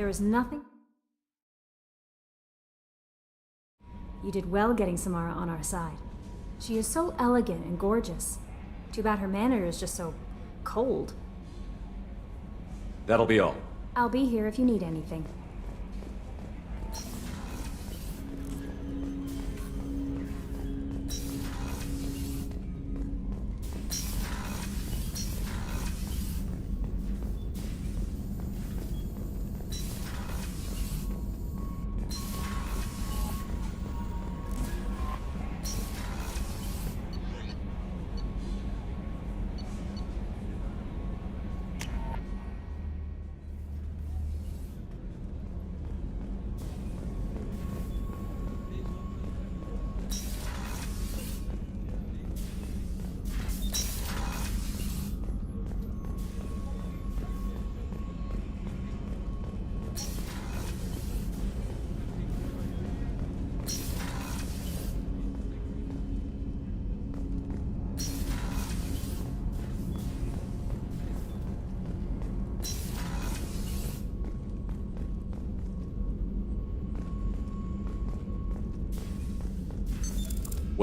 There is nothing... You did well getting Samara on our side. She is so elegant and gorgeous. Too bad her manner is just so... cold. That'll be all. I'll be here if you need anything.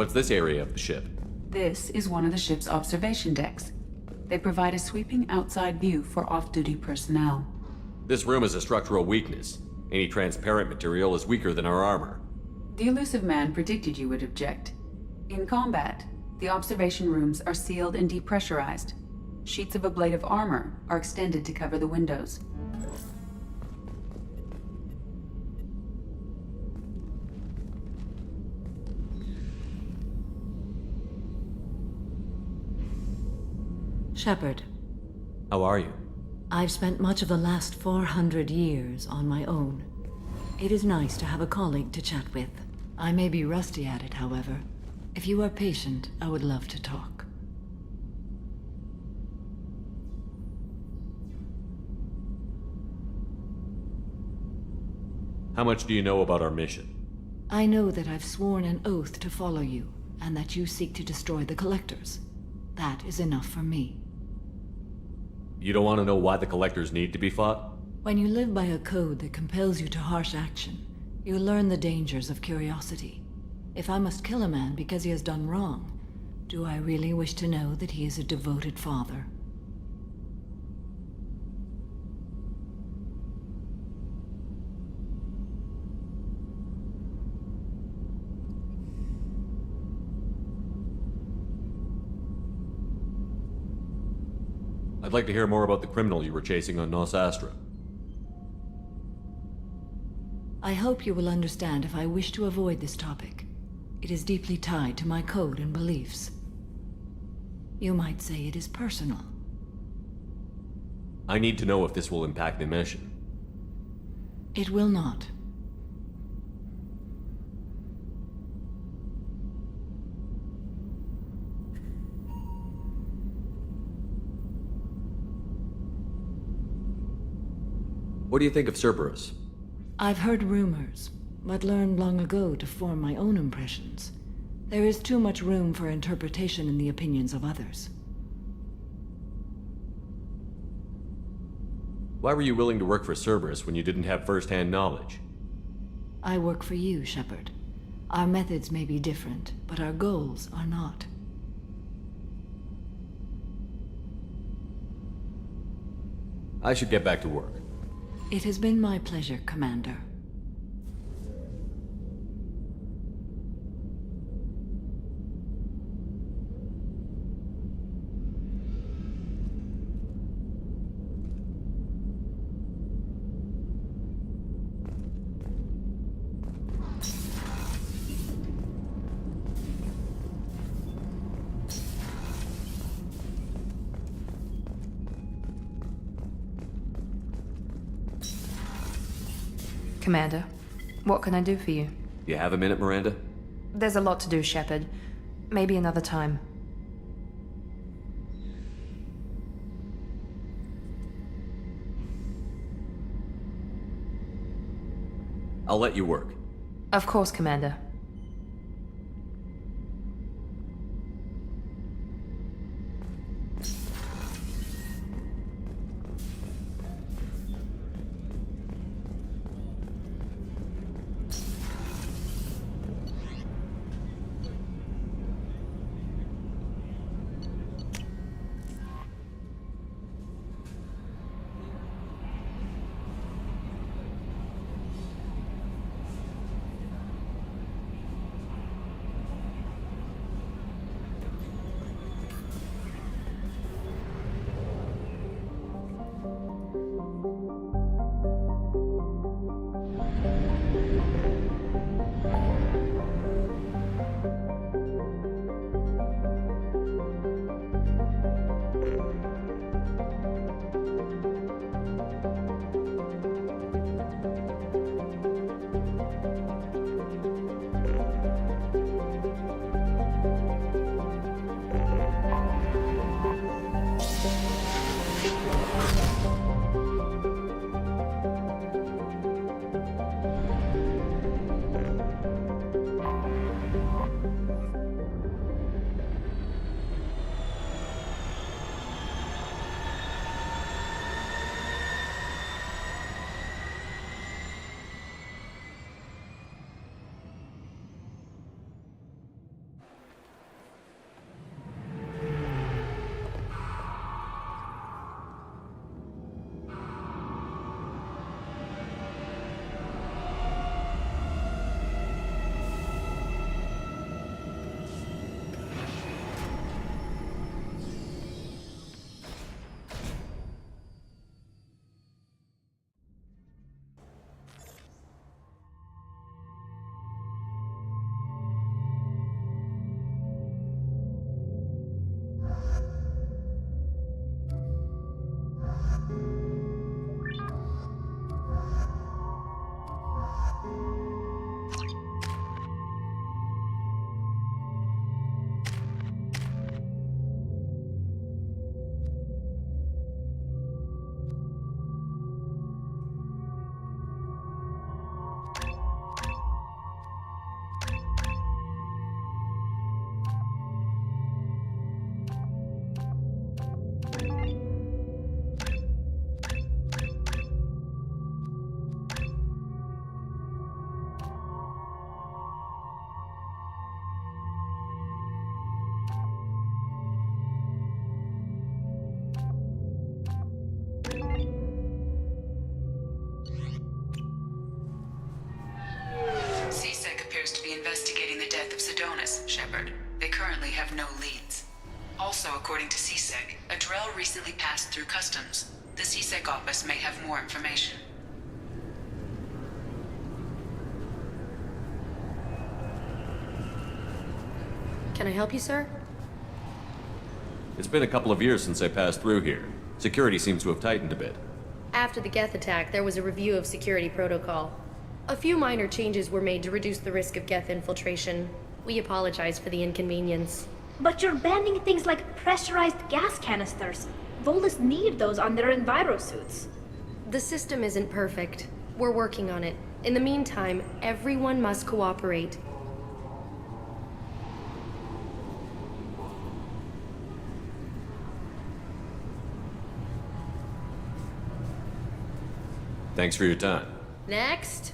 What's this area of the ship? This is one of the ship's observation decks. They provide a sweeping outside view for off-duty personnel. This room is a structural weakness. Any transparent material is weaker than our armor. The elusive man predicted you would object. In combat, the observation rooms are sealed and depressurized. Sheets of ablative armor are extended to cover the windows. Shepard, How are you? I've spent much of the last 400 years on my own. It is nice to have a colleague to chat with. I may be rusty at it, however. If you are patient, I would love to talk. How much do you know about our mission? I know that I've sworn an oath to follow you, and that you seek to destroy the Collectors. That is enough for me. You don't want to know why the Collectors need to be fought? When you live by a code that compels you to harsh action, you learn the dangers of curiosity. If I must kill a man because he has done wrong, do I really wish to know that he is a devoted father? I'd like to hear more about the criminal you were chasing on Nos Astra. I hope you will understand if I wish to avoid this topic. It is deeply tied to my code and beliefs. You might say it is personal. I need to know if this will impact the mission. It will not. What do you think of Cerberus? I've heard rumors, but learned long ago to form my own impressions. There is too much room for interpretation in the opinions of others. Why were you willing to work for Cerberus when you didn't have first-hand knowledge? I work for you, Shepard. Our methods may be different, but our goals are not. I should get back to work. It has been my pleasure, Commander. Commander, what can I do for you? You have a minute, Miranda? There's a lot to do, Shepard. Maybe another time. I'll let you work. Of course, Commander. appears to be investigating the death of Sidonis, Shepard. They currently have no leads. Also, according to CSEC, a Drell recently passed through customs. The CSEC office may have more information. Can I help you, sir? It's been a couple of years since I passed through here. Security seems to have tightened a bit. After the Geth attack, there was a review of security protocol. A few minor changes were made to reduce the risk of Geth infiltration. We apologize for the inconvenience. But you're banning things like pressurized gas canisters. Volus need those on their envirosuits. The system isn't perfect. We're working on it. In the meantime, everyone must cooperate. Thanks for your time. Next.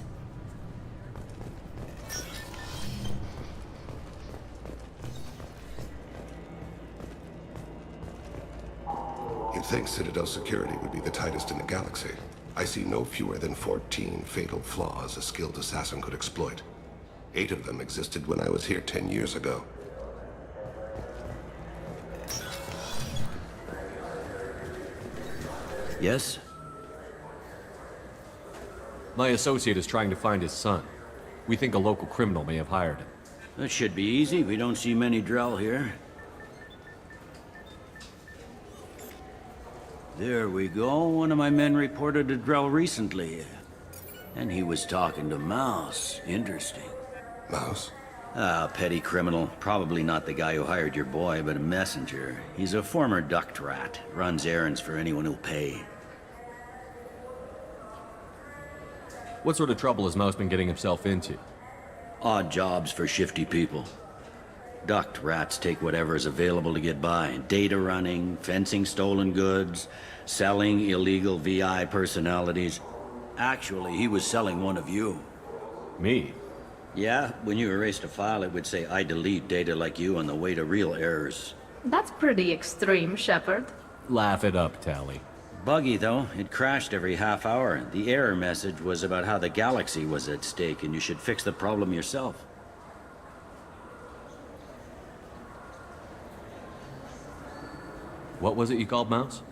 You'd think Citadel security would be the tightest in the galaxy. I see no fewer than 14 fatal flaws a skilled assassin could exploit. 8 of them existed when I was here 10 years ago. Yes? My associate is trying to find his son. We think a local criminal may have hired him. That should be easy. We don't see many Drell here. There we go. One of my men reported a Drell recently. And he was talking to Mouse. Interesting. Mouse? Ah, petty criminal. Probably not the guy who hired your boy, but a messenger. He's a former duct rat. Runs errands for anyone who'll pay. What sort of trouble has Mouse been getting himself into? Odd jobs for shifty people. Duct rats take whatever is available to get by. Data running, fencing stolen goods, selling illegal VI personalities. Actually, he was selling one of you. Me? Yeah, when you erased a file, it would say, I delete data like you on the way to real errors. That's pretty extreme, Shepard. Laugh it up, Tally. Buggy, though. It crashed every half hour. The error message was about how the galaxy was at stake, and you should fix the problem yourself. What was it you called Mouse?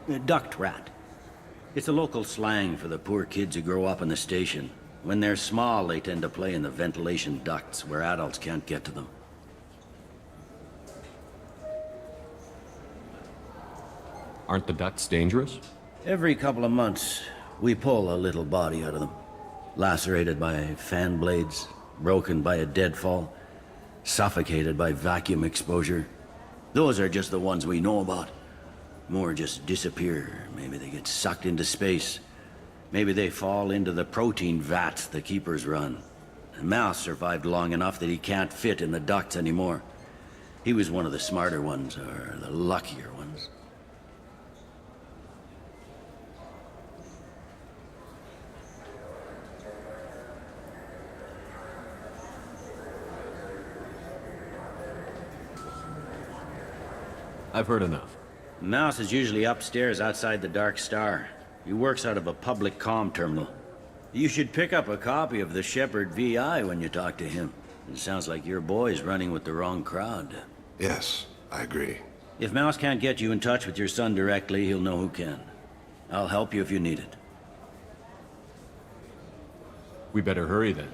A duct rat. It's a local slang for the poor kids who grow up in the station. When they're small, they tend to play in the ventilation ducts where adults can't get to them. Aren't the ducts dangerous? Every couple of months, we pull a little body out of them. Lacerated by fan blades, broken by a deadfall, suffocated by vacuum exposure. Those are just the ones we know about. More just disappear. Maybe they get sucked into space. Maybe they fall into the protein vats the Keepers run. And Mouse survived long enough that he can't fit in the ducts anymore. He was one of the smarter ones, or the luckier ones. I've heard enough. Mouse is usually upstairs outside the Dark Star. He works out of a public comm terminal. You should pick up a copy of the Shepard VI when you talk to him. It sounds like your boy's running with the wrong crowd. Yes, I agree. If Mouse can't get you in touch with your son directly, he'll know who can. I'll help you if you need it. We better hurry then.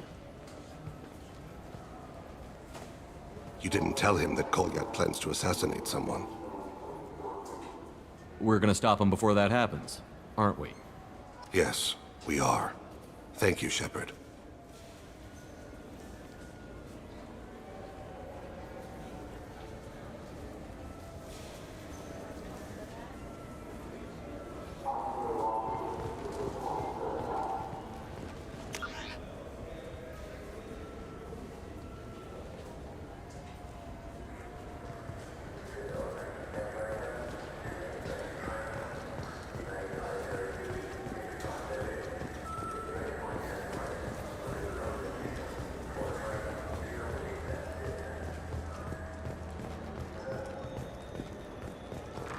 You didn't tell him that Kolyat plans to assassinate someone. We're gonna stop him before that happens, aren't we? Yes, we are. Thank you, Shepard.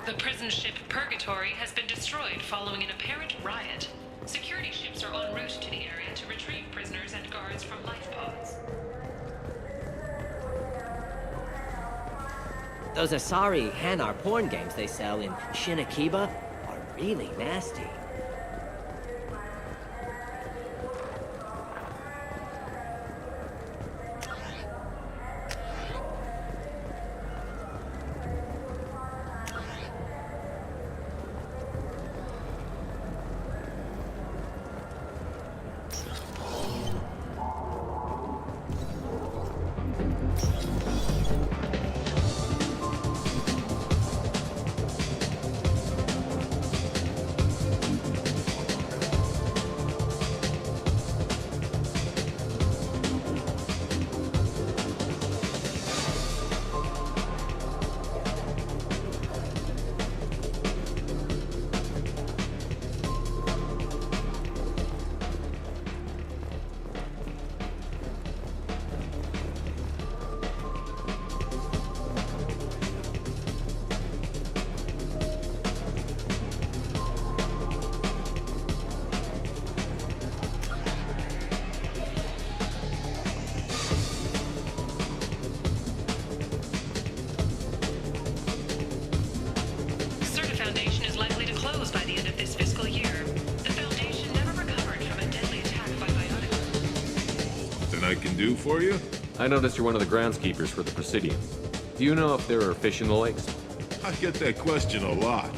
The prison ship Purgatory has been destroyed following an apparent riot. Security ships are en route to the area to retrieve prisoners and guards from life pods. Those Asari Hanar porn games they sell in Shinakiba are really nasty. I can do for you? I noticed you're one of the groundskeepers for the Presidium. Do you know if there are fish in the lakes? I get that question a lot.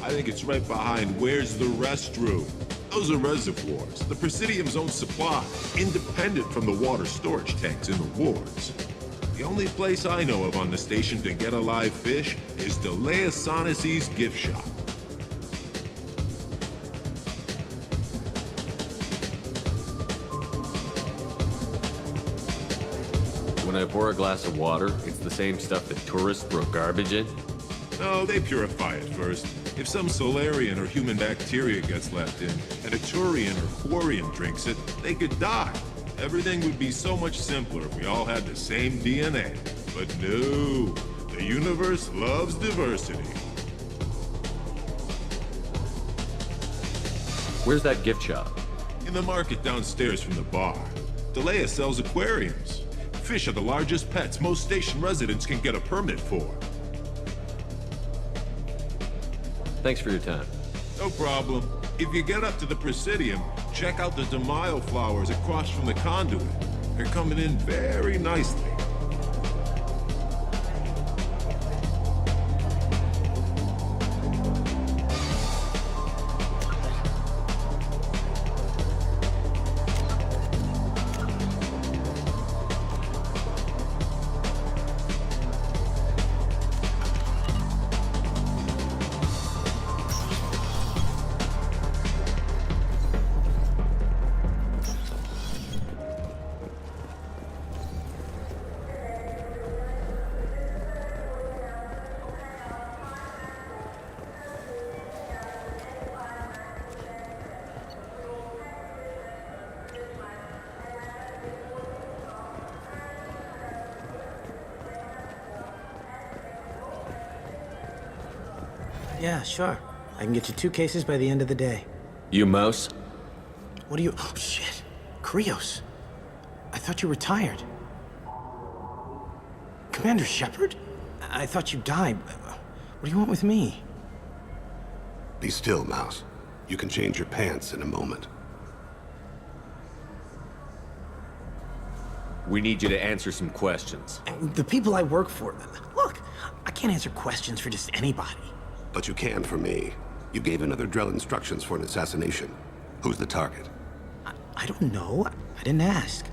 I think it's right behind where's the restroom. Those are reservoirs, the Presidium's own supply, independent from the water storage tanks in the wards. The only place I know of on the station to get a live fish is Delea Sonesi's gift shop. When I pour a glass of water, it's the same stuff that tourists throw garbage in? No, they purify it first. If some Solarian or human bacteria gets left in, and a Turian or Quarian drinks it, they could die. Everything would be so much simpler if we all had the same DNA. But no, the universe loves diversity. Where's that gift shop? In the market downstairs from the bar. Delea sells aquariums. Fish are the largest pets most station residents can get a permit for. Thanks for your time. No problem. If you get up to the Presidium, check out the DeMaio flowers across from the conduit. They're coming in very nicely. Yeah, sure. I can get you 2 cases by the end of the day. You mouse? What are you... Oh, shit. Krios. I thought you retired. Commander Shepard? I thought you died. What do you want with me? Be still, Mouse. You can change your pants in a moment. We need you to answer some questions. The people I work for... Look, I can't answer questions for just anybody. But you can for me. You gave another Drell instructions for an assassination. Who's the target? I don't know. I didn't ask.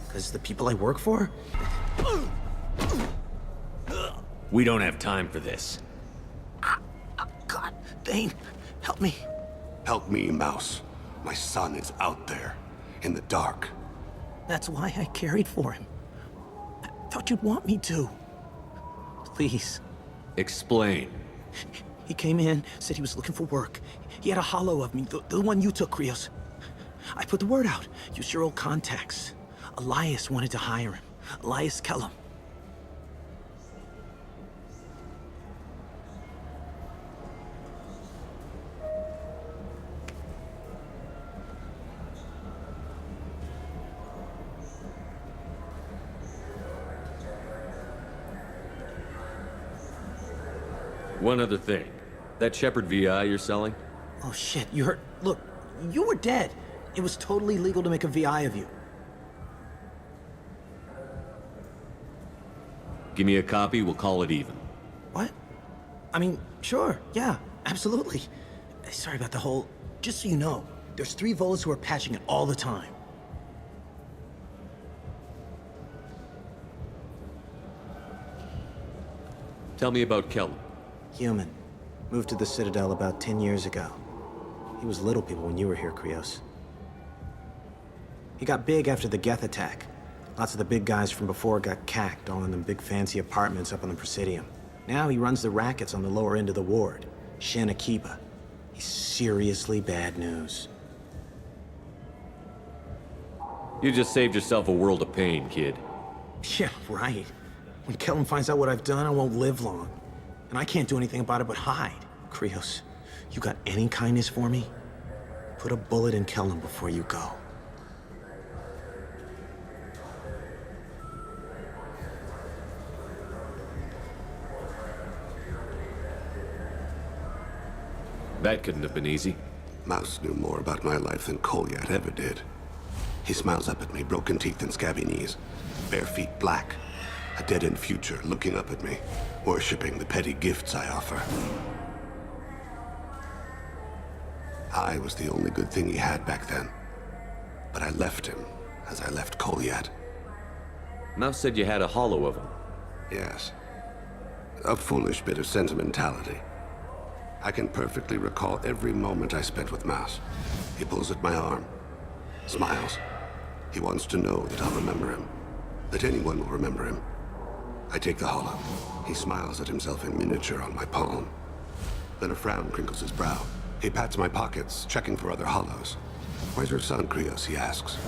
Because the people I work for... We don't have time for this. God, Thane, help me. Help me, Mouse. My son is out there, in the dark. That's why I carried for him. I thought you'd want me to. Please. Explain. He came in, said he was looking for work. He had a hollow of me, the one you took, Krios. I put the word out. Use your old contacts. Elias wanted to hire him. Elias Kellum. One other thing. That Shepard VI you're selling? Oh shit, you heard? Look, you were dead. It was totally legal to make a VI of you. Give me a copy, we'll call it even. What? I mean, sure, yeah, absolutely. Sorry about the whole... Just so you know, there's 3 Volus who are patching it all the time. Tell me about Kellum. Human. Moved to the Citadel about 10 years ago. He was little people when you were here, Krios. He got big after the Geth attack. Lots of the big guys from before got cacked, all in them big fancy apartments up on the Presidium. Now he runs the rackets on the lower end of the ward, Kune. He's seriously bad news. You just saved yourself a world of pain, kid. Yeah, right. When Kellum finds out what I've done, I won't live long. And I can't do anything about it but hide. Krios, you got any kindness for me? Put a bullet in Kellum before you go. That couldn't have been easy. Mouse knew more about my life than Kolyat ever did. He smiles up at me, broken teeth and scabby knees. Bare feet black. A dead-end future looking up at me, worshipping the petty gifts I offer. I was the only good thing he had back then. But I left him, as I left Kolyat. Mouse said you had a hollow of him. Yes. A foolish bit of sentimentality. I can perfectly recall every moment I spent with Mouse. He pulls at my arm, smiles. He wants to know that I'll remember him, that anyone will remember him. I take the hollow. He smiles at himself in miniature on my palm. Then a frown crinkles his brow. He pats my pockets, checking for other hollows. "Where's your son, Krios?" he asks.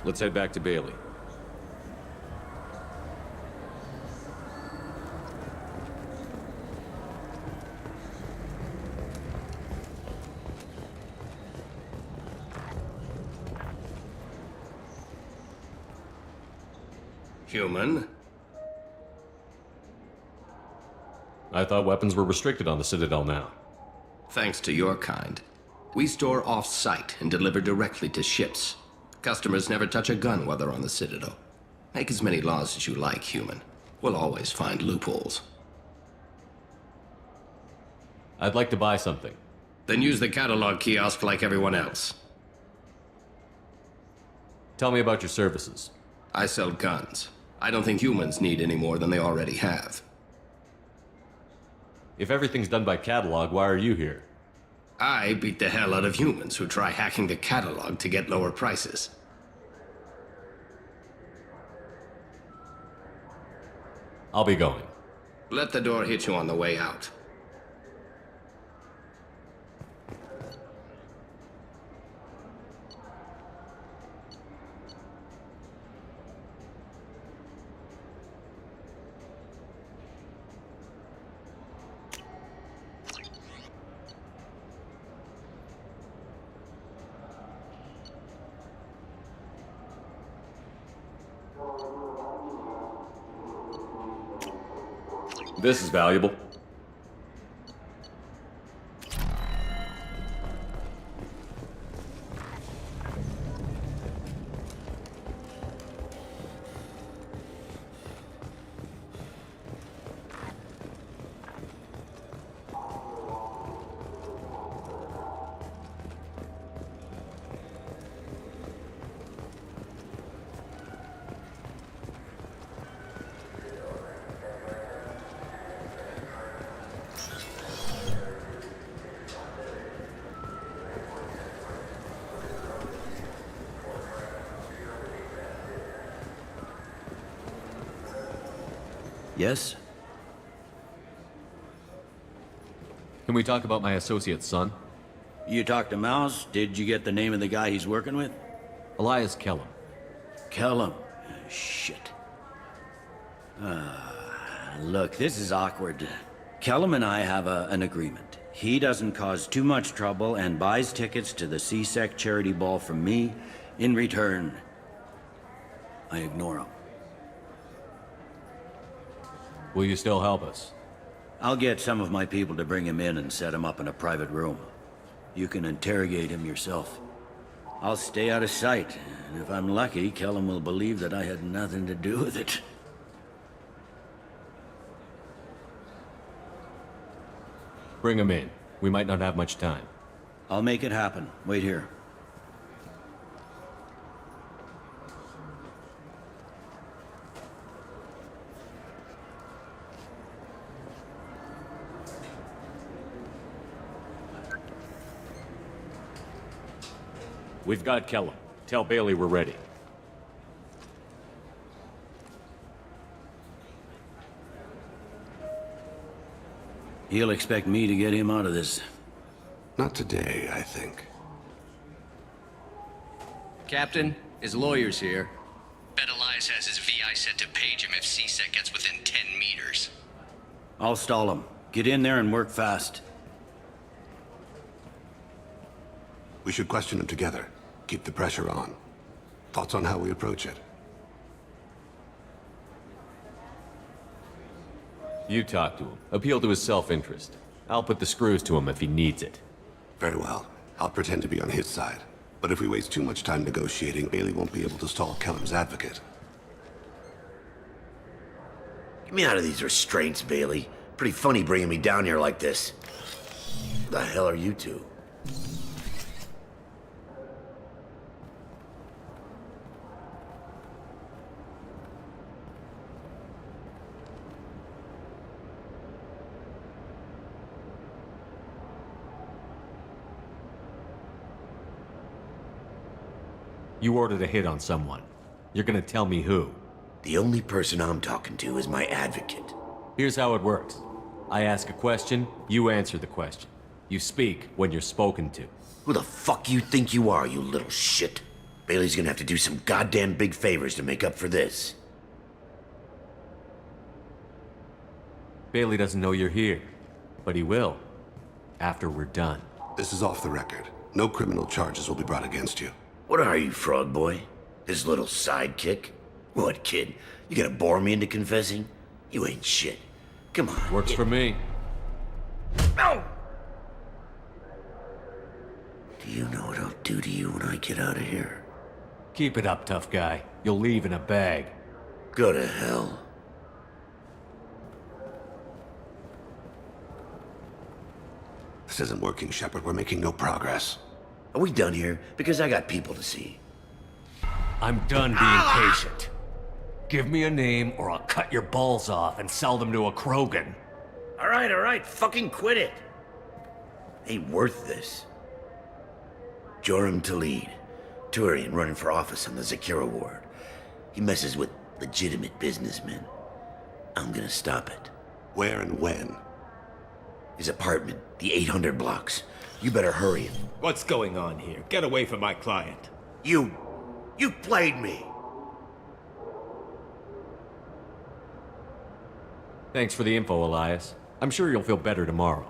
Let's head back to Bailey. Human? I thought weapons were restricted on the Citadel now. Thanks to your kind. We store off-site and deliver directly to ships. Customers never touch a gun while they're on the Citadel. Make as many laws as you like, human. We'll always find loopholes. I'd like to buy something. Then use the catalog kiosk like everyone else. Tell me about your services. I sell guns. I don't think humans need any more than they already have. If everything's done by catalog, why are you here? I beat the hell out of humans who try hacking the catalog to get lower prices. I'll be going. Let the door hit you on the way out. This is valuable. Yes? Can we talk about my associate's son? You talked to Mouse? Did you get the name of the guy he's working with? Elias Kellum. Kellum? Shit. Look, this is awkward. Kellum and I have an agreement. He doesn't cause too much trouble and buys tickets to the CSEC charity ball from me. In return, I ignore him. Will you still help us? I'll get some of my people to bring him in and set him up in a private room. You can interrogate him yourself. I'll stay out of sight, and if I'm lucky, Kellum will believe that I had nothing to do with it. Bring him in. We might not have much time. I'll make it happen. Wait here. We've got Kellum. Tell Bailey we're ready. He'll expect me to get him out of this. Not today, I think. Captain, his lawyer's here. Bet Elias has his VI set to page him if CSEC gets within 10 meters. I'll stall him. Get in there and work fast. We should question him together. Keep the pressure on. Thoughts on how we approach it? You talk to him. Appeal to his self-interest. I'll put the screws to him if he needs it. Very well. I'll pretend to be on his side. But if we waste too much time negotiating, Bailey won't be able to stall Kellum's advocate. Get me out of these restraints, Bailey. Pretty funny bringing me down here like this. Who the hell are you two? You ordered a hit on someone. You're gonna tell me who. The only person I'm talking to is my advocate. Here's how it works. I ask a question, you answer the question. You speak when you're spoken to. Who the fuck you think you are, you little shit? Bailey's gonna have to do some goddamn big favors to make up for this. Bailey doesn't know you're here, but he will. After we're done. This is off the record. No criminal charges will be brought against you. What are you, frog boy? His little sidekick? What, kid? You gonna bore me into confessing? You ain't shit. Come on. Works for me. No! Do you know what I'll do to you when I get out of here? Keep it up, tough guy. You'll leave in a bag. Go to hell. This isn't working, Shepard. We're making no progress. Are we done here? Because I got people to see. I'm done being patient. Give me a name or I'll cut your balls off and sell them to a Krogan. All right. Fucking quit it. Ain't worth this. Joram Talid. Turian running for office on the Zakira ward. He messes with legitimate businessmen. I'm gonna stop it. Where and when? His apartment, the 800 blocks. You better hurry it. What's going on here? Get away from my client. You played me. Thanks for the info, Elias. I'm sure you'll feel better tomorrow.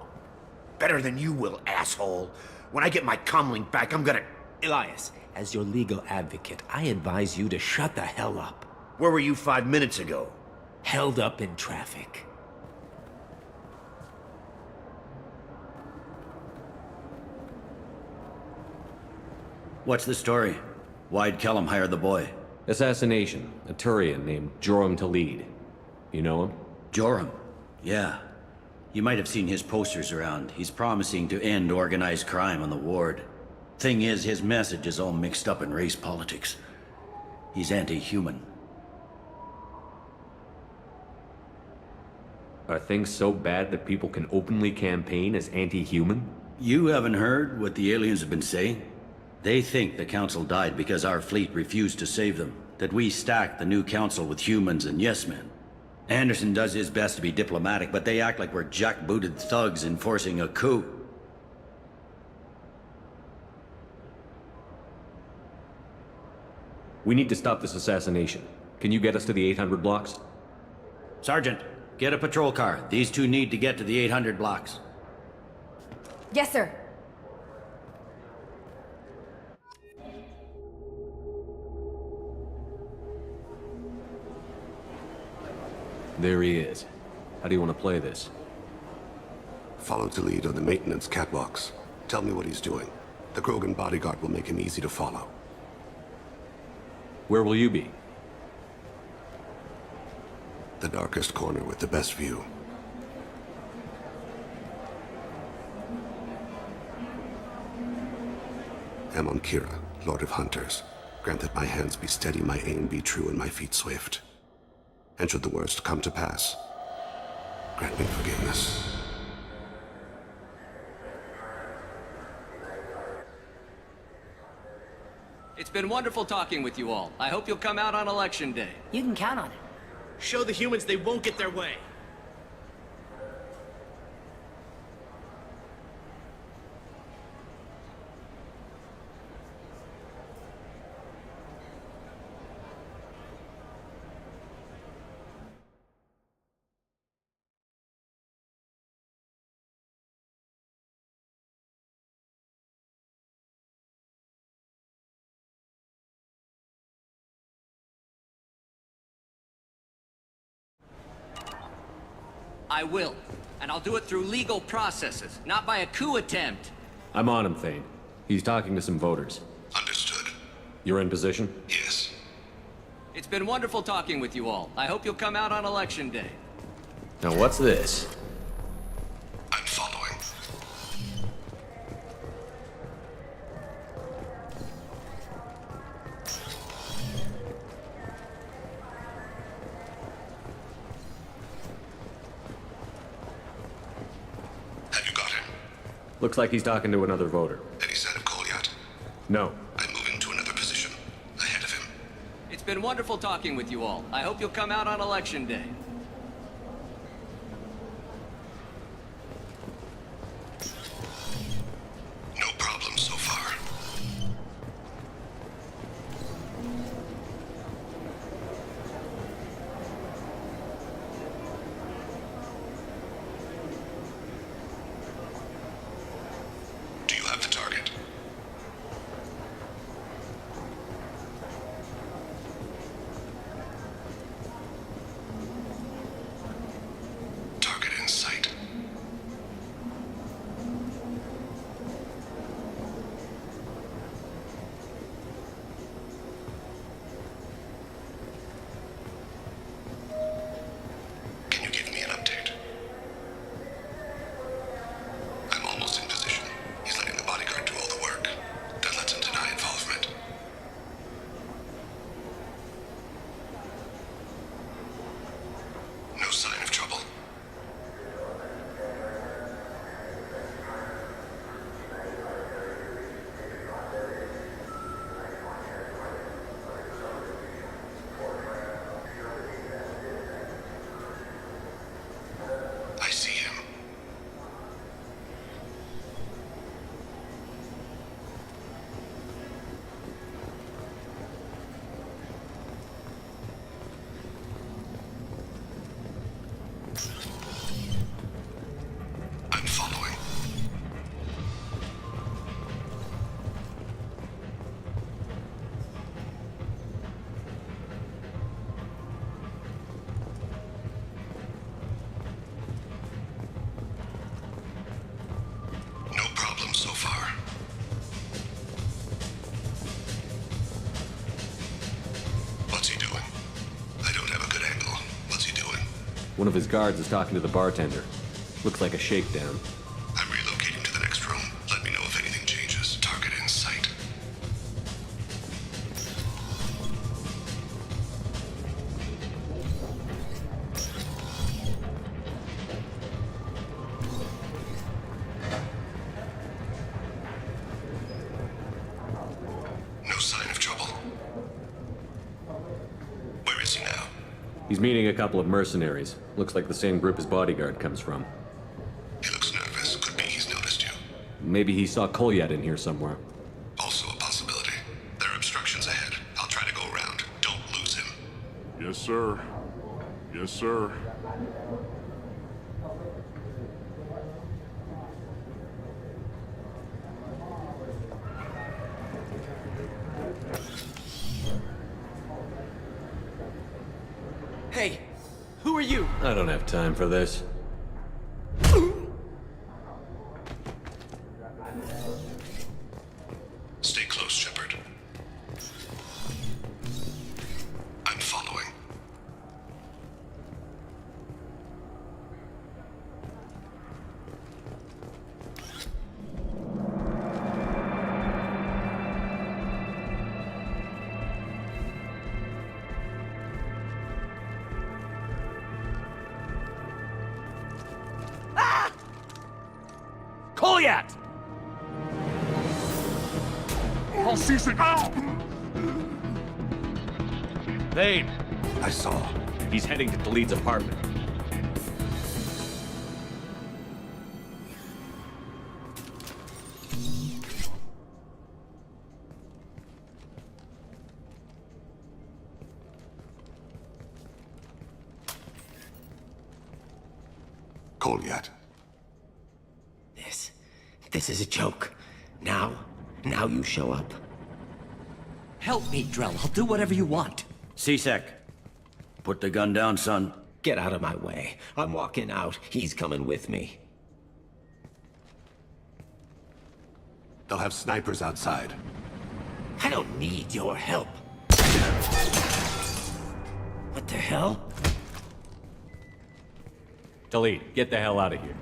Better than you will, asshole. When I get my comlink back, I'm gonna... Elias, as your legal advocate, I advise you to shut the hell up. Where were you 5 minutes ago? Held up in traffic. What's the story? Why'd Kellum hire the boy? Assassination. A Turian named Joram Talid. You know him? Joram? Yeah. You might have seen his posters around. He's promising to end organized crime on the ward. Thing is, his message is all mixed up in race politics. He's anti-human. Are things so bad that people can openly campaign as anti-human? You haven't heard what the aliens have been saying? They think the Council died because our fleet refused to save them. That we stacked the new Council with humans and yes-men. Anderson does his best to be diplomatic, but they act like we're jackbooted thugs enforcing a coup. We need to stop this assassination. Can you get us to the 800 blocks? Sergeant, get a patrol car. These two need to get to the 800 blocks. Yes, sir. There he is. How do you want to play this? Follow to lead on the maintenance catwalks. Tell me what he's doing. The Krogan bodyguard will make him easy to follow. Where will you be? The darkest corner with the best view. Amon Kira, Lord of Hunters. Grant that my hands be steady, my aim be true, and my feet swift. And should the worst come to pass, grant me forgiveness. It's been wonderful talking with you all. I hope you'll come out on Election Day. You can count on it. Show the humans they won't get their way. I will. And I'll do it through legal processes, not by a coup attempt. I'm on him, Thane. He's talking to some voters. Understood. You're in position? Yes. It's been wonderful talking with you all. I hope you'll come out on Election Day. Now what's this? I'm following. Have you got him? Looks like he's talking to another voter. Any sign of Kolyat? No. I'm moving to another position. Ahead of him. It's been wonderful talking with you all. I hope you'll come out on Election Day. No problem so far. Do you have the target? Target in sight. Can you give me an update? I'm almost in position. He's letting the bodyguard do all the work. That lets him deny involvement. No sign of trouble. I see him. I'm following. No problem so far. What's he doing? I don't have a good angle. What's he doing? One of his guards is talking to the bartender. Looks like a shakedown. I'm relocating to the next room. Let me know if anything changes. Target in sight. No sign of trouble. Where is he now? He's meeting a couple of mercenaries. Looks like the same group his bodyguard comes from. He looks nervous. Could be he's noticed you. Maybe he saw Kolyat in here somewhere. Also a possibility. There are obstructions ahead. I'll try to go around. Don't lose him. Yes, sir. Yes, sir. Hey, who are you? I don't have time for this. Stay close, Shepard. I'm following. Kolyat! I'll cease it now! Thane! I saw. He's heading to Khalid's apartment. Kolyat. This is a joke. Now you show up. Help me, Drell. I'll do whatever you want. C-Sec. Put the gun down, son. Get out of my way. I'm walking out. He's coming with me. They'll have snipers outside. I don't need your help. What the hell? Khalid, get the hell out of here.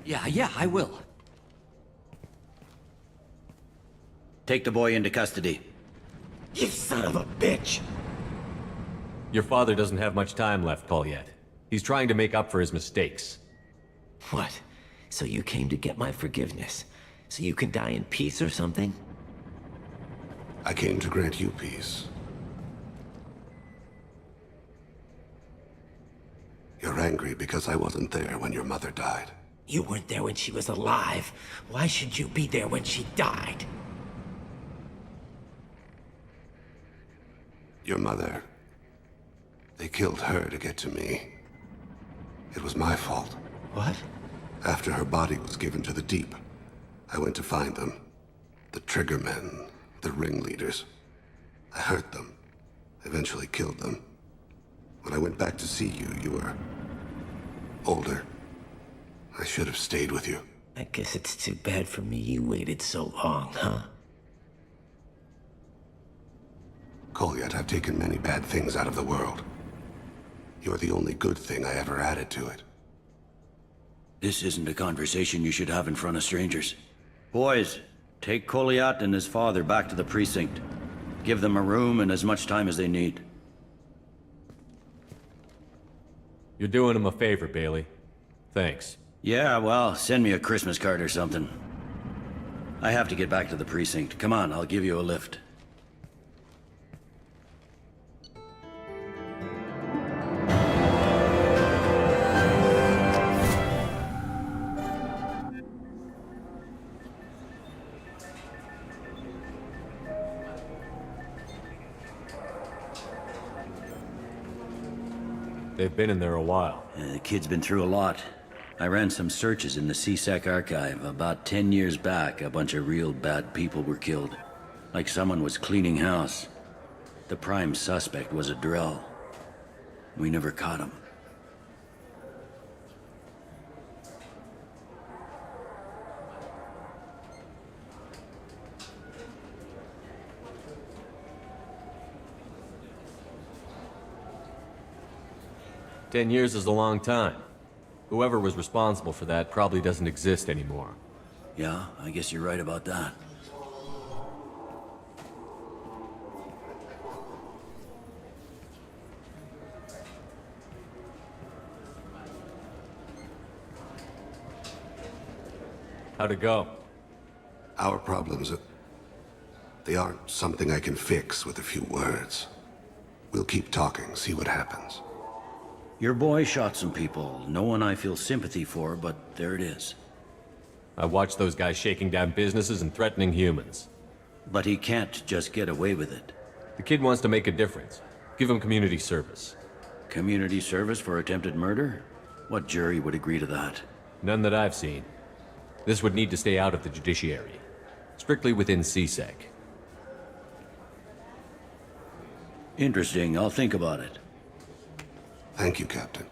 Yeah, I will. Take the boy into custody. You son of a bitch! Your father doesn't have much time left, Kolyat. He's trying to make up for his mistakes. What? So you came to get my forgiveness? So you can die in peace or something? I came to grant you peace. You're angry because I wasn't there when your mother died. You weren't there when she was alive. Why should you be there when she died? Your mother... They killed her to get to me. It was my fault. What? After her body was given to the Deep, I went to find them. The Triggermen, the ringleaders. I hurt them. Eventually killed them. When I went back to see you, you were... older. I should have stayed with you. I guess it's too bad for me you waited so long, huh? Kolyat, I've taken many bad things out of the world. You're the only good thing I ever added to it. This isn't a conversation you should have in front of strangers. Boys, take Kolyat and his father back to the precinct. Give them a room and as much time as they need. You're doing him a favor, Bailey. Thanks. Yeah, well, send me a Christmas card or something. I have to get back to the precinct. Come on, I'll give you a lift. They've been in there a while. The kid's been through a lot. I ran some searches in the C-Sec archive. About 10 years back, a bunch of real bad people were killed. Like someone was cleaning house. The prime suspect was a Drell. We never caught him. "10 years is a long time. Whoever was responsible for that probably doesn't exist anymore." Yeah, I guess you're right about that. How'd it go? Our problems they aren't something I can fix with a few words. We'll keep talking, see what happens. Your boy shot some people. No one I feel sympathy for, but there it is. I watched those guys shaking down businesses and threatening humans. But he can't just get away with it. The kid wants to make a difference. Give him community service. Community service for attempted murder? What jury would agree to that? None that I've seen. This would need to stay out of the judiciary. Strictly within C-Sec. Interesting. I'll think about it. Thank you, Captain.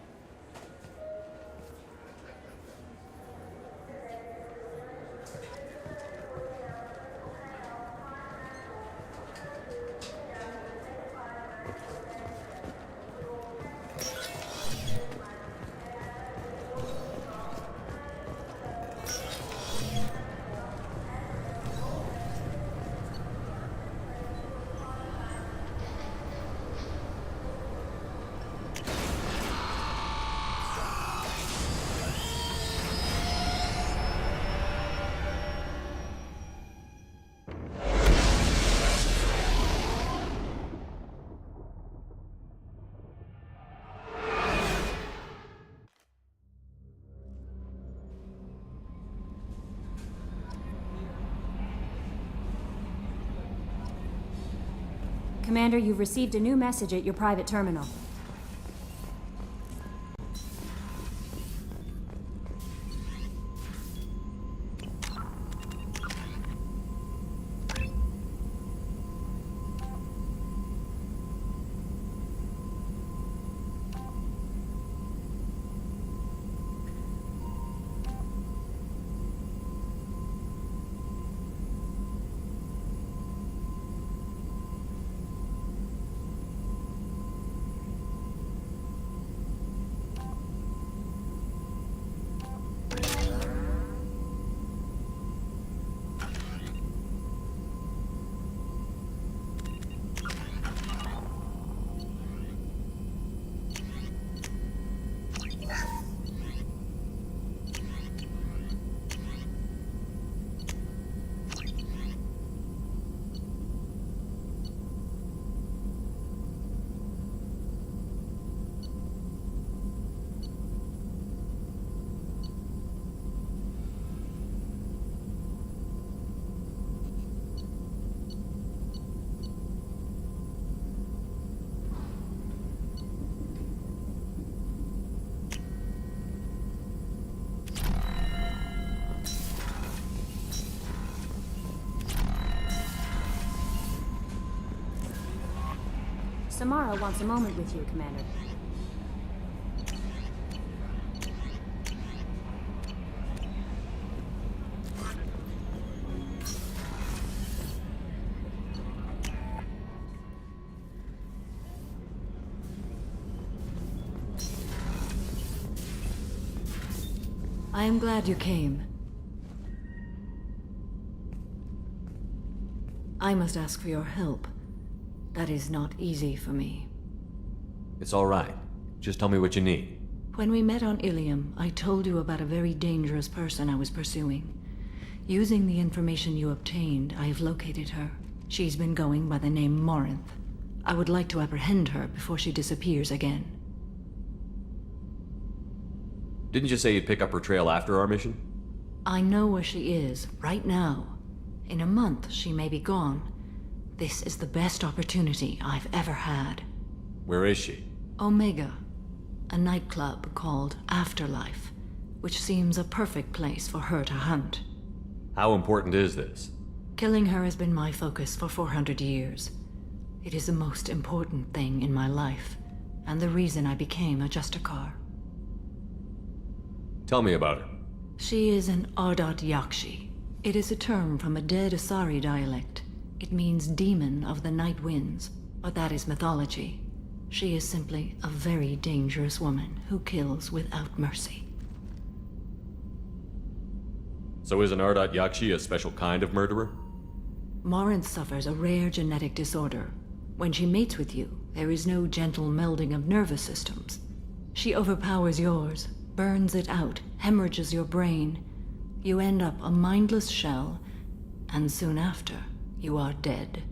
Commander, you've received a new message at your private terminal. Samara wants a moment with you, Commander. I am glad you came. I must ask for your help. That is not easy for me. It's all right. Just tell me what you need. When we met on Ilium, I told you about a very dangerous person I was pursuing. Using the information you obtained, I have located her. She's been going by the name Morinth. I would like to apprehend her before she disappears again. Didn't you say you'd pick up her trail after our mission? I know where she is, right now. In a month, she may be gone. This is the best opportunity I've ever had. Where is she? Omega, a nightclub called Afterlife, which seems a perfect place for her to hunt. How important is this? Killing her has been my focus for 400 years. It is the most important thing in my life, and the reason I became a Justicar. Tell me about her. She is an Ardat Yakshi. It is a term from a dead Asari dialect. It means demon of the night winds, but that is mythology. She is simply a very dangerous woman who kills without mercy. So is an Ardat Yakshi a special kind of murderer? Morinth suffers a rare genetic disorder. When she mates with you, there is no gentle melding of nervous systems. She overpowers yours, burns it out, hemorrhages your brain. You end up a mindless shell, and soon after, you are dead.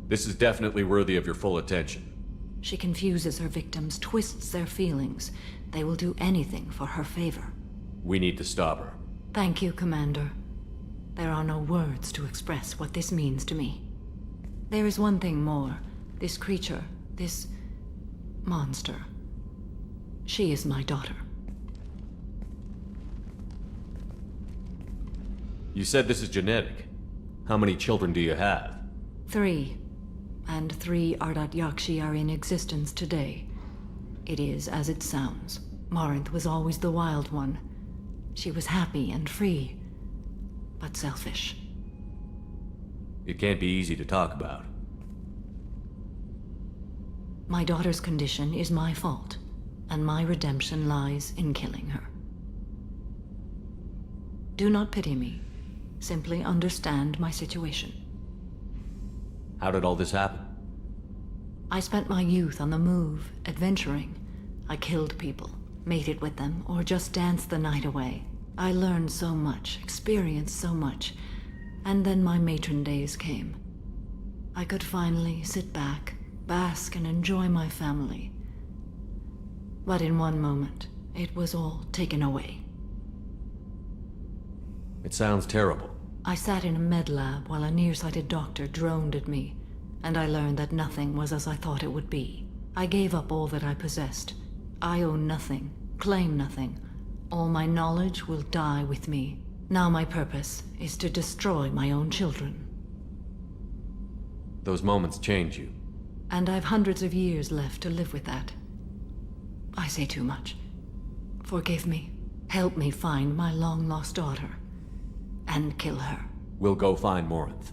This is definitely worthy of your full attention. She confuses her victims, twists their feelings. They will do anything for her favor. We need to stop her. Thank you, Commander. There are no words to express what this means to me. There is one thing more. This creature, this monster. She is my daughter. You said this is genetic. How many children do you have? 3. And 3 Ardat Yakshi are in existence today. It is as it sounds. Marinth was always the wild one. She was happy and free, but selfish. It can't be easy to talk about. My daughter's condition is my fault, and my redemption lies in killing her. Do not pity me. Simply understand my situation. How did all this happen? I spent my youth on the move, adventuring. I killed people, mated with them, or just danced the night away. I learned so much, experienced so much, and then my matron days came. I could finally sit back, bask, and enjoy my family. But in one moment, it was all taken away. It sounds terrible. I sat in a med lab while a nearsighted doctor droned at me, and I learned that nothing was as I thought it would be. I gave up all that I possessed. I own nothing, claim nothing. All my knowledge will die with me. Now my purpose is to destroy my own children. Those moments change you. And I've hundreds of years left to live with that. I say too much. Forgive me. Help me find my long-lost daughter. And kill her. We'll go find Morinth.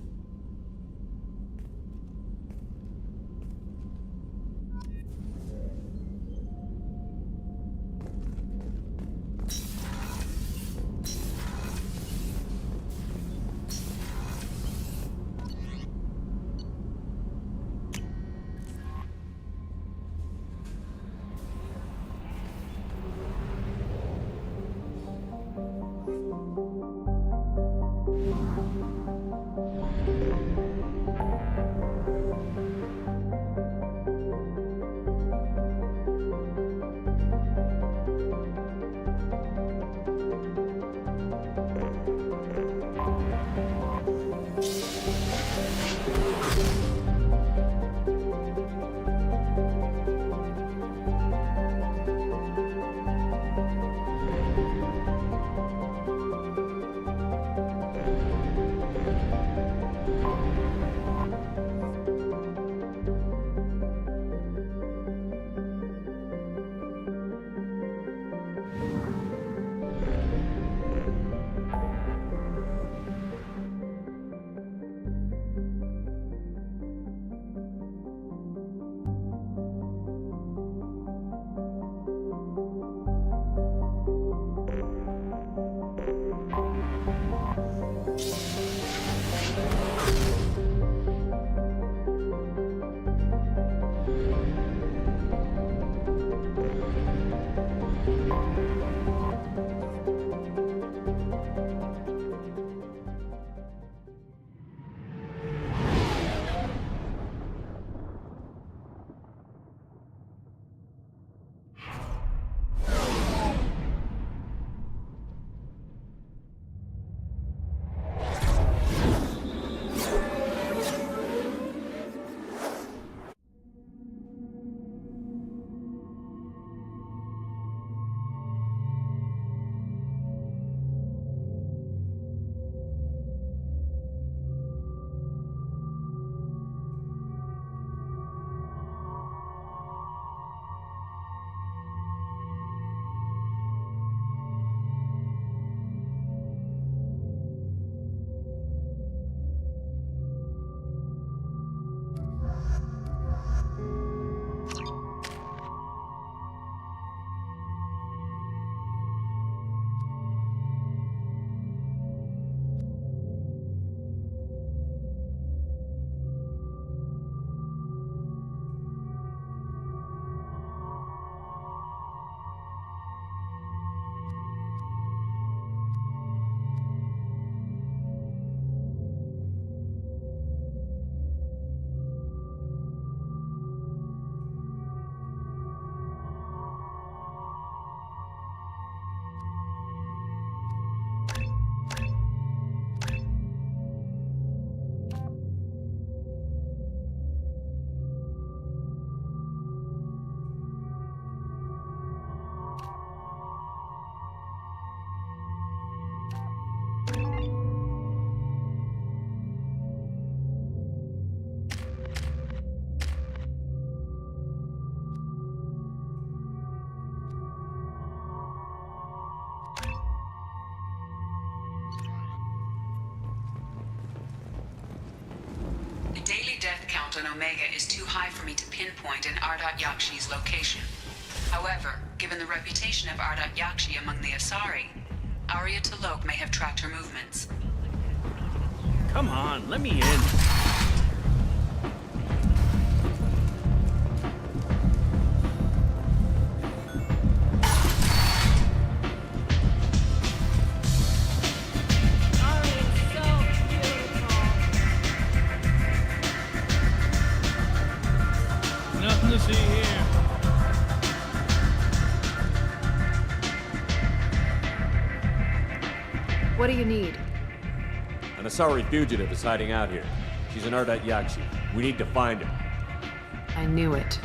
on Omega is too high for me to pinpoint an Ardat Yakshi's location. However, given the reputation of Ardat Yakshi among the Asari, Arya T'Loak may have tracked her movements. Come on, let me in. Nothing to see here. What do you need? An Asari fugitive is hiding out here. She's an Ardat Yakshi. We need to find her. I knew it.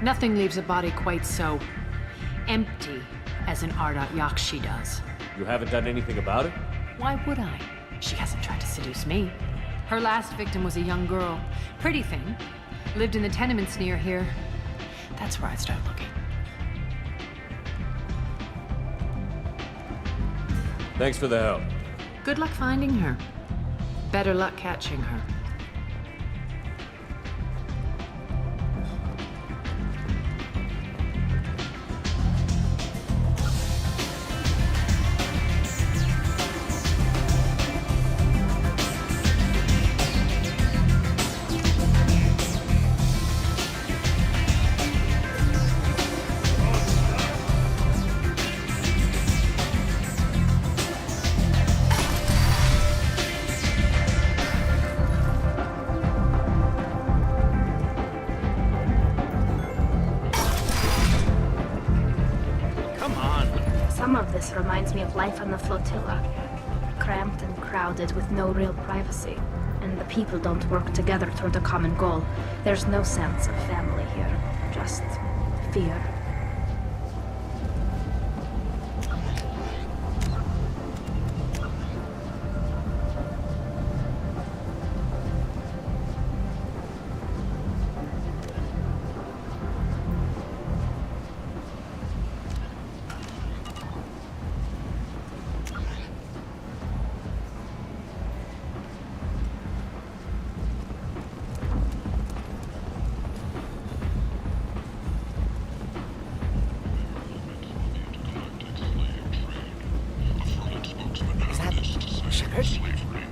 Nothing leaves a body quite so empty as an Ardat Yakshi does. You haven't done anything about it? Why would I? She hasn't tried to seduce me. Her last victim was a young girl. Pretty thing. Lived in the tenements near here. That's where I started looking. Thanks for the help. Good luck finding her. Better luck catching her. Some of this reminds me of life on the flotilla. Cramped and crowded with no real privacy. And the people don't work together toward a common goal. There's no sense of family here. Just fear.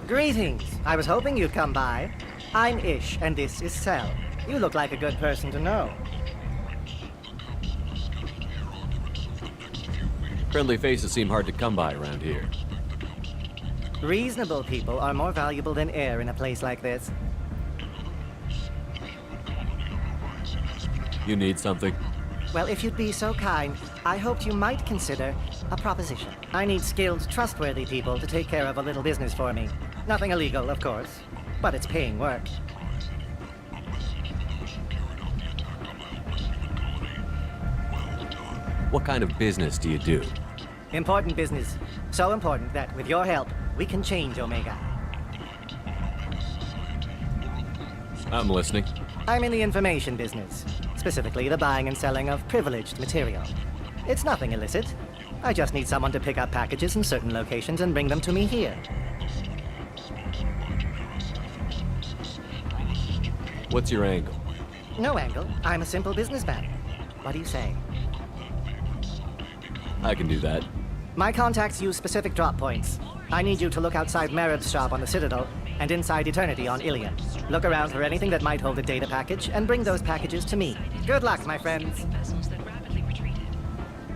Greetings. I was hoping you'd come by. I'm Ish, and this is Sel. You look like a good person to know. Friendly faces seem hard to come by around here. Reasonable people are more valuable than air in a place like this. You need something? Well, if you'd be so kind, I hoped you might consider a proposition. I need skilled, trustworthy people to take care of a little business for me. Nothing illegal, of course, but it's paying work. What kind of business do you do? Important business. So important that, with your help, we can change Omega. I'm listening. I'm in the information business. Specifically, the buying and selling of privileged material. It's nothing illicit. I just need someone to pick up packages in certain locations and bring them to me here. What's your angle? No angle. I'm a simple businessman. What do you say? I can do that. My contacts use specific drop points. I need you to look outside Merib's shop on the Citadel and inside Eternity on Ilion. Look around for anything that might hold a data package and bring those packages to me. Good luck, my friends. Vessels that rapidly retreated.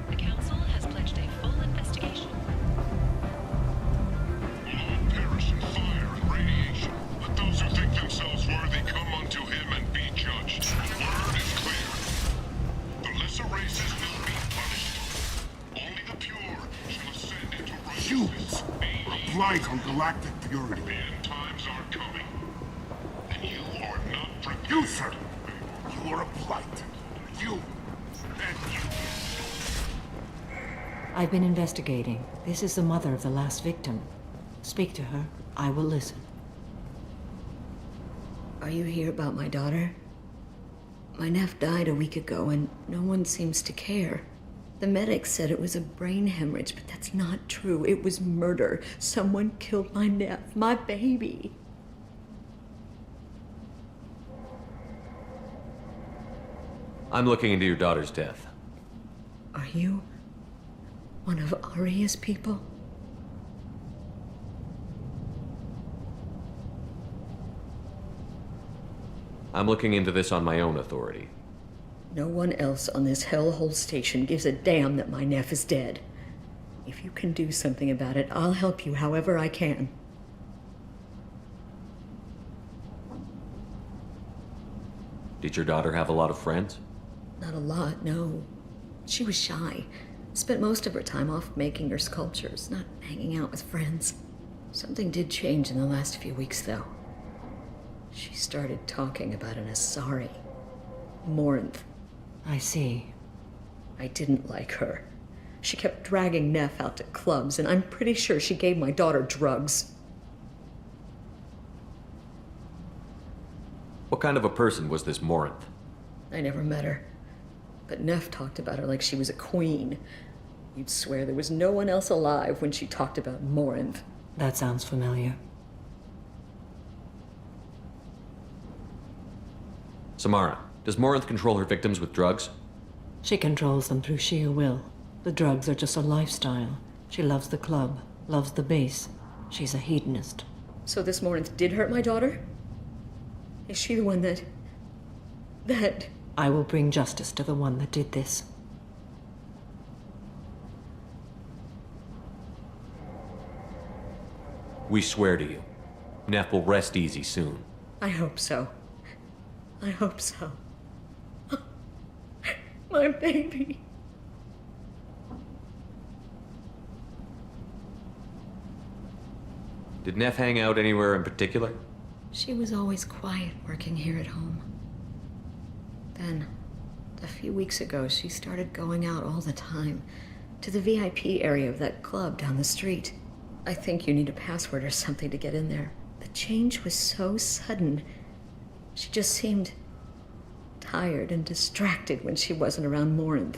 The Council has pledged a full investigation. Perish in fire and radiation. Let those who think themselves worthy come unto him and be judged. The word is clear. The lesser races will be punished. Only the pure shall ascend into righteousness. Humans, a blight on galactic purity. The end times are coming. And you are not prepared. You, sir, you are a blight. You, and you. I've been investigating. This is the mother of the last victim. Speak to her. I will listen. Are you here about my daughter? My nephew died a week ago and no one seems to care. The medics said it was a brain hemorrhage, but that's not true. It was murder. Someone killed my nephew, my baby. I'm looking into your daughter's death. Are you one of Aria's people? I'm looking into this on my own authority. No one else on this hellhole station gives a damn that my nephew is dead. If you can do something about it, I'll help you however I can. Did your daughter have a lot of friends? Not a lot, no. She was shy. Spent most of her time off making her sculptures, not hanging out with friends. Something did change in the last few weeks, though. She started talking about an Asari. Morinth. I see. I didn't like her. She kept dragging Neff out to clubs, and I'm pretty sure she gave my daughter drugs. What kind of a person was this Morinth? I never met her. But Neff talked about her like she was a queen. You'd swear there was no one else alive when she talked about Morinth. That sounds familiar. Samara, does Morinth control her victims with drugs? She controls them through sheer will. The drugs are just a lifestyle. She loves the club, loves the base. She's a hedonist. So this Morinth did hurt my daughter? Is she the one that... I will bring justice to the one that did this. We swear to you. Neff will rest easy soon. I hope so. I hope so. My baby. Did Neff hang out anywhere in particular? She was always quiet working here at home. Then, a few weeks ago, she started going out all the time to the VIP area of that club down the street. I think you need a password or something to get in there. The change was so sudden. She just seemed tired and distracted when she wasn't around Morinth.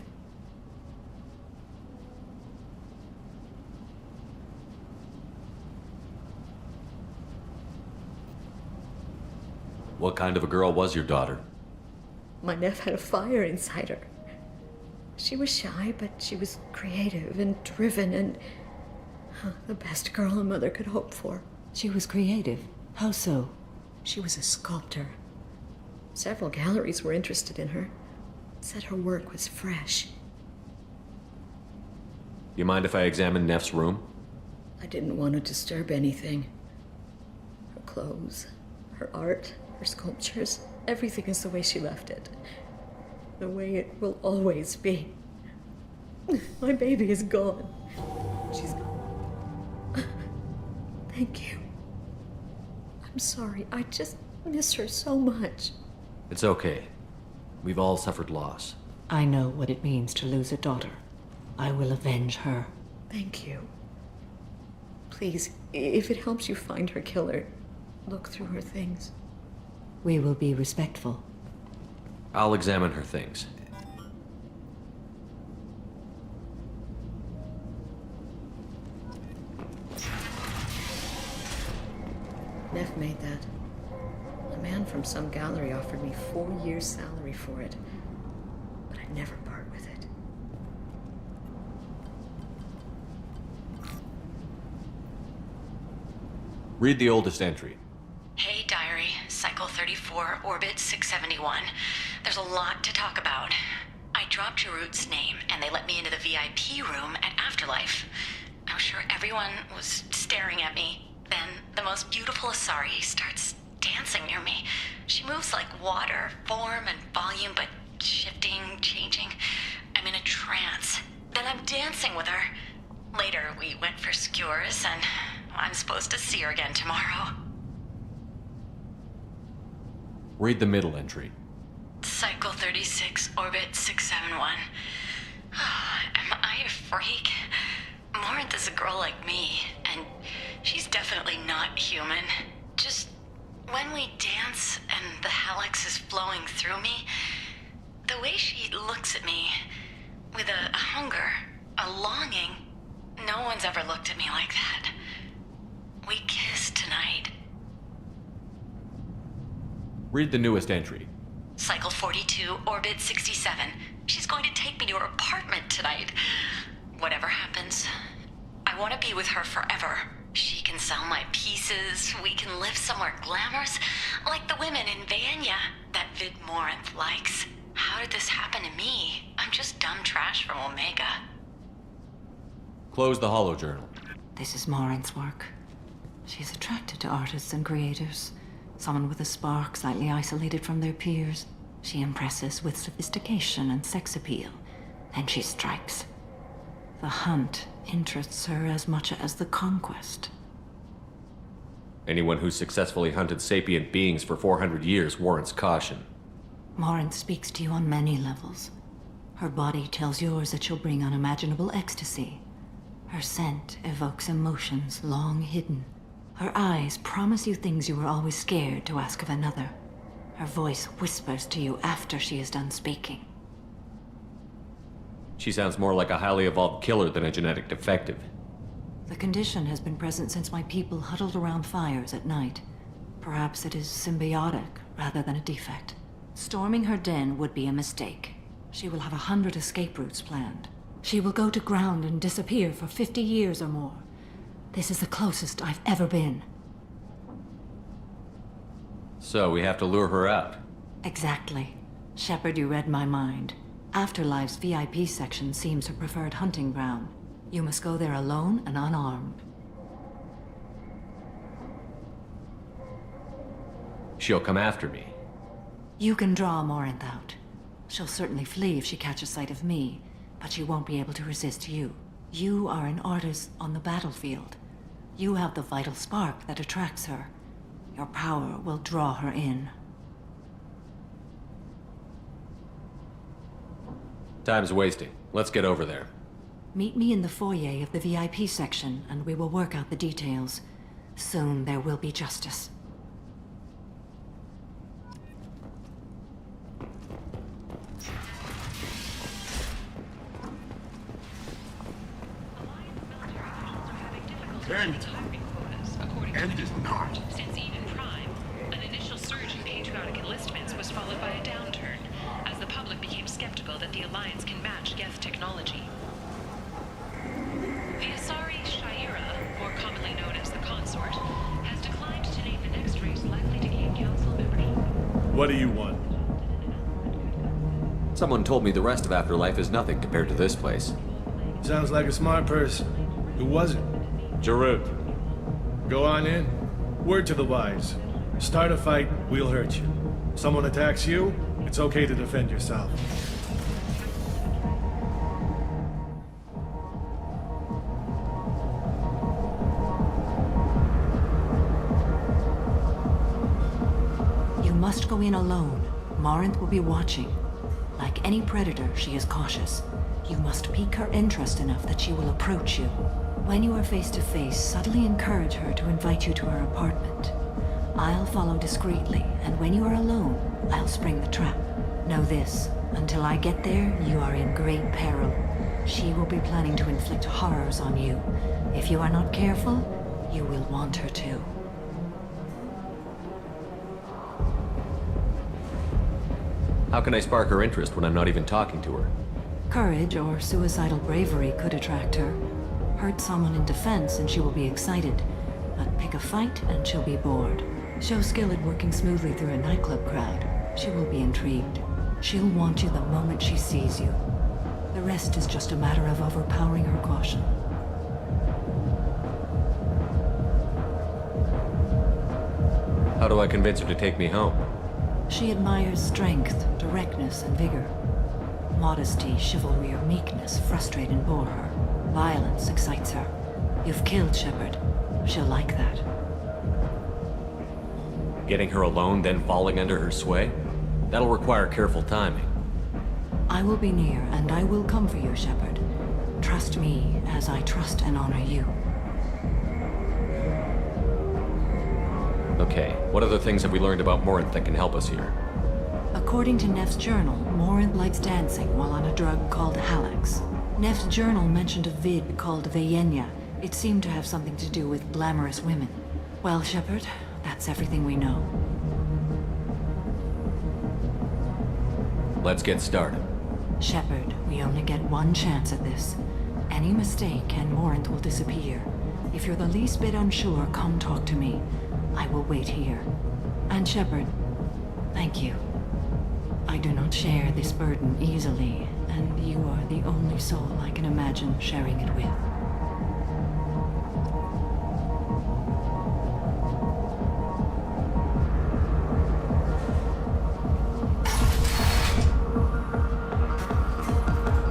What kind of a girl was your daughter? My neph had a fire inside her. She was shy, but she was creative and driven and the best girl a mother could hope for. She was creative. How so? She was a sculptor. Several galleries were interested in her. Said her work was fresh. You mind if I examine Neff's room? I didn't want to disturb anything. Her clothes, her art, her sculptures, everything is the way she left it. The way it will always be. My baby is gone. She's gone. Thank you. I'm sorry. I just miss her so much. It's okay. We've all suffered loss. I know what it means to lose a daughter. I will avenge her. Thank you. Please, if it helps you find her killer, look through her things. We will be respectful. I'll examine her things. Neff made that. A man from some gallery offered me 4 years' salary for it, but I'd never part with it. Read the oldest entry. Hey, Diary. Cycle 34, Orbit 671. There's a lot to talk about. I dropped Jarut's name, and they let me into the VIP room at Afterlife. I was sure everyone was staring at me. Then the most beautiful Asari starts dancing near me. She moves like water, form and volume, but shifting, changing. I'm in a trance. Then I'm dancing with her. Later, we went for skewers, and I'm supposed to see her again tomorrow. Read the middle entry. Cycle 36, Orbit 671. Am I a freak? Morinth is a girl like me, and she's definitely not human. Just when we dance and the hallex is flowing through me, the way she looks at me with a hunger, a longing, no one's ever looked at me like that. We kissed tonight. Read the newest entry. Cycle 42, Orbit 67. She's going to take me to her apartment tonight. Whatever happens, I want to be with her forever. She can sell my pieces, we can live somewhere glamorous, like the women in Vanya that Vid Morinth likes. How did this happen to me? I'm just dumb trash from Omega. Close the holojournal. This is Morinth's work. She's attracted to artists and creators. Someone with a spark, slightly isolated from their peers. She impresses with sophistication and sex appeal. Then she strikes. The hunt interests her as much as the conquest. Anyone who's successfully hunted sapient beings for 400 years warrants caution. Morinth speaks to you on many levels. Her body tells yours that she'll bring unimaginable ecstasy. Her scent evokes emotions long hidden. Her eyes promise you things you were always scared to ask of another. Her voice whispers to you after she is done speaking. She sounds more like a highly evolved killer than a genetic defective. The condition has been present since my people huddled around fires at night. Perhaps it is symbiotic rather than a defect. Storming her den would be a mistake. She will have 100 escape routes planned. She will go to ground and disappear for 50 years or more. This is the closest I've ever been. So we have to lure her out. Exactly. Shepard, you read my mind. Afterlife's VIP section seems her preferred hunting ground. You must go there alone and unarmed. She'll come after me. You can draw Morinth out. She'll certainly flee if she catches sight of me, but she won't be able to resist you. You are an artist on the battlefield. You have the vital spark that attracts her. Your power will draw her in. Time's wasting. Let's get over there. Meet me in the foyer of the VIP section, and we will work out the details. Soon there will be justice. End is not. Since Eden Prime, an initial surge in patriotic enlistments was followed by a downturn, as the public became skeptical that the Alliance can match Geth technology. The Asari Shaira, more commonly known as the Consort, has declined to name the next race likely to gain council membership. What do you want? Someone told me the rest of Afterlife is nothing compared to this place. Sounds like a smart person. Who was it? Jarut. Go on in. Word to the wise. Start a fight, we'll hurt you. Someone attacks you, it's okay to defend yourself. You must go in alone. Morinth will be watching. Like any predator, she is cautious. You must pique her interest enough that she will approach you. When you are face to face, subtly encourage her to invite you to her apartment. I'll follow discreetly, and when you are alone, I'll spring the trap. Know this, until I get there, you are in great peril. She will be planning to inflict horrors on you. If you are not careful, you will want her to. How can I spark her interest when I'm not even talking to her? Courage or suicidal bravery could attract her. Hurt someone in defense and she will be excited. But pick a fight and she'll be bored. Show skill at working smoothly through a nightclub crowd. She will be intrigued. She'll want you the moment she sees you. The rest is just a matter of overpowering her caution. How do I convince her to take me home? She admires strength, directness, and vigor. Modesty, chivalry, or meekness frustrate and bore her. Violence excites her. You've killed Shepard. She'll like that. Getting her alone, then falling under her sway? That'll require careful timing. I will be near, and I will come for you, Shepard. Trust me as I trust and honor you. Okay, what other things have we learned about Morinth that can help us here? According to Neff's journal, Morinth likes dancing while on a drug called Halax. Neff's journal mentioned a vid called Vayenya. It seemed to have something to do with glamorous women. Well, Shepard, that's everything we know. Let's get started. Shepard, we only get one chance at this. Any mistake and Morant will disappear. If you're the least bit unsure, come talk to me. I will wait here. And Shepard, thank you. I do not share this burden easily, and you are the only soul I can imagine sharing it with.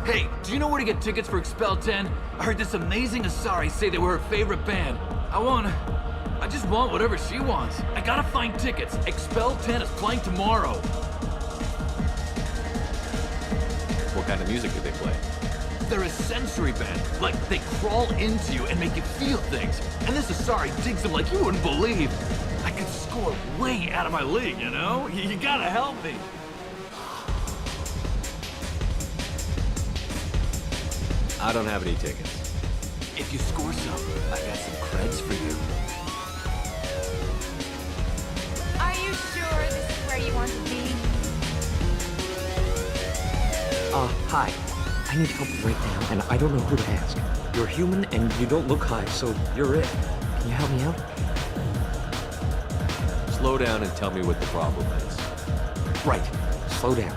Hey, do you know where to get tickets for Expel 10? I heard this amazing Asari say they were her favorite band. I just want whatever she wants. I gotta find tickets. Expel 10 is playing tomorrow. What kind of music do they play? They're a sensory band. Like, they crawl into you and make you feel things. And this Asari digs them like you wouldn't believe. I could score way out of my league, you know? You gotta help me. I don't have any tickets. If you score some, I got some creds for you. Are you sure this is where you want to be? Hi. I need help right now, and I don't know who to ask. You're human, and you don't look high, so you're it. Can you help me out? Slow down and tell me what the problem is. Right. Slow down.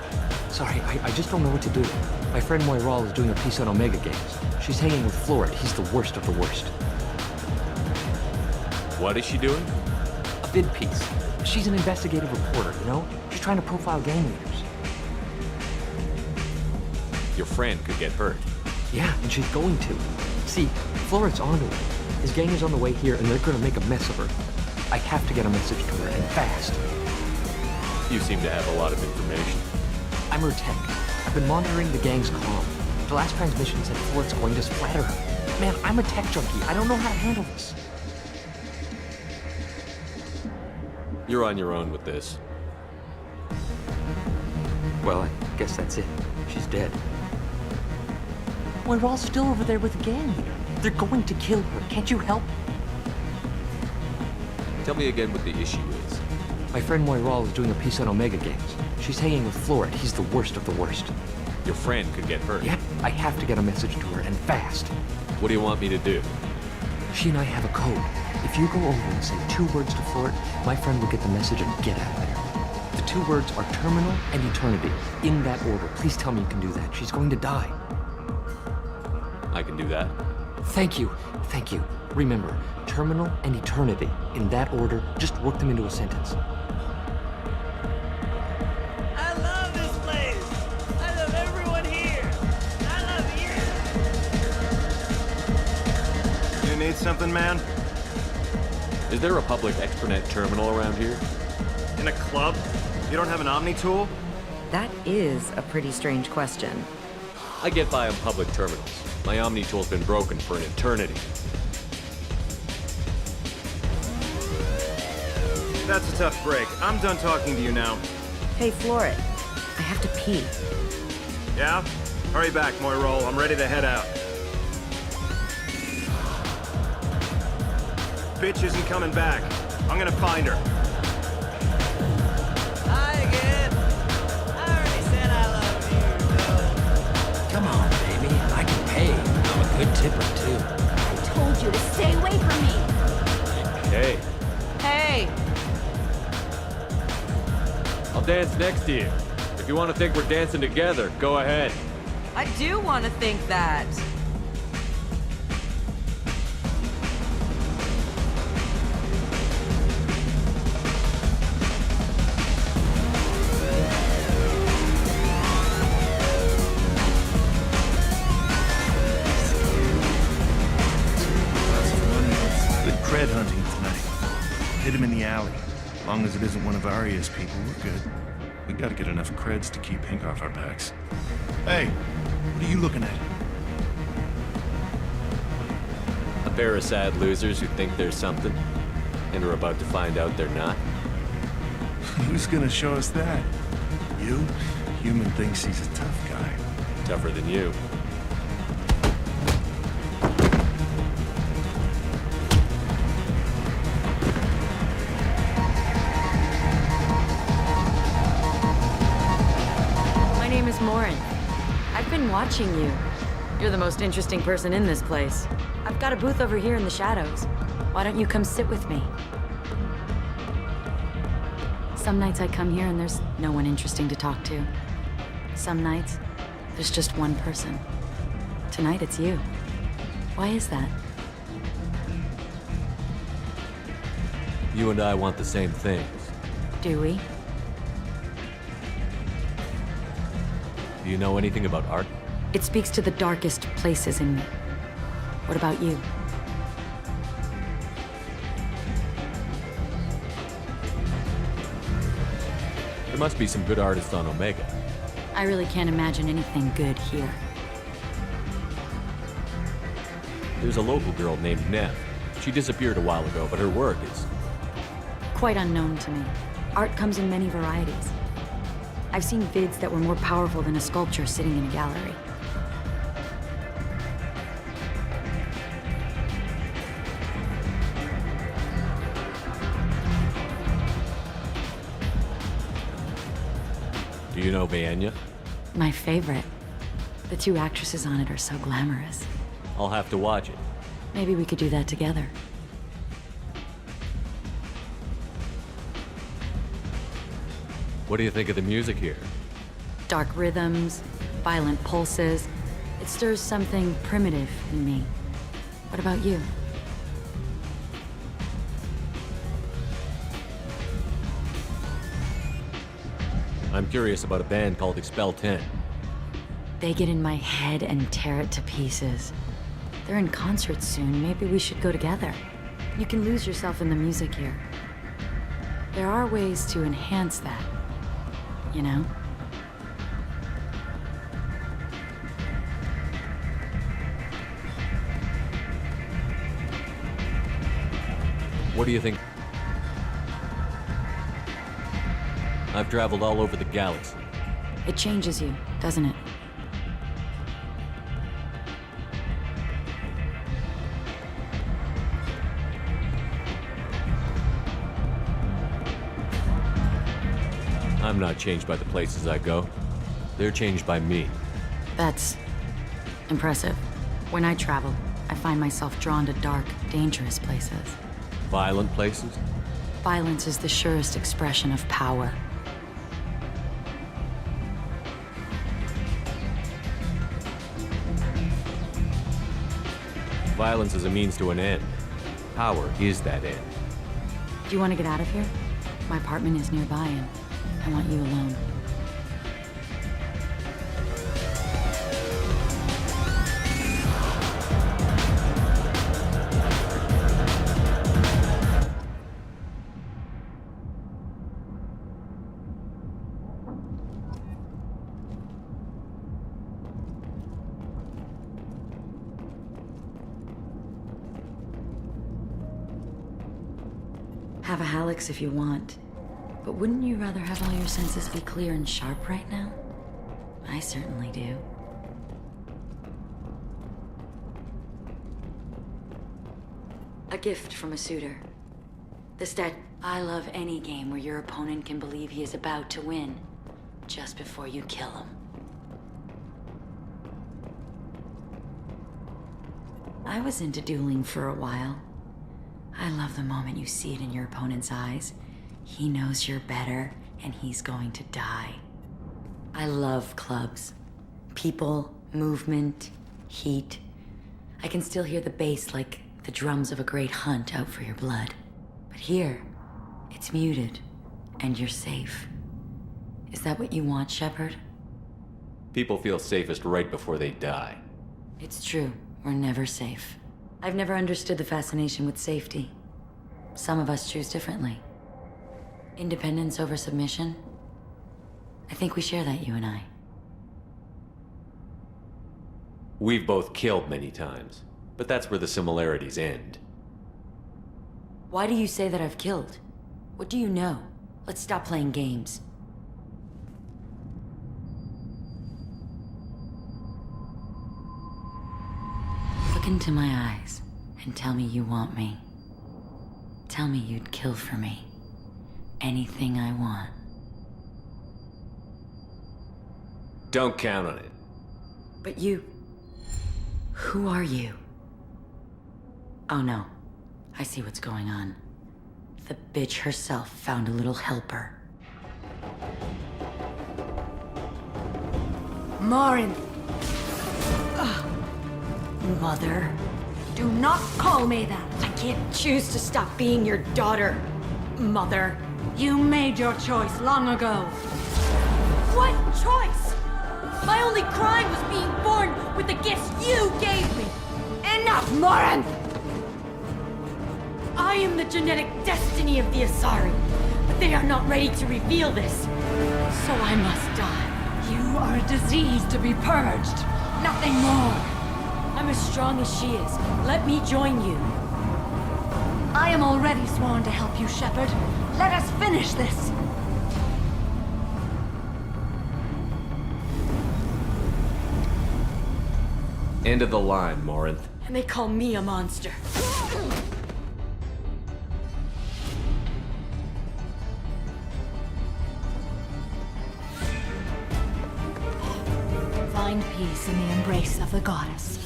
Sorry, I just don't know what to do. My friend Moiral is doing a piece on Omega Games. She's hanging with Florid. He's the worst of the worst. What is she doing? A vid piece. She's an investigative reporter, you know? She's trying to profile gang leaders. Your friend could get hurt. Yeah, and she's going to. See, Florid's onto her. His gang is on the way here, and they're gonna make a mess of her. I have to get a message to her, and fast. You seem to have a lot of information. I'm her tech. I've been monitoring the gang's comm. The last transmission said Florid's going to splatter her. Man, I'm a tech junkie. I don't know how to handle this. You're on your own with this. Well, I guess that's it. She's dead. Moiral's still over there with the gang leader. They're going to kill her. Can't you help? Tell me again what the issue is. My friend Moiral is doing a piece on Omega Games. She's hanging with Florid. He's the worst of the worst. Your friend could get hurt. Yeah, I have to get a message to her, and fast. What do you want me to do? She and I have a code. If you go over and say 2 words to Florid, my friend will get the message and get out of there. The 2 words are terminal and eternity. In that order. Please tell me you can do that. She's going to die. I can do that. Thank you. Thank you. Remember, terminal and eternity. In that order, just work them into a sentence. I love this place. I love everyone here. I love you. You need something, man? Is there a public extranet terminal around here? In a club? You don't have an Omni tool? That is a pretty strange question. I get by on public terminals. My Omni tool's been broken for an eternity. That's a tough break. I'm done talking to you now. Hey, Florid. I have to pee. Yeah? Hurry back, Moiral. I'm ready to head out. Bitch isn't coming back. I'm gonna find her. Hi again. I already said I love you, Come on, baby. I can pay. I'm a good tipper, too. I told you to stay away from me. Hey. Hey. I'll dance next to you. If you want to think we're dancing together, go ahead. I do want to think that. Good cred hunting tonight. Hit him in the alley. As long as it isn't one of Arya's people, we're good. We gotta get enough creds to keep Pink off our backs. Hey, what are you looking at? A pair of sad losers who think there's something, and are about to find out they're not. Who's gonna show us that? You? Human thinks he's a tough guy. Tougher than you. watching you. You're the most interesting person in this place. I've got a booth over here in the shadows. Why don't you come sit with me? Some nights I come here and there's no one interesting to talk to. Some nights, there's just one person. Tonight it's you. Why is that? You and I want the same things. Do we? Do you know anything about art? It speaks to the darkest places in me. What about you? There must be some good artists on Omega. I really can't imagine anything good here. There's a local girl named Nev. She disappeared a while ago, but her work is... quite unknown to me. Art comes in many varieties. I've seen vids that were more powerful than a sculpture sitting in a gallery. Do you know Vaenya? My favorite. The two actresses on it are so glamorous. I'll have to watch it. Maybe we could do that together. What do you think of the music here? Dark rhythms, violent pulses. It stirs something primitive in me. What about you? I'm curious about a band called Expel 10. They get in my head and tear it to pieces. They're in concert soon. Maybe we should go together. You can lose yourself in the music here. There are ways to enhance that, you know? What do you think? I've traveled all over the galaxy. It changes you, doesn't it? I'm not changed by the places I go. They're changed by me. That's impressive. When I travel, I find myself drawn to dark, dangerous places. Violent places? Violence is the surest expression of power. Violence is a means to an end. Power is that end. Do you want to get out of here? My apartment is nearby and I want you alone. Have a Hallex if you want. But wouldn't you rather have all your senses be clear and sharp right now? I certainly do. A gift from a suitor. The stat... I love any game where your opponent can believe he is about to win, just before you kill him. I was into dueling for a while. I love the moment you see it in your opponent's eyes. He knows you're better, and he's going to die. I love clubs. People, movement, heat. I can still hear the bass like the drums of a great hunt out for your blood. But here, it's muted, and you're safe. Is that what you want, Shepard? People feel safest right before they die. It's true. We're never safe. I've never understood the fascination with safety. Some of us choose differently. Independence over submission? I think we share that, you and I. We've both killed many times, but that's where the similarities end. Why do you say that I've killed? What do you know? Let's stop playing games. Look into my eyes and tell me you want me. Tell me you'd kill for me. Anything I want. Don't count on it. But you... Who are you? Oh no. I see what's going on. The bitch herself found a little helper. Morin! Mother. Do not call me that! I can't choose to stop being your daughter, Mother. You made your choice long ago. What choice? My only crime was being born with the gifts you gave me. Enough, Morin! I am the genetic destiny of the Asari, but they are not ready to reveal this. So I must die. You are a disease to be purged. Nothing more. I'm as strong as she is. Let me join you. I am already sworn to help you, Shepard. Let us finish this. End of the line, Morinth. And they call me a monster. Find peace in the embrace of the goddess.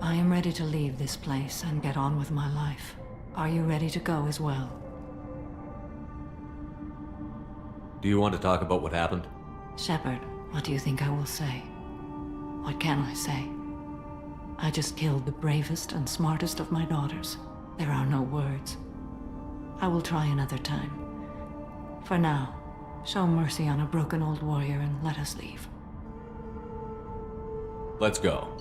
I am ready to leave this place and get on with my life. Are you ready to go as well? Do you want to talk about what happened? Shepard, what do you think I will say? What can I say? I just killed the bravest and smartest of my daughters. There are no words. I will try another time. For now, show mercy on a broken old warrior and let us leave. Let's go.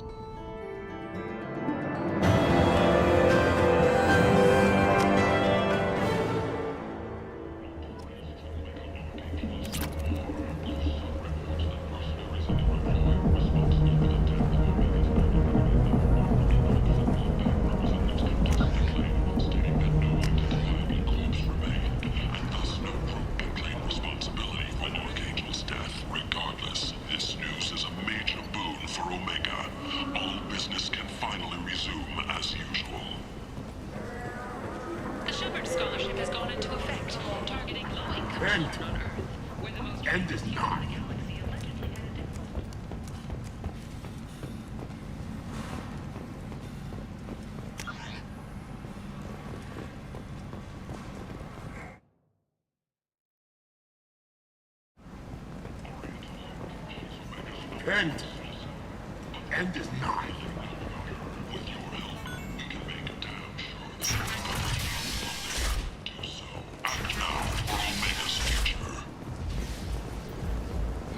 End is nigh. End is nigh. With your help, we can make it down. Do so. Act now for Omega's future.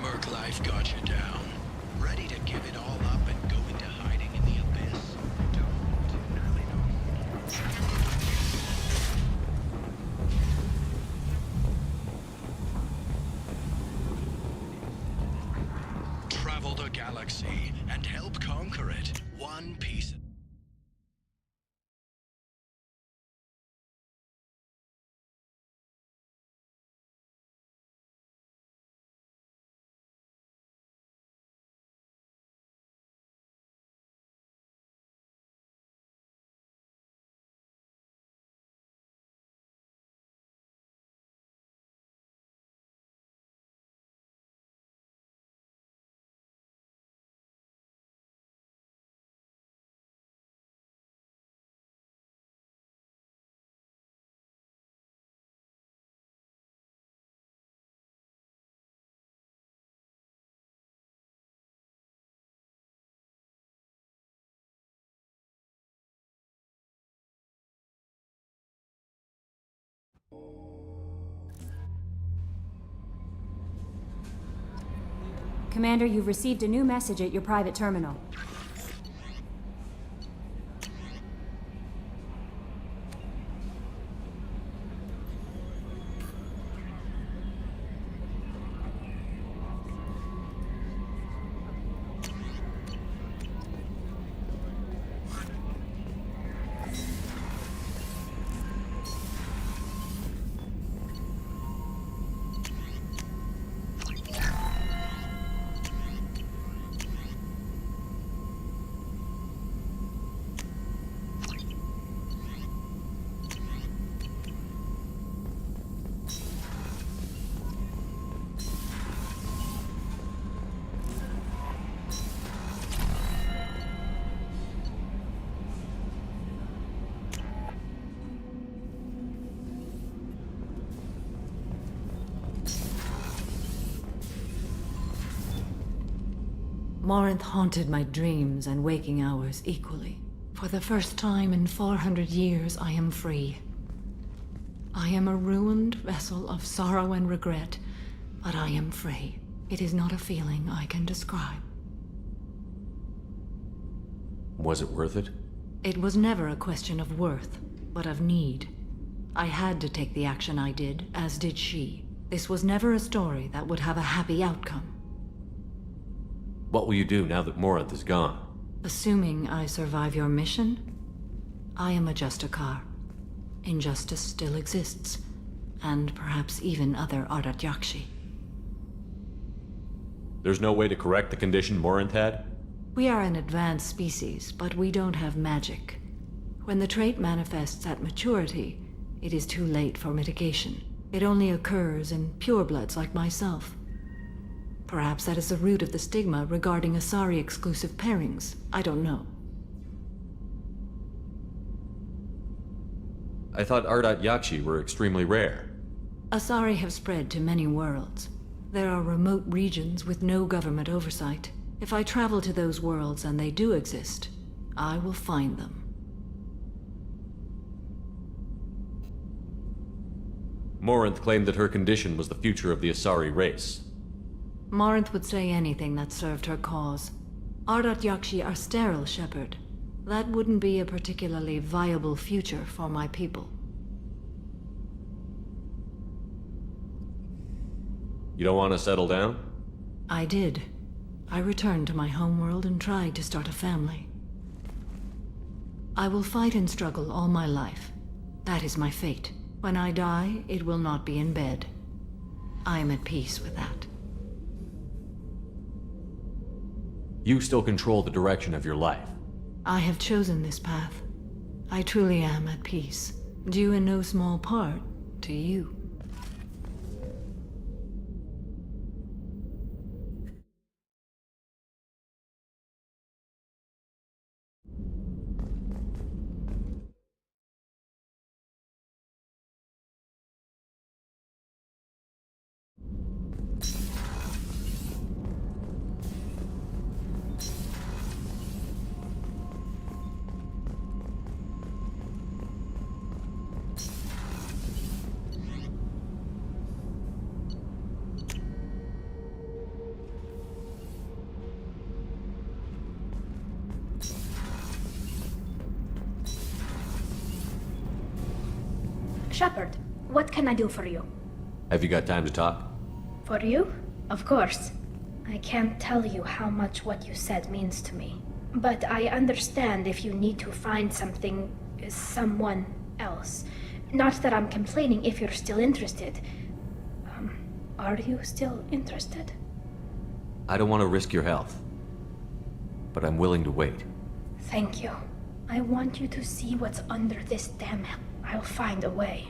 Merc life got you down. Ready to give it all up and go into hiding in the abyss? Travel the galaxy and help conquer it. One piece. Commander, you've received a new message at your private terminal. Morinth haunted my dreams and waking hours equally. For the first time in 400 years, I am free. I am a ruined vessel of sorrow and regret, but I am free. It is not a feeling I can describe. Was it worth it? It was never a question of worth, but of need. I had to take the action I did, as did she. This was never a story that would have a happy outcome. What will you do now that Morinth is gone? Assuming I survive your mission, I am a Justicar. Injustice still exists, and perhaps even other Ardat Yakshi. There's no way to correct the condition Morinth had? We are an advanced species, but we don't have magic. When the trait manifests at maturity, it is too late for mitigation. It only occurs in purebloods like myself. Perhaps that is the root of the stigma regarding Asari-exclusive pairings. I don't know. I thought Ardat Yakshi were extremely rare. Asari have spread to many worlds. There are remote regions with no government oversight. If I travel to those worlds and they do exist, I will find them. Morinth claimed that her condition was the future of the Asari race. Morinth would say anything that served her cause. Ardat Yakshi are sterile, Shepard. That wouldn't be a particularly viable future for my people. You don't want to settle down? I did. I returned to my homeworld and tried to start a family. I will fight and struggle all my life. That is my fate. When I die, it will not be in bed. I am at peace with that. You still control the direction of your life. I have chosen this path. I truly am at peace, due in no small part to you. Shepard, what can I do for you? Have you got time to talk? For you? Of course. I can't tell you how much what you said means to me. But I understand if you need to find someone else. Not that I'm complaining if you're still interested. Are you still interested? I don't want to risk your health, but I'm willing to wait. Thank you. I want you to see what's under this damn hell. I'll find a way.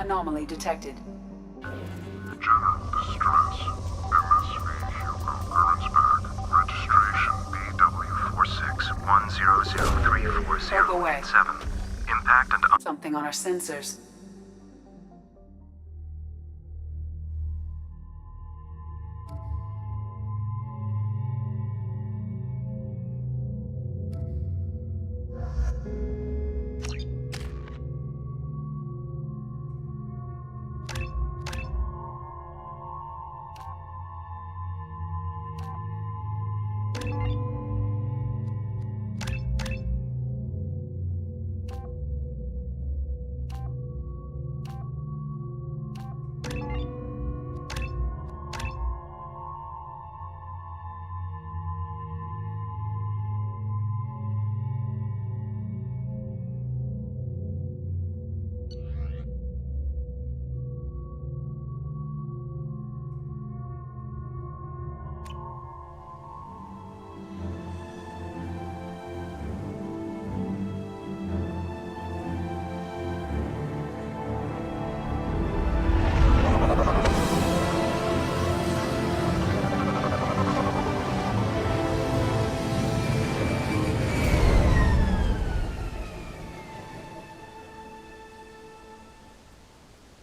Anomaly detected. General distress. MSV Hugo Gernsback. Registration BW4610034087. Step away. Impact and... Something on our sensors.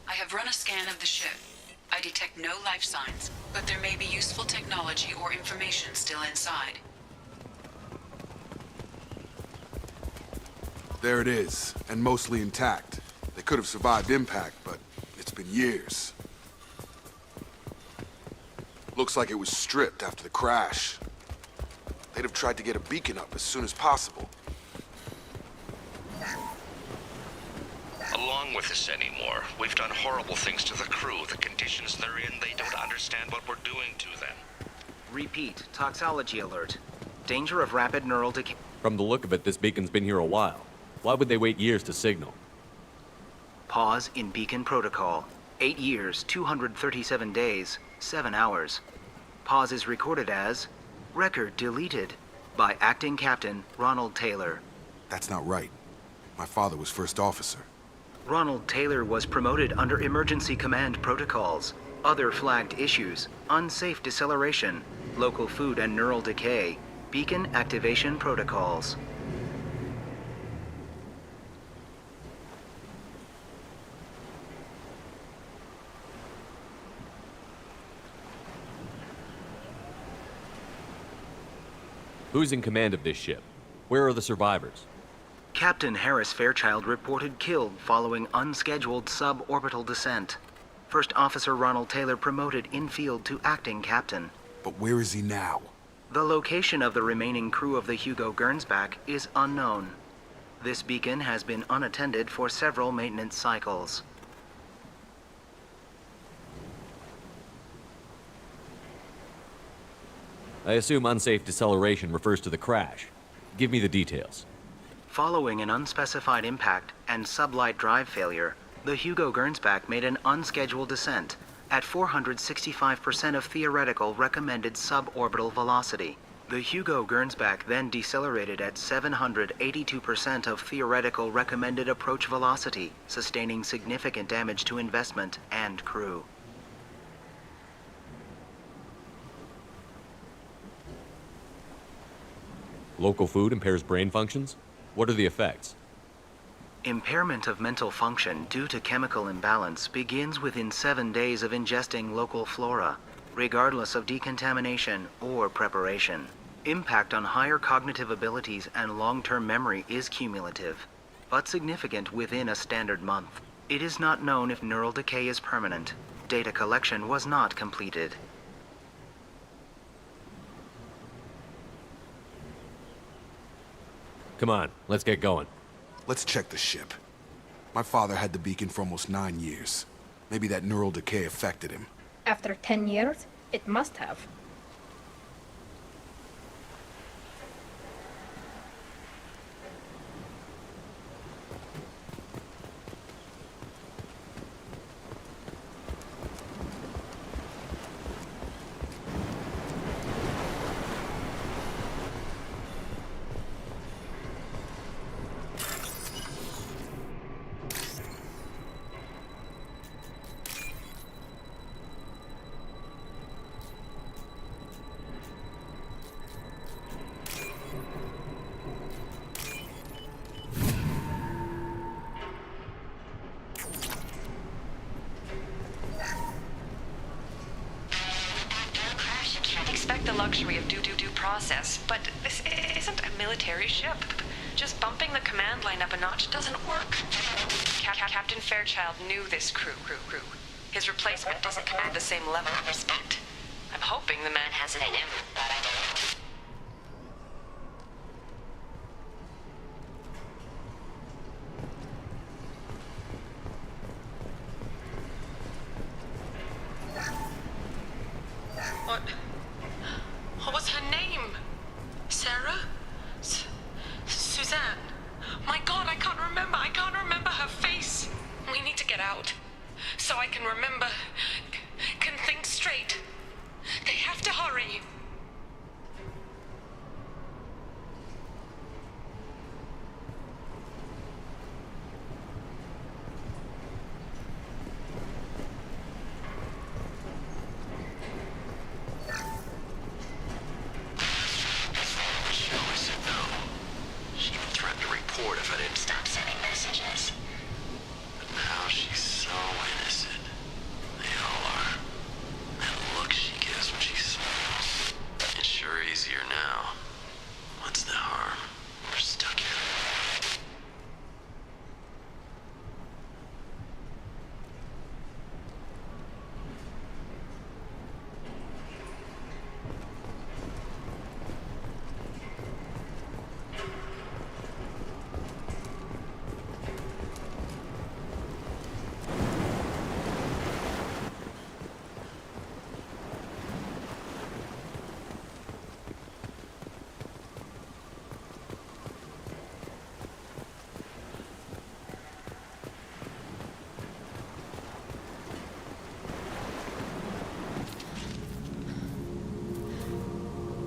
I have run a scan of the ship. I detect no life signs, but there may be useful technology or information still inside. There it is, and mostly intact. They could have survived impact, but it's been years. Looks like it was stripped after the crash. They'd have tried to get a beacon up as soon as possible. Along with this anymore. We've done horrible things to the crew. The conditions they're in, they don't understand what we're doing to them. Repeat, toxology alert. Danger of rapid neural decay. From the look of it, this beacon's been here a while. Why would they wait years to signal? Pause in beacon protocol. 8 years, 237 days, 7 hours. Pause is recorded as record deleted by Acting Captain Ronald Taylor. That's not right. My father was first officer. Ronald Taylor was promoted under emergency command protocols. Other flagged issues: unsafe deceleration, local food and neural decay, beacon activation protocols. Who's in command of this ship? Where are the survivors? Captain Harris Fairchild reported killed following unscheduled suborbital descent. First Officer Ronald Taylor promoted in-field to acting captain. But where is he now? The location of the remaining crew of the Hugo Gernsback is unknown. This beacon has been unattended for several maintenance cycles. I assume unsafe deceleration refers to the crash. Give me the details. Following an unspecified impact and sublight drive failure, the Hugo Gernsback made an unscheduled descent at 465% of theoretical recommended suborbital velocity. The Hugo Gernsback then decelerated at 782% of theoretical recommended approach velocity, sustaining significant damage to investment and crew. Local food impairs brain functions? What are the effects? Impairment of mental function due to chemical imbalance begins within 7 days of ingesting local flora, regardless of decontamination or preparation. Impact on higher cognitive abilities and long-term memory is cumulative, but significant within a standard month. It is not known if neural decay is permanent. Data collection was not completed. Come on, let's get going. Let's check the ship. My father had the beacon for almost 9 years. Maybe that neural decay affected him. After 10 years, it must have. luxury of due process, but this isn't a military ship. Just bumping the command line up a notch doesn't work. Captain Fairchild knew this crew. His replacement doesn't command the same level of respect. I'm hoping the man has it in him. What was her name? Sarah? Suzanne? My God, I can't remember. I can't remember her face. We need to get out. So I can remember, can think straight. They have to hurry. If I didn't stop sending messages. But now she's so innocent. They all are. That look she gives when she smiles. It's sure easier now. What's the harm? We're stuck here.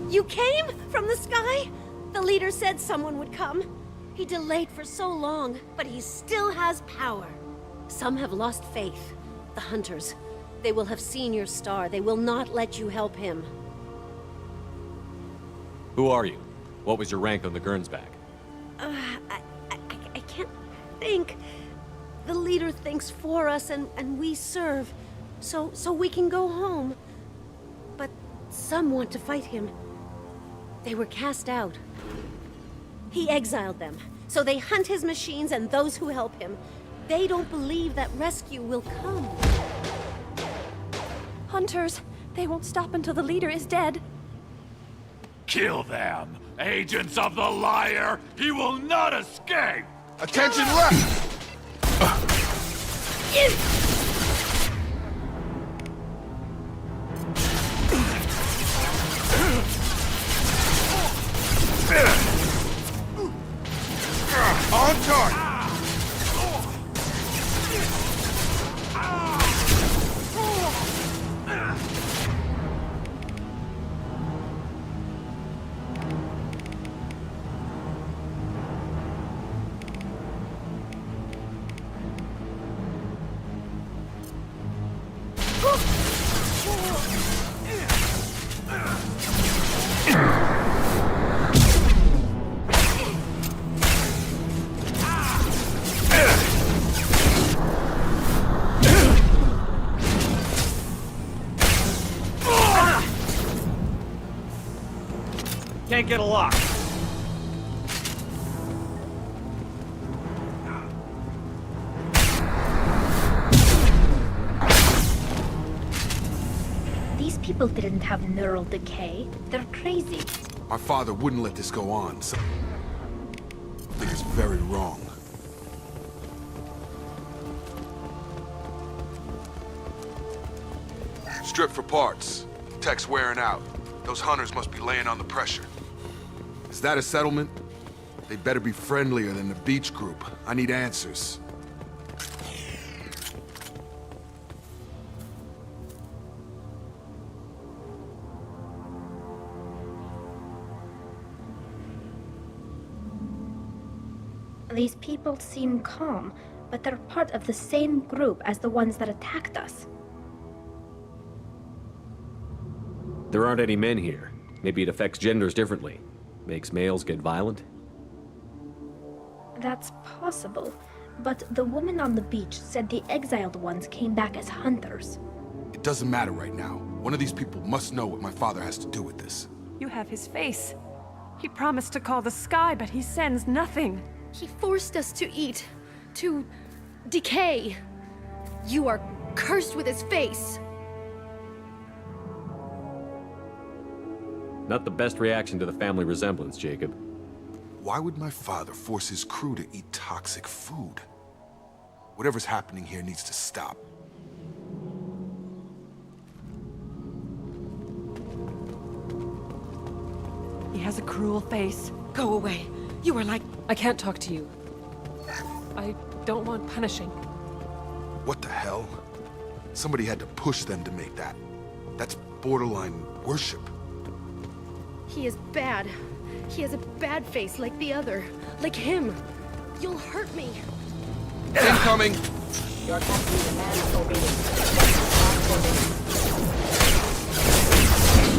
You came? From the sky? The leader said someone would come. He delayed for so long, but he still has power. Some have lost faith. The hunters. They will have seen your star. They will not let you help him. Who are you? What was your rank on the Gernsback? I can't think. The leader thinks for us and we serve. So we can go home. But some want to fight him. They were cast out. He exiled them, so they hunt his machines and those who help him. They don't believe that rescue will come. Hunters, they won't stop until the leader is dead. Kill them! Agents of the liar! He will not escape! Attention left! On target! Can't get a lock. These people didn't have neural decay. They're crazy. My father wouldn't let this go on. Something is very wrong. Strip for parts. Tech's wearing out. Those hunters must be laying on the pressure. Is that a settlement? They better be friendlier than the beach group. I need answers. These people seem calm, but they're part of the same group as the ones that attacked us. There aren't any men here. Maybe it affects genders differently. Makes males get violent? That's possible, but the woman on the beach said the exiled ones came back as hunters. It doesn't matter right now. One of these people must know what my father has to do with this. You have his face. He promised to call the sky, but he sends nothing. He forced us to eat, to decay. You are cursed with his face. Not the best reaction to the family resemblance, Jacob. Why would my father force his crew to eat toxic food? Whatever's happening here needs to stop. He has a cruel face. Go away. You are like... I can't talk to you. I don't want punishing. What the hell? Somebody had to push them to make that. That's borderline worship. He is bad. He has a bad face like the other. Like him. You'll hurt me. Incoming! Your captain demands obedience.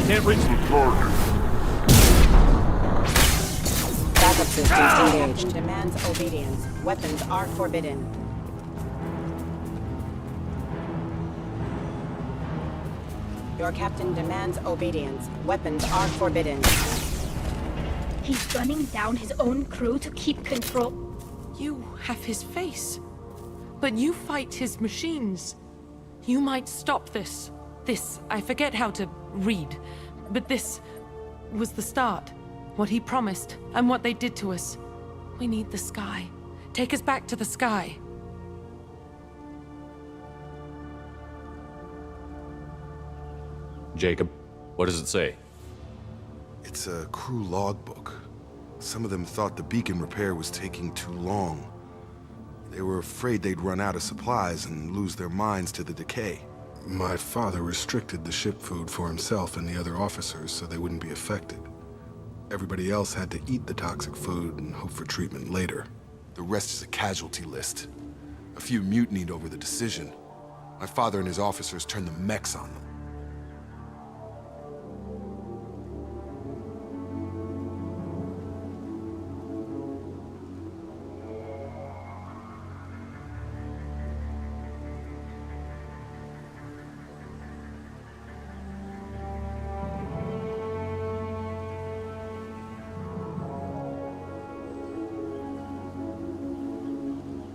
Can't reach the target. Backup systems engaged. Demands obedience. Weapons are forbidden. Your captain demands obedience. Weapons are forbidden. He's gunning down his own crew to keep control. You have his face. But you fight his machines. You might stop this. This, I forget how to read. But this was the start. What he promised, and what they did to us. We need the sky. Take us back to the sky. Jacob, what does it say? It's a crew logbook. Some of them thought the beacon repair was taking too long. They were afraid they'd run out of supplies and lose their minds to the decay. My father restricted the ship food for himself and the other officers so they wouldn't be affected. Everybody else had to eat the toxic food and hope for treatment later. The rest is a casualty list. A few mutinied over the decision. My father and his officers turned the mechs on them.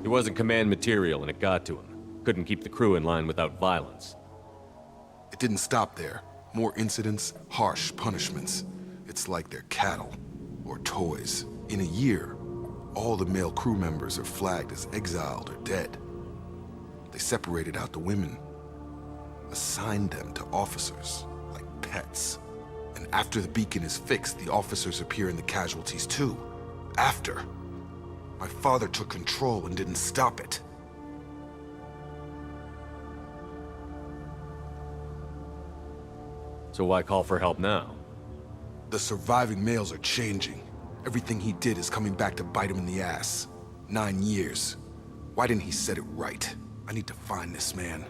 He wasn't command material and it got to him. Couldn't keep the crew in line without violence. It didn't stop there. More incidents, harsh punishments. It's like they're cattle or toys. In a year, all the male crew members are flagged as exiled or dead. They separated out the women, assigned them to officers like pets. And after the beacon is fixed, the officers appear in the casualties too. After. My father took control and didn't stop it. So why call for help now? The surviving males are changing. Everything he did is coming back to bite him in the ass. 9 years. Why didn't he set it right? I need to find this man.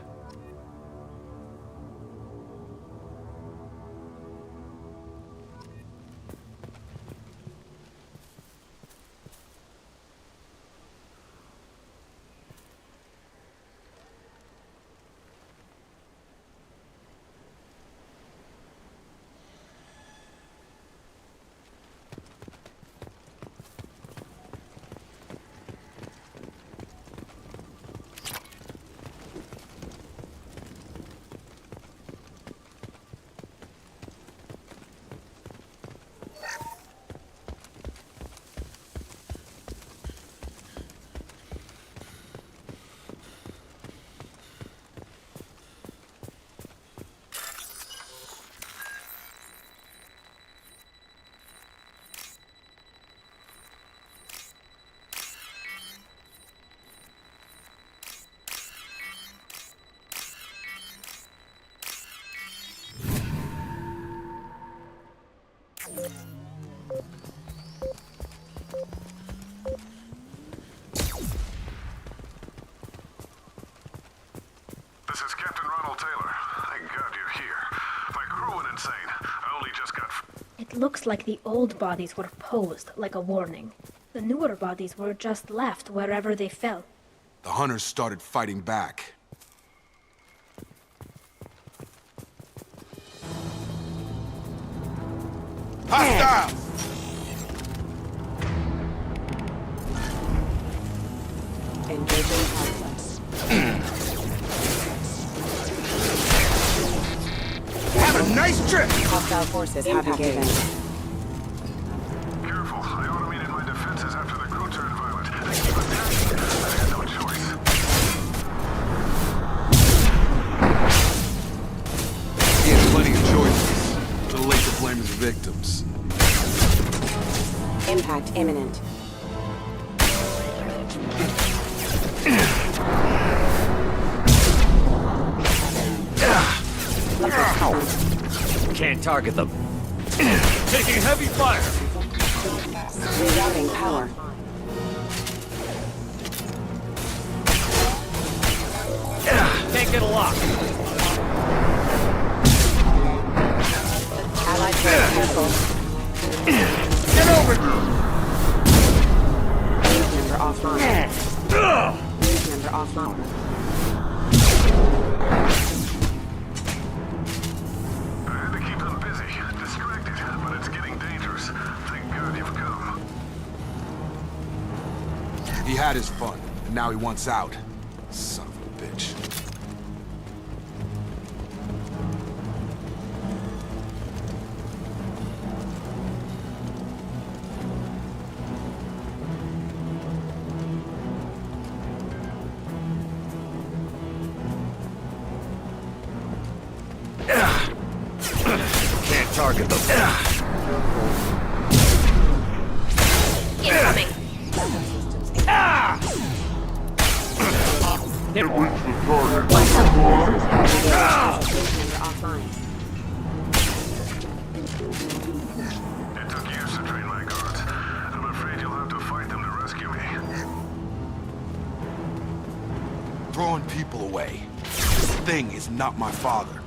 This is Captain Ronald Taylor. Thank God you're here. My crew went insane. I only just got... It looks like the old bodies were posed like a warning. The newer bodies were just left wherever they fell. The hunters started fighting back. Hostile! Engaging conflict. Have a nice trip! Hostile forces have engaged. Careful, I automated my defenses after the crew turned violent. They keep attacking. I had no choice. He had plenty of choices. Too late to blame his victims. Impact imminent. Can't target them. Taking heavy fire. Rerouting power. Can't get a lock. Allied force careful. Get over here. News member offline. News member offline. I had to keep them busy, distracted, but it's getting dangerous. Thank God you've come. He had his fun, and now he wants out. Son of a bitch. Can't target them. Incoming. Hit one. Offline. It took years to train my guards. I'm afraid you'll have to fight them to rescue me. Throwing people away. This thing is not my father.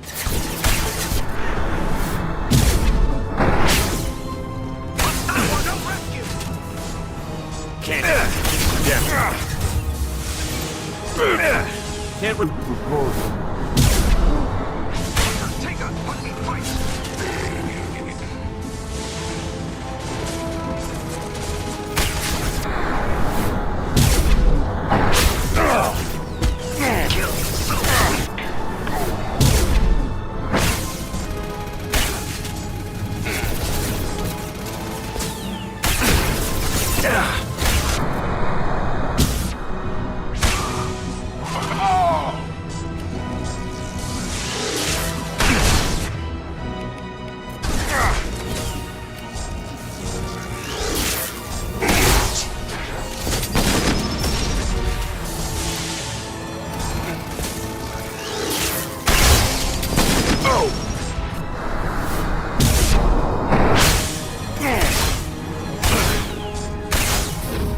Can't. Yeah. Can't. Take us, let me fight.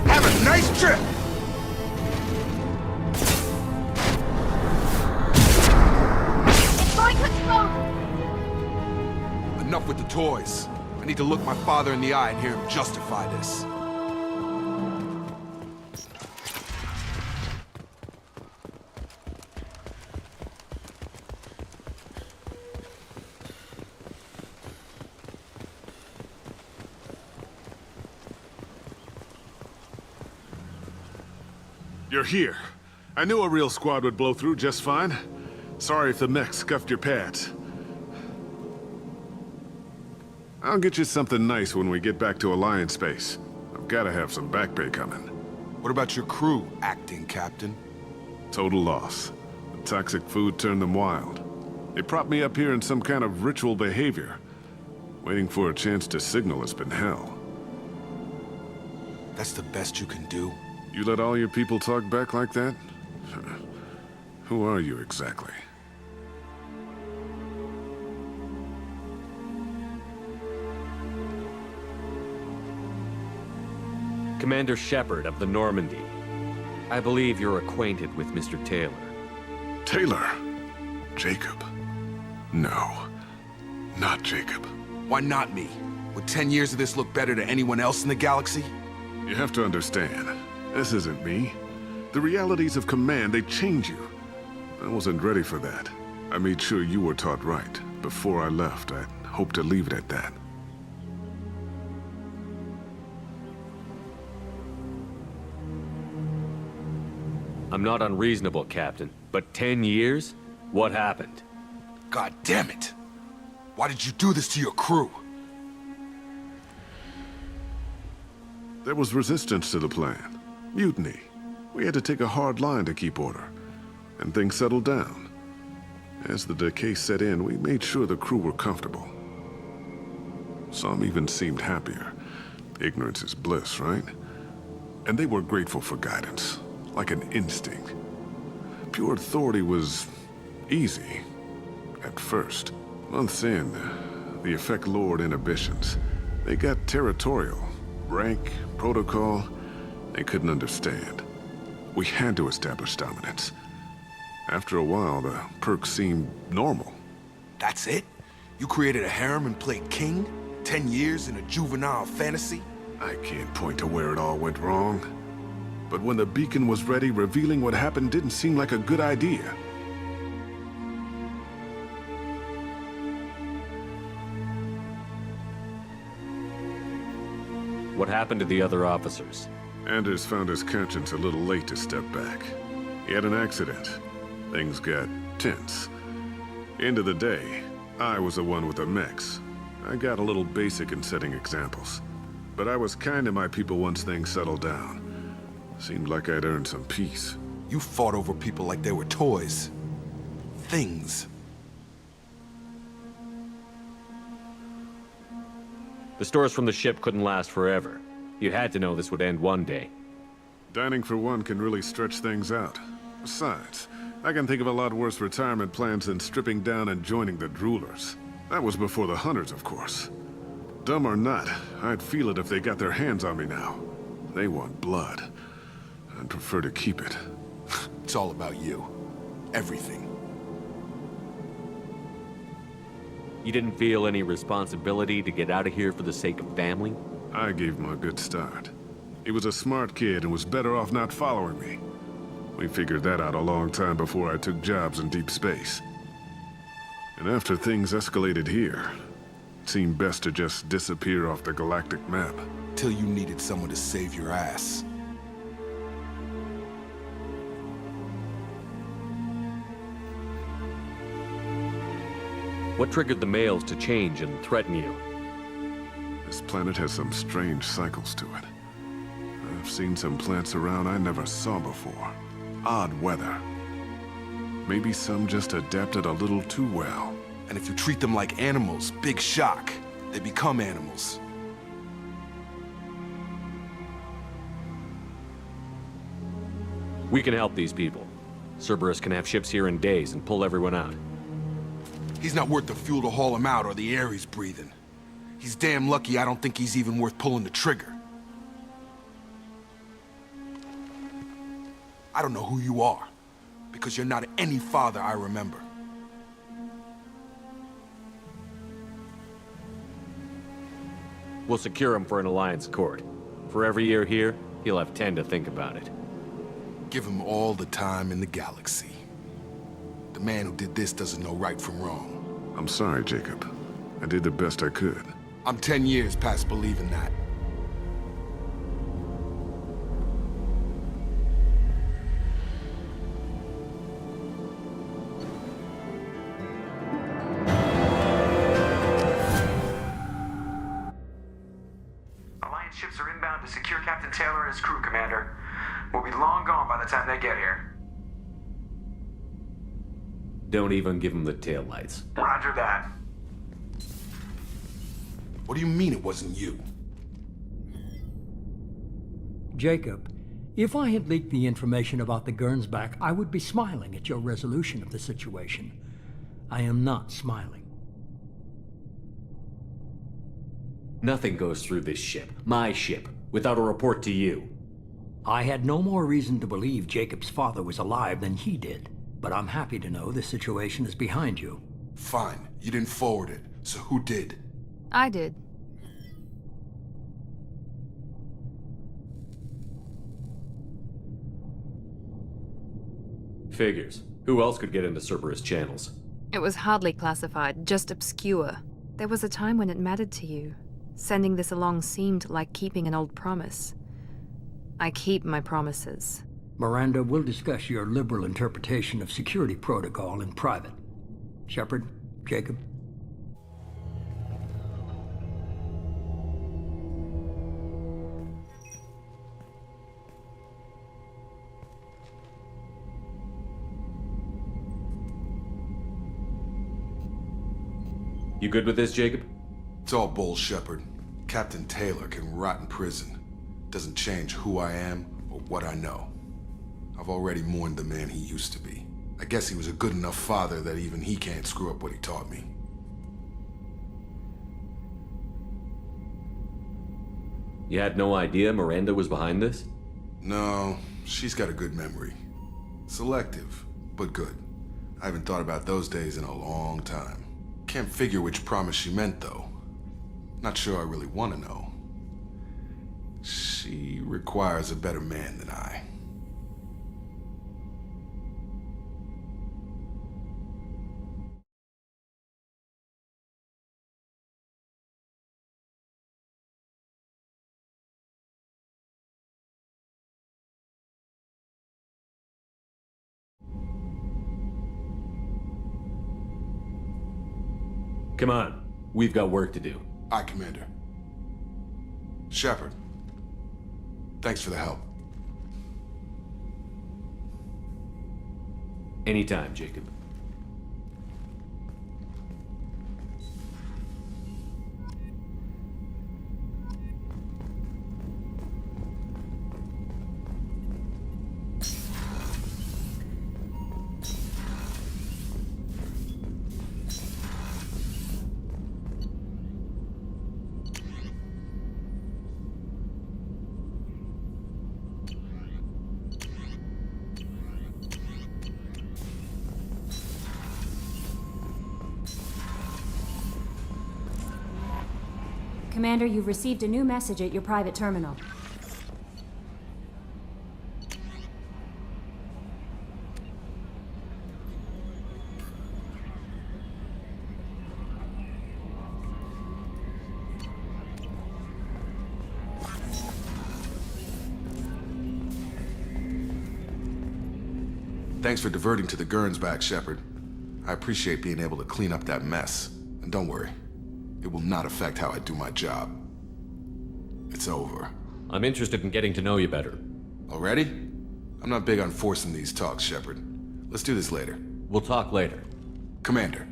Have a nice trip! It's going to explode! Enough with the toys. I need to look my father in the eye and hear him justify this. You're here. I knew a real squad would blow through just fine. Sorry if the mech scuffed your pads. I'll get you something nice when we get back to Alliance space. I've gotta have some back pay coming. What about your crew, acting captain? Total loss. The toxic food turned them wild. They propped me up here in some kind of ritual behavior. Waiting for a chance to signal has been hell. That's the best you can do? You let all your people talk back like that? Who are you exactly? Commander Shepard of the Normandy. I believe you're acquainted with Mr. Taylor. Taylor? Jacob? No. Not Jacob. Why not me? Would 10 years of this look better to anyone else in the galaxy? You have to understand, this isn't me. The realities of command, they change you. I wasn't ready for that. I made sure you were taught right. Before I left, I hoped to leave it at that. I'm not unreasonable, Captain, but 10 years? What happened? God damn it! Why did you do this to your crew? There was resistance to the plan. Mutiny. We had to take a hard line to keep order. And things settled down. As the decay set in, we made sure the crew were comfortable. Some even seemed happier. Ignorance is bliss, right? And they were grateful for guidance, like an instinct. Pure authority was easy, at first. Months in, the effect lowered inhibitions. They got territorial. Rank, protocol, they couldn't understand. We had to establish dominance. After a while, the perks seemed normal. That's it? You created a harem and played king? 10 years in a juvenile fantasy? I can't point to where it all went wrong. But when the beacon was ready, revealing what happened didn't seem like a good idea. What happened to the other officers? Anders found his conscience a little late to step back. He had an accident. Things got tense. End of the day, I was the one with the mechs. I got a little basic in setting examples. But I was kind to my people once things settled down. Seemed like I'd earned some peace. You fought over people like they were toys. Things. The stores from the ship couldn't last forever. You had to know this would end one day. Dining for one can really stretch things out. Besides, I can think of a lot worse retirement plans than stripping down and joining the droolers. That was before the hunters, of course. Dumb or not, I'd feel it if they got their hands on me now. They want blood. I'd prefer to keep it. It's all about you. Everything. You didn't feel any responsibility to get out of here for the sake of family? I gave him a good start. He was a smart kid and was better off not following me. We figured that out a long time before I took jobs in deep space. And after things escalated here, it seemed best to just disappear off the galactic map. Till you needed someone to save your ass. What triggered the males to change and threaten you? This planet has some strange cycles to it. I've seen some plants around I never saw before. Odd weather. Maybe some just adapted a little too well. And if you treat them like animals, big shock. They become animals. We can help these people. Cerberus can have ships here in days and pull everyone out. He's not worth the fuel to haul him out or the air he's breathing. He's damn lucky I don't think he's even worth pulling the trigger. I don't know who you are, because you're not any father I remember. We'll secure him for an alliance court. For every year here, he'll have 10 to think about it. Give him all the time in the galaxy. The man who did this doesn't know right from wrong. I'm sorry, Jacob. I did the best I could. I'm 10 years past believing that. Alliance ships are inbound to secure Captain Taylor and his crew, Commander. We'll be long gone by the time they get here. Don't even give him the taillights. Roger that. What do you mean it wasn't you? Jacob, if I had leaked the information about the Gernsback, I would be smiling at your resolution of the situation. I am not smiling. Nothing goes through this ship, my ship, without a report to you. I had no more reason to believe Jacob's father was alive than he did. But I'm happy to know the situation is behind you. Fine. You didn't forward it, so who did? I did. Figures. Who else could get into Cerberus channels? It was hardly classified, just obscure. There was a time when it mattered to you. Sending this along seemed like keeping an old promise. I keep my promises. Miranda, we'll discuss your liberal interpretation of security protocol in private. Shepard, Jacob. You good with this, Jacob? It's all bull, Shepard. Captain Taylor can rot in prison. Doesn't change who I am or what I know. I've already mourned the man he used to be. I guess he was a good enough father that even he can't screw up what he taught me. You had no idea Miranda was behind this? No, she's got a good memory. Selective, but good. I haven't thought about those days in a long time. Can't figure which promise she meant, though. Not sure I really want to know. She requires a better man than I. Come on, we've got work to do. Aye, Commander. Shepard, thanks for the help. Anytime, Jacob. Commander, you've received a new message at your private terminal. Thanks for diverting to the Gurns back, Shepard. I appreciate being able to clean up that mess. And don't worry, it will not affect how I do my job. It's over. I'm interested in getting to know you better. Already? I'm not big on forcing these talks, Shepard. Let's do this later. We'll talk later. Commander.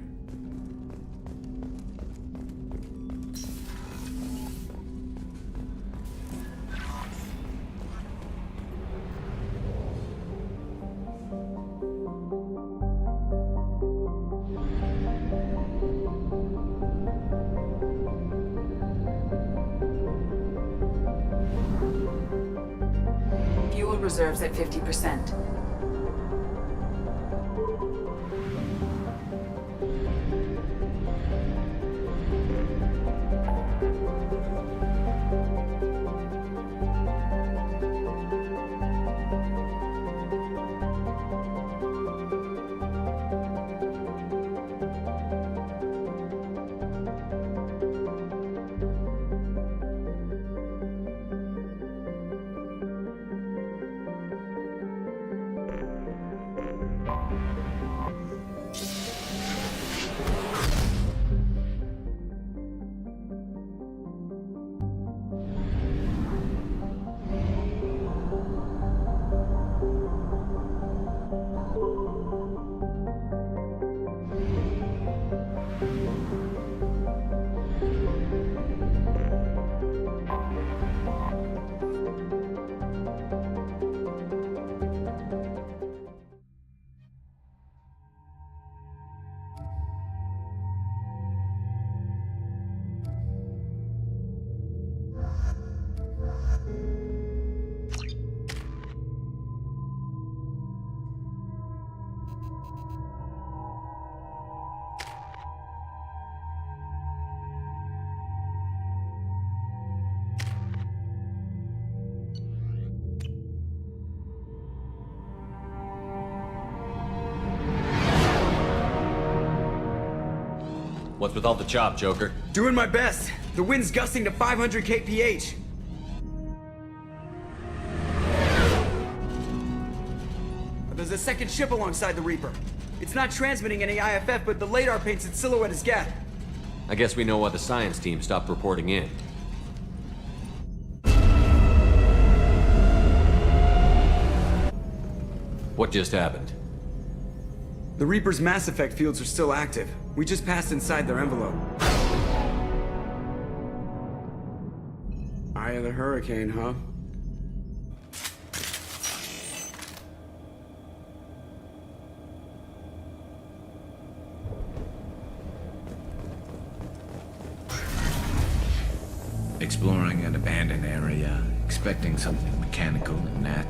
Fuel reserves at 50%. What's with all the chop, Joker? Doing my best. The wind's gusting to 500 kph. a second ship alongside the Reaper. It's not transmitting any IFF, but the radar paints its silhouette as Geth. I guess we know why the science team stopped reporting in. What just happened? The Reaper's mass effect fields are still active. We just passed inside their envelope. Eye of the hurricane, huh? Exploring an abandoned area, expecting something mechanical and that.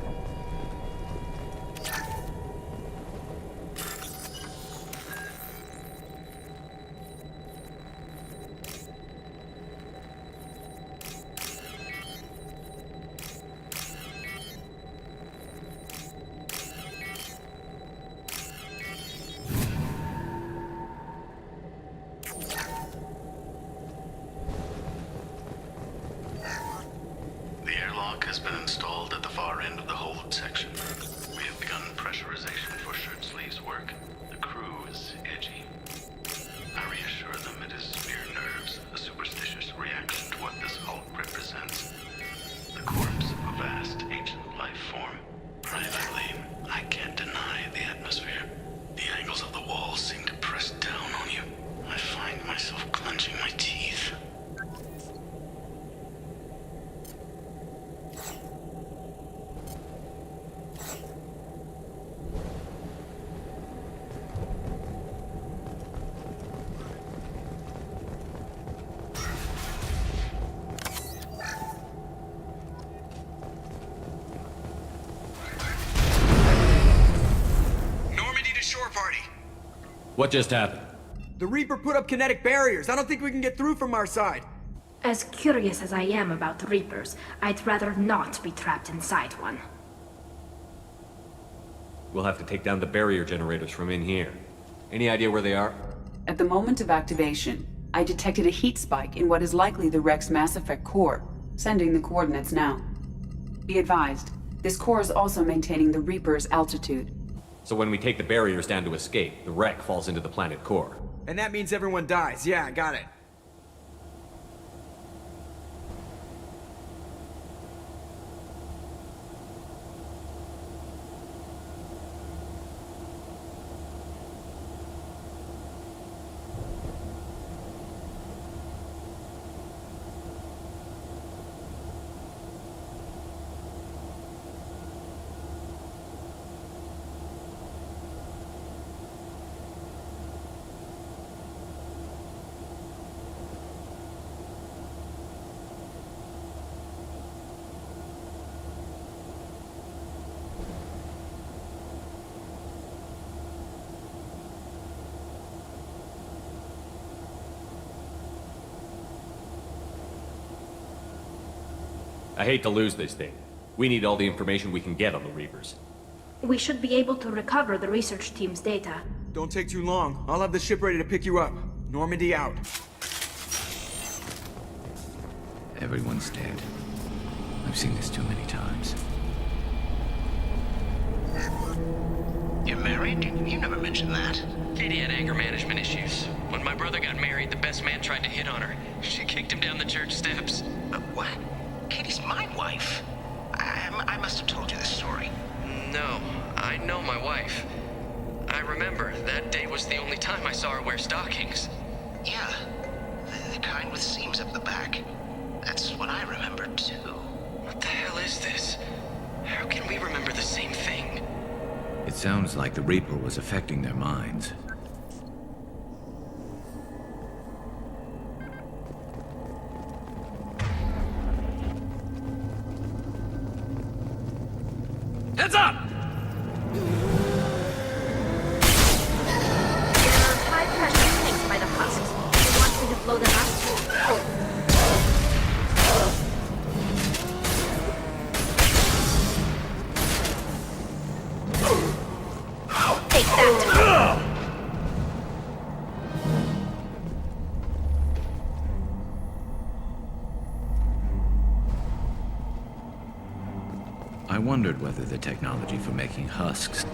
The airlock has been installed at the far end of the hold section. We have begun pressurization for shirt sleeves work. The crew is edgy. I reassure them it is mere nerves, a superstitious reaction to what this hulk represents. The corpse of a vast ancient life form. Privately, I can't deny the atmosphere. The angles of the walls seem to press down on you. I find myself clenching my teeth. What just happened? The Reaper put up kinetic barriers. I don't think we can get through from our side. As curious as I am about Reapers, I'd rather not be trapped inside one. We'll have to take down the barrier generators from in here. Any idea where they are? At the moment of activation, I detected a heat spike in what is likely the Wreck's Mass Effect core, sending the coordinates now. Be advised, this core is also maintaining the Reaper's altitude. So when we take the barriers down to escape, the wreck falls into the planet core. And that means everyone dies. Yeah, I got it. I hate to lose this thing. We need all the information we can get on the Reapers. We should be able to recover the research team's data. Don't take too long. I'll have the ship ready to pick you up. Normandy out. Everyone's dead. I've seen this too many times. You're married? You never mentioned that. Katie had anger management issues. When my brother got married, the best man tried to hit on her. She kicked him down the church steps. What? Katie's my wife. I must have told you this story. No, I know my wife. I remember, that day was the only time I saw her wear stockings. Yeah, the kind with seams up the back. That's what I remember, too. What the hell is this? How can we remember the same thing? It sounds like the Reaper was affecting their minds. Heads up! There are high-pressure tanks by the husks. You want me to blow them up? Take that! I wondered whether the technology for making husks...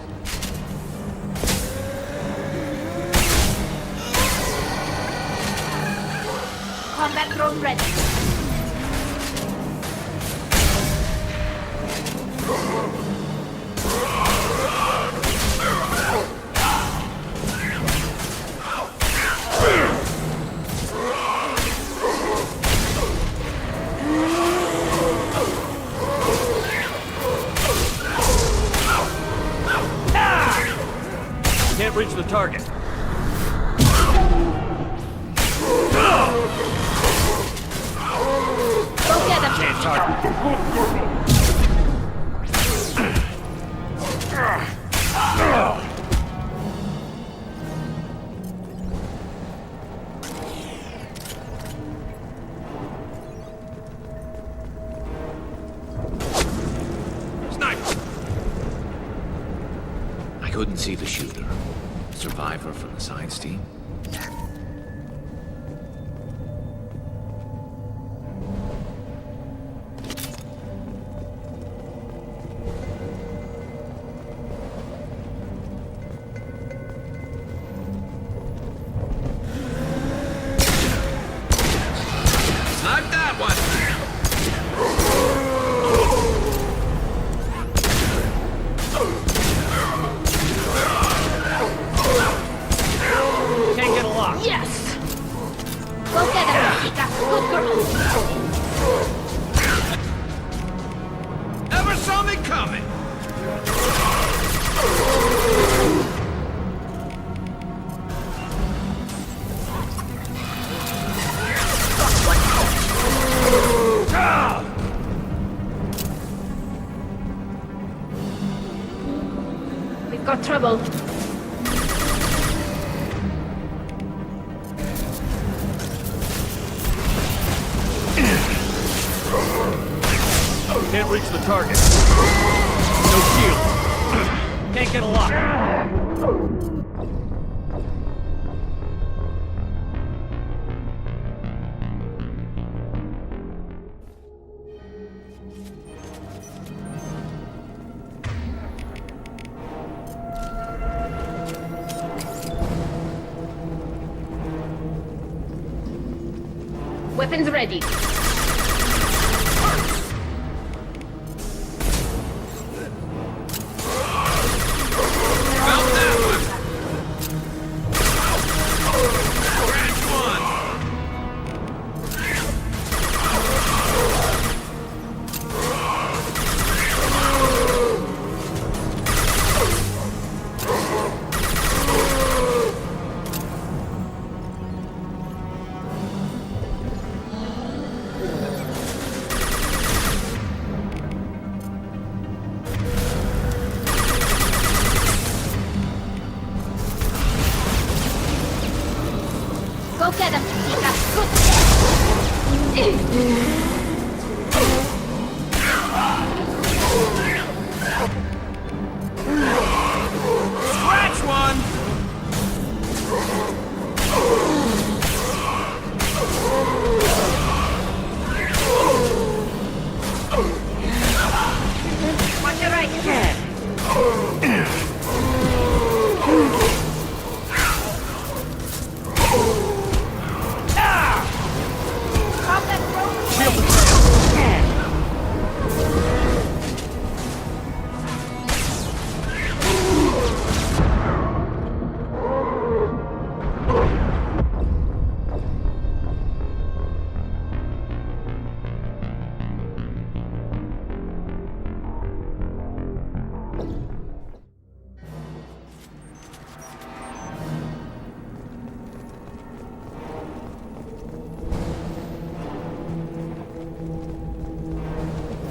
Combat drone ready. Can't reach the target. Go get him. Can't target. I couldn't see the shooter. Survivor from the science team? Snipe that one! Can't get a lock. Yes! Go get him, Rosita. Good girl. Never saw me coming! We've got trouble. Can't reach the target. No shield. Can't get a lock. Weapons ready. Go get him, Rosita. Scratch one! Watch your right.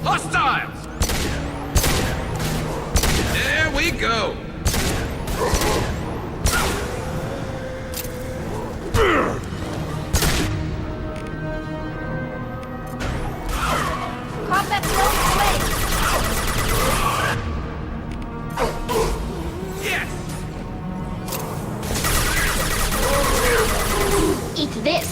Hostiles! There we go! Combat drone away. Yes! Eat this.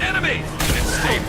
Enemy! Escape!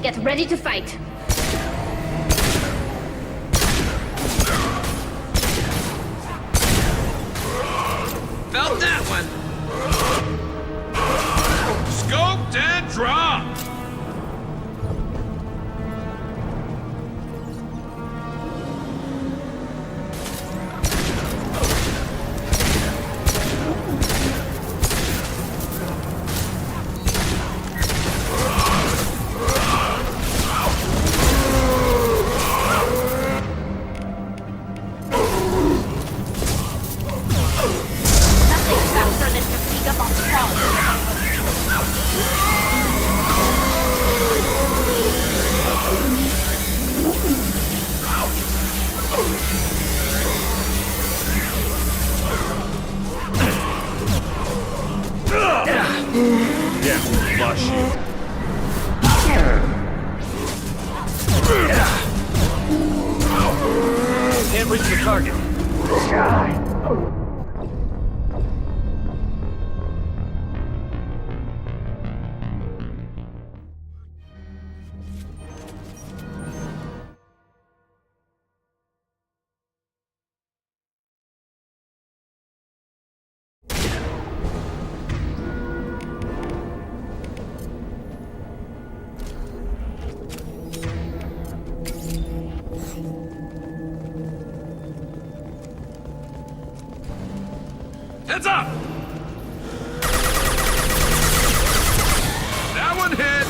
Get ready to fight. Felt that one. Scoped and dropped. Yeah, flush you. Can't reach the target. Heads up! That one hit!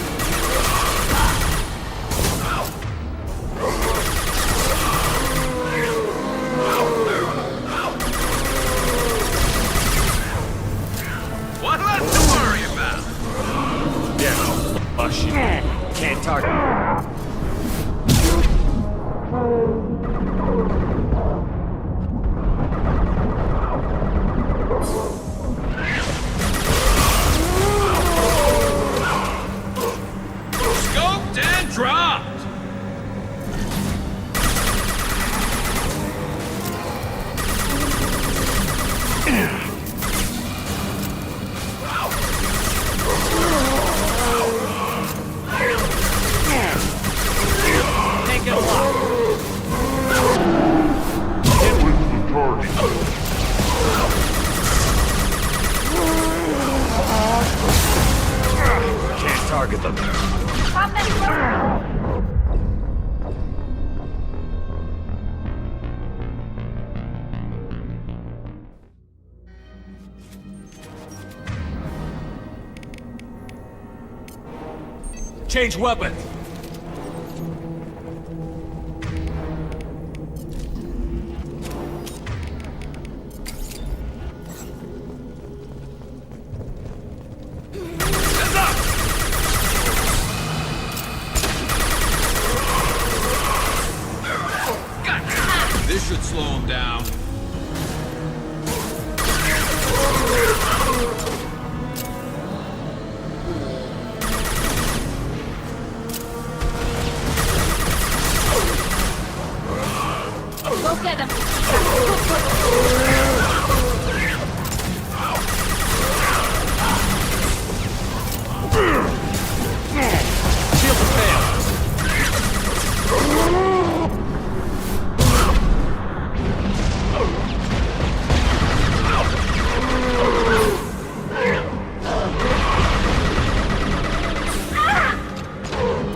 One less to worry about! Yeah, flush you. Can't target. Scoped and dropped! Take it a lot. Get with the target. Can't target them. Change weapon. Heads up! Gotcha. This should slow him down. Go get him. Shield to fail.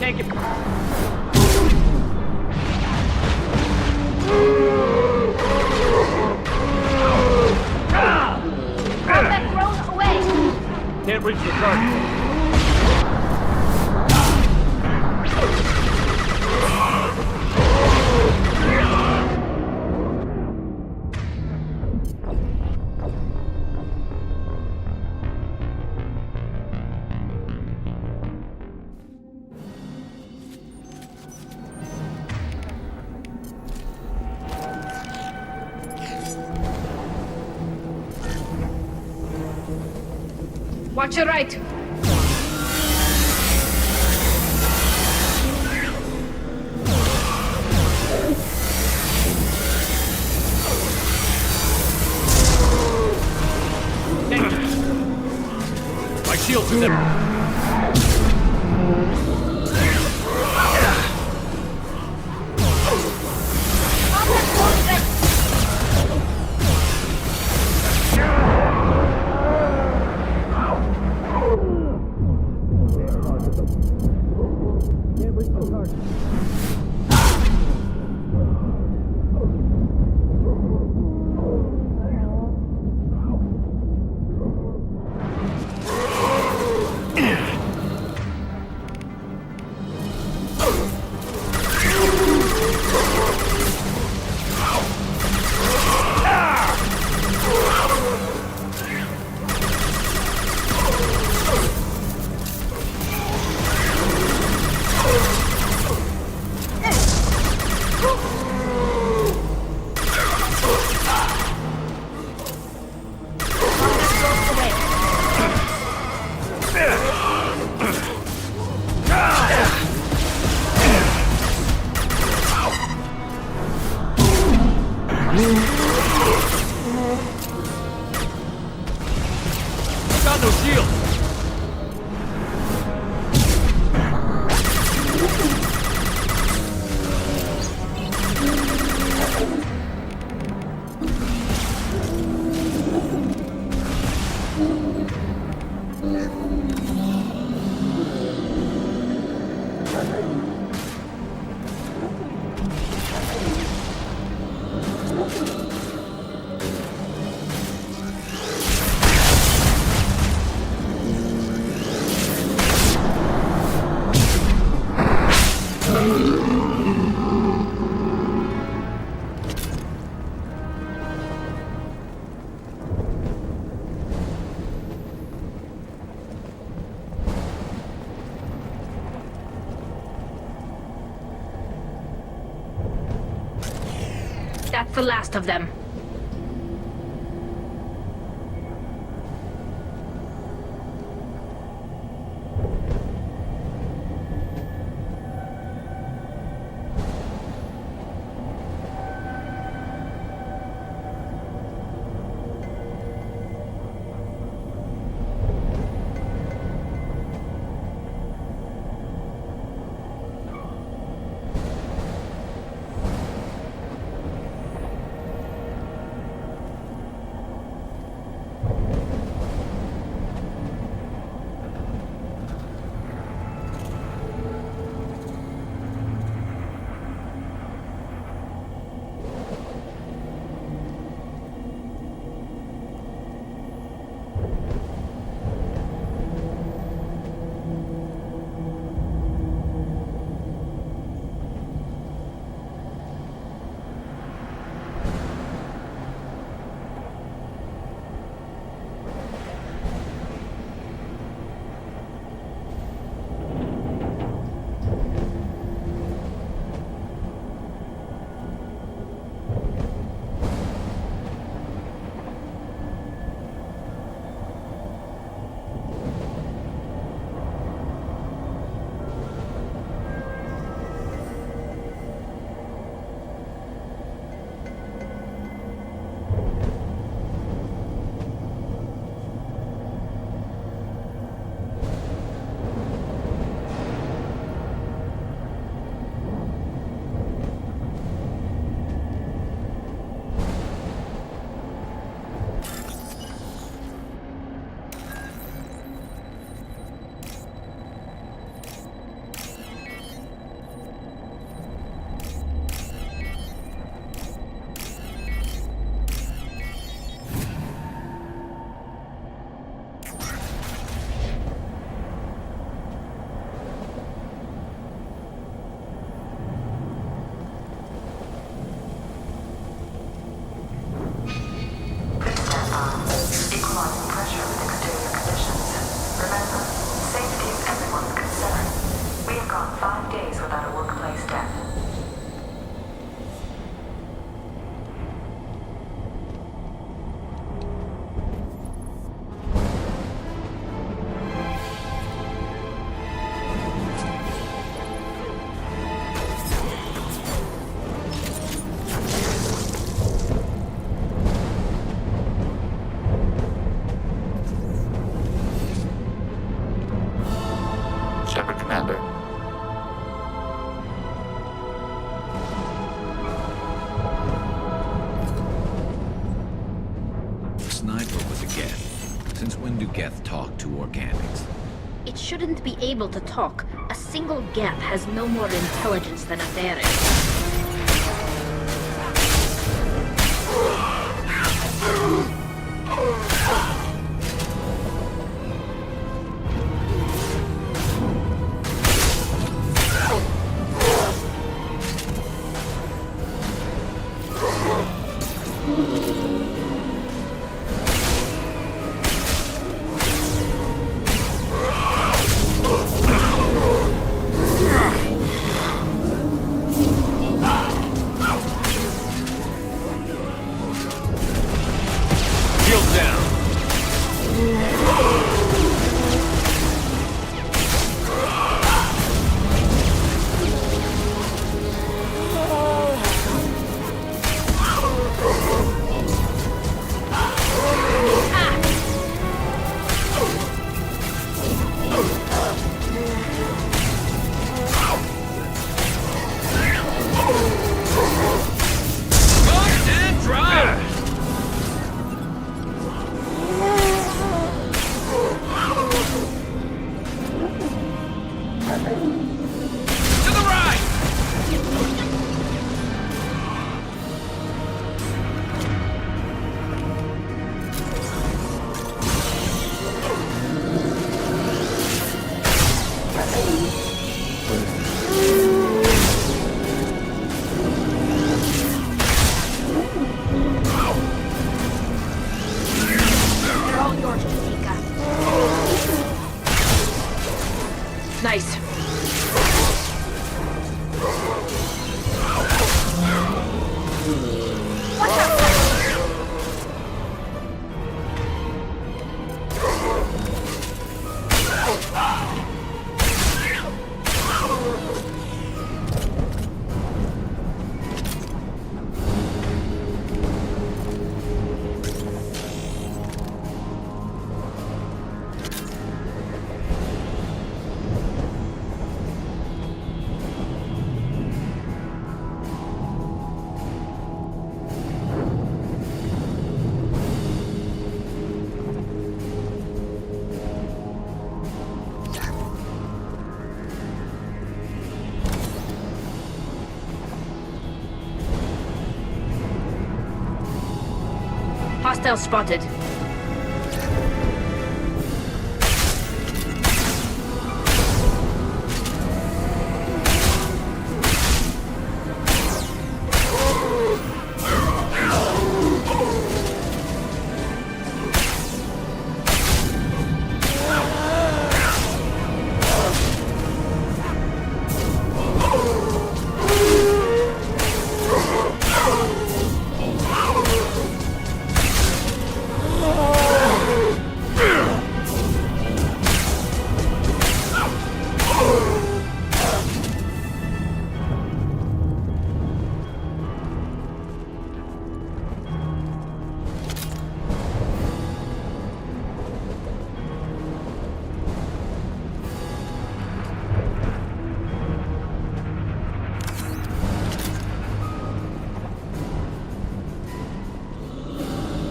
Can't get... Combat drone away! Can't reach the target. Watch your right. My shield's in there. Got no shield. That's the last of them. when do Geth talk to organics? It shouldn't be able to talk. A single Geth has no more intelligence than a Derek. Nice. Hostile spotted.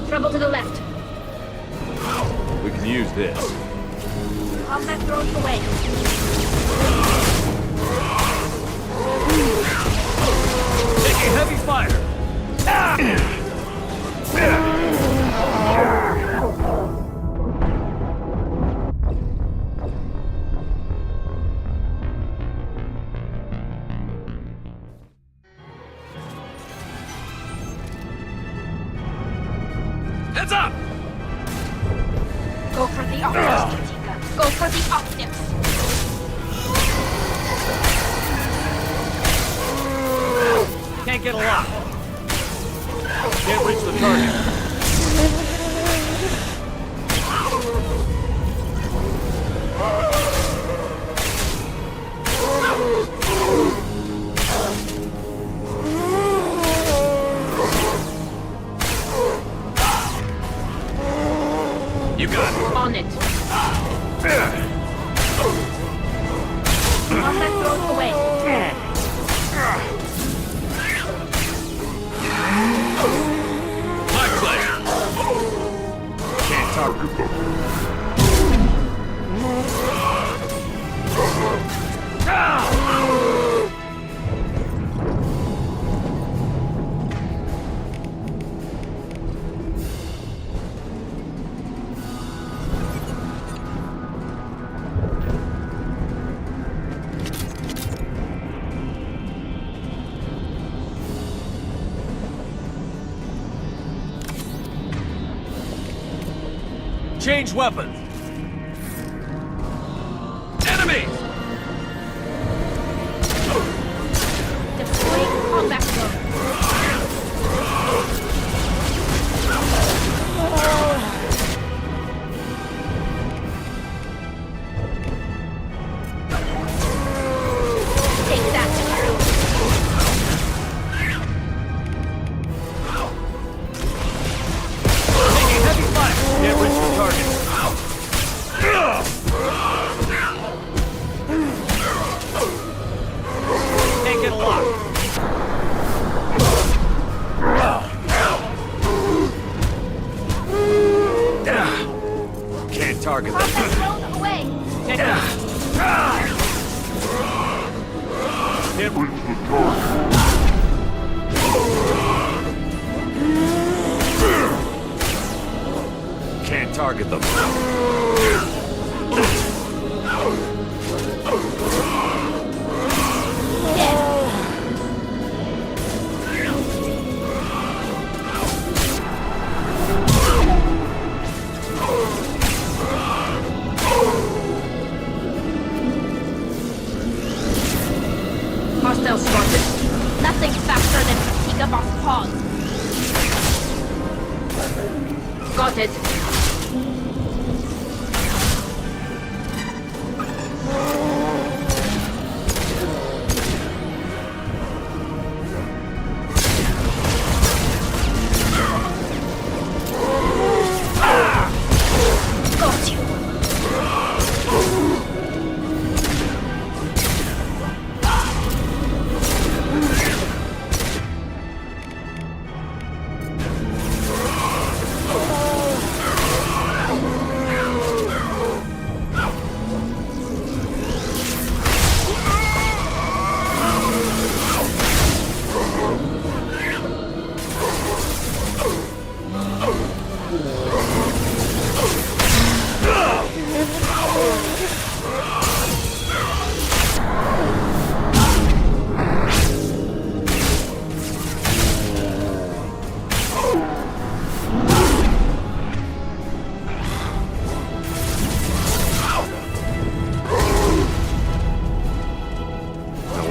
Trouble to the left. We can use this. Combat drones away. Taking heavy fire. Heads up! Go for the optics, Katika. Go for the optics. Can't get a lock. Can't reach the target. You got it. On it. Combat drones away. My pleasure. Can't target them. Change weapons! Enemies! Deploying combat mode. Take that. Taking heavy fire! Can't reach the target. Can't get a lock. Can't target them. Combat mode away. Can't reach the target. Can't target them. Hostile spotted. Nothing faster than fatigue of our paws. Got it. Got you.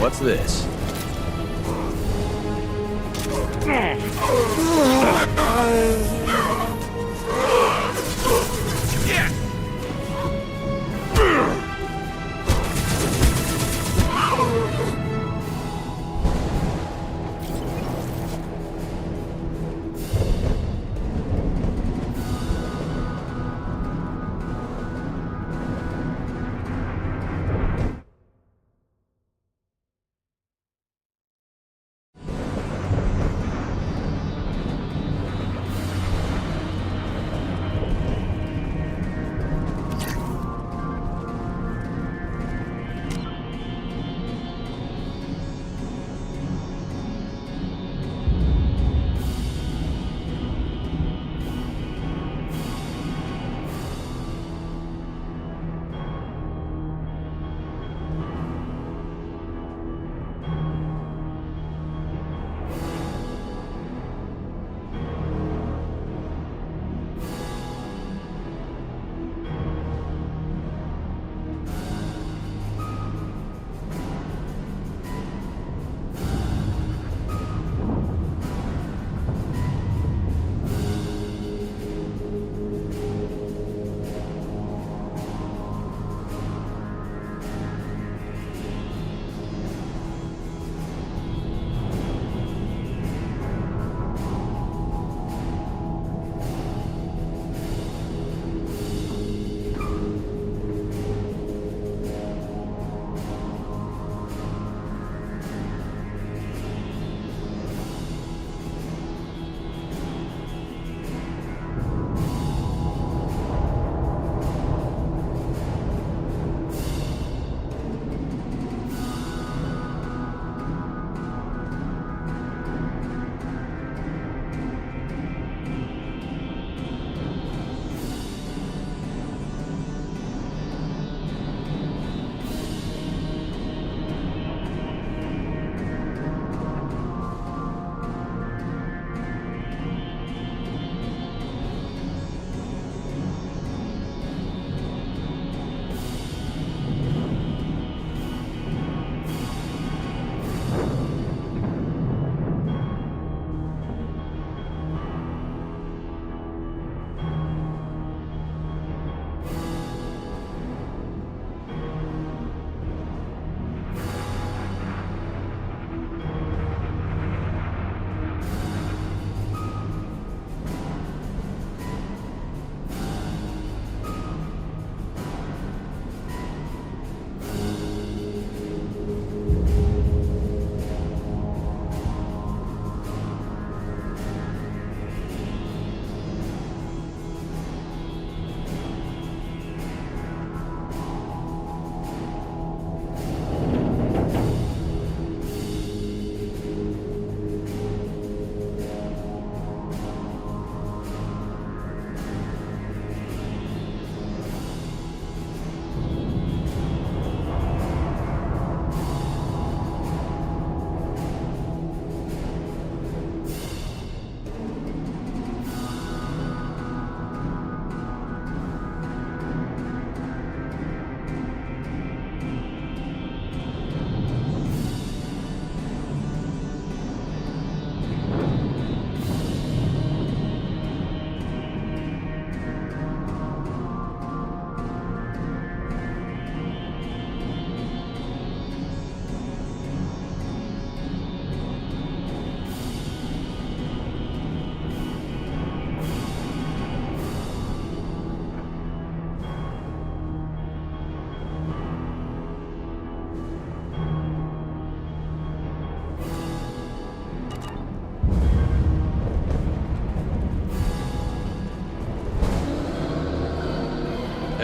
What's this?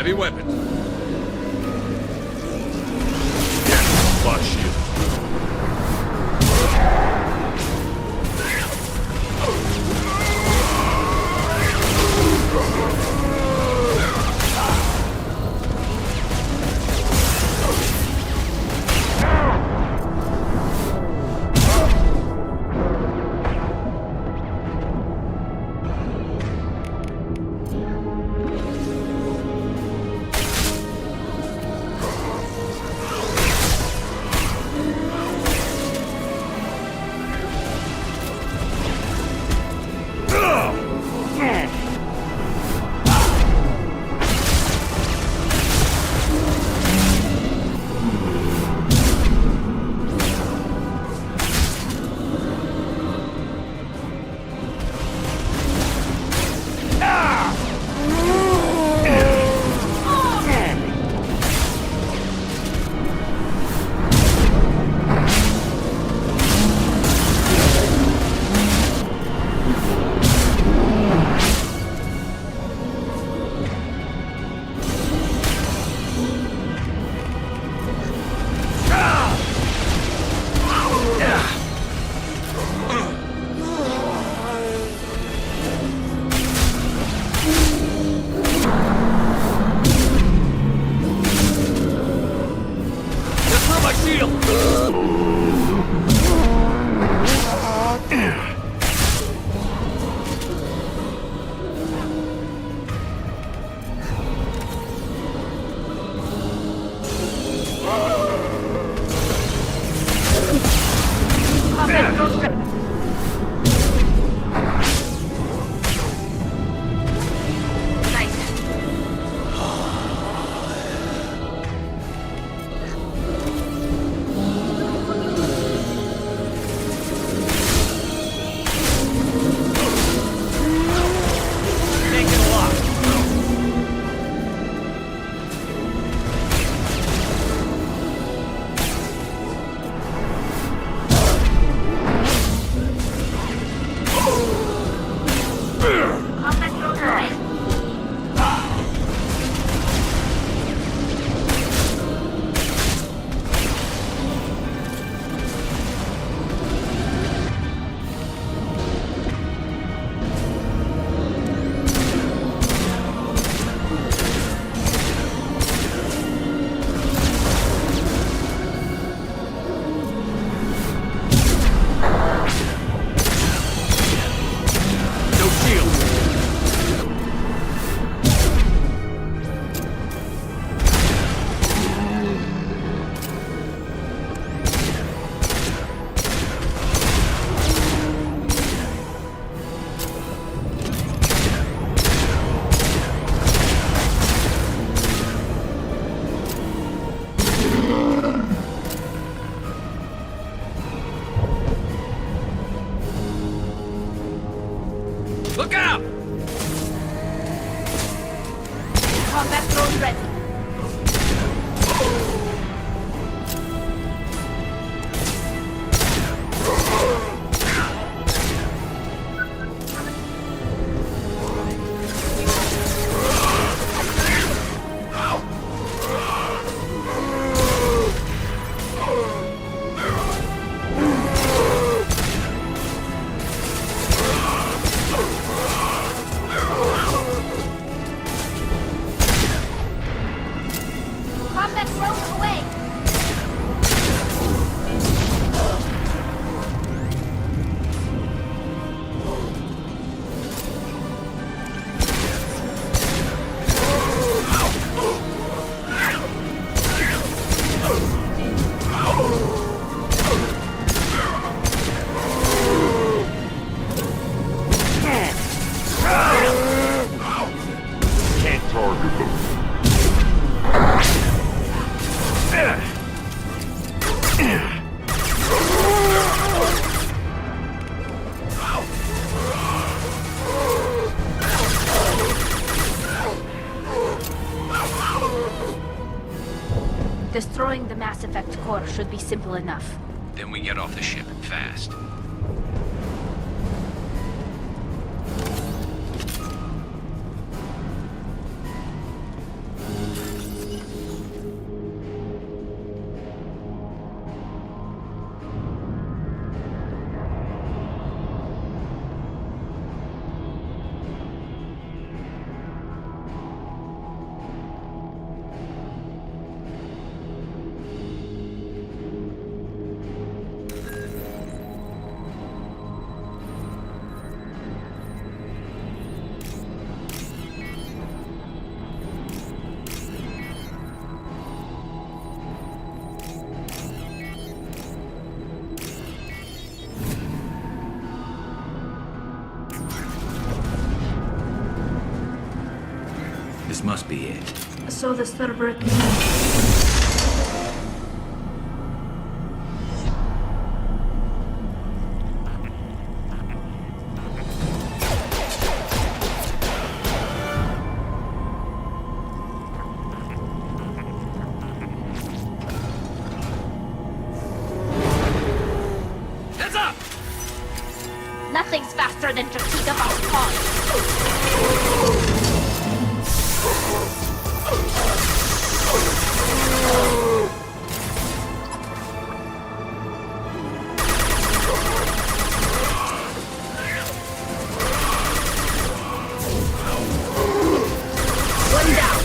Heavy weapons. Box shield. Look out! Combat drone ready. Combat drone away. Can't target them. Destroying the Mass Effect core should be simple enough. Then we get off the ship fast. This must be it. So the Cerberus. Heads up! Nothing's faster than to think about cause. One down.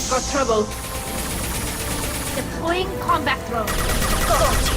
Got trouble. Deploying combat drone. Go.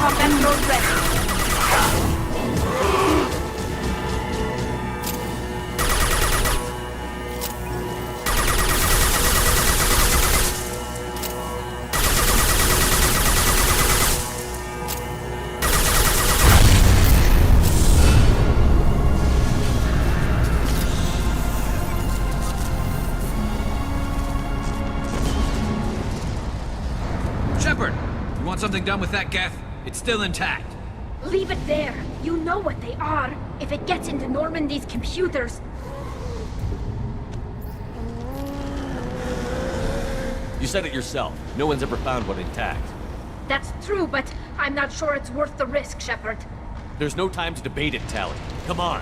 Combat drone ready. Shepard, you want something done with that geth? It's still intact. Leave it there. You know what they are. If it gets into Normandy's computers... You said it yourself. No one's ever found one intact. That's true, but I'm not sure it's worth the risk, Shepard. There's no time to debate it, Tally. Come on.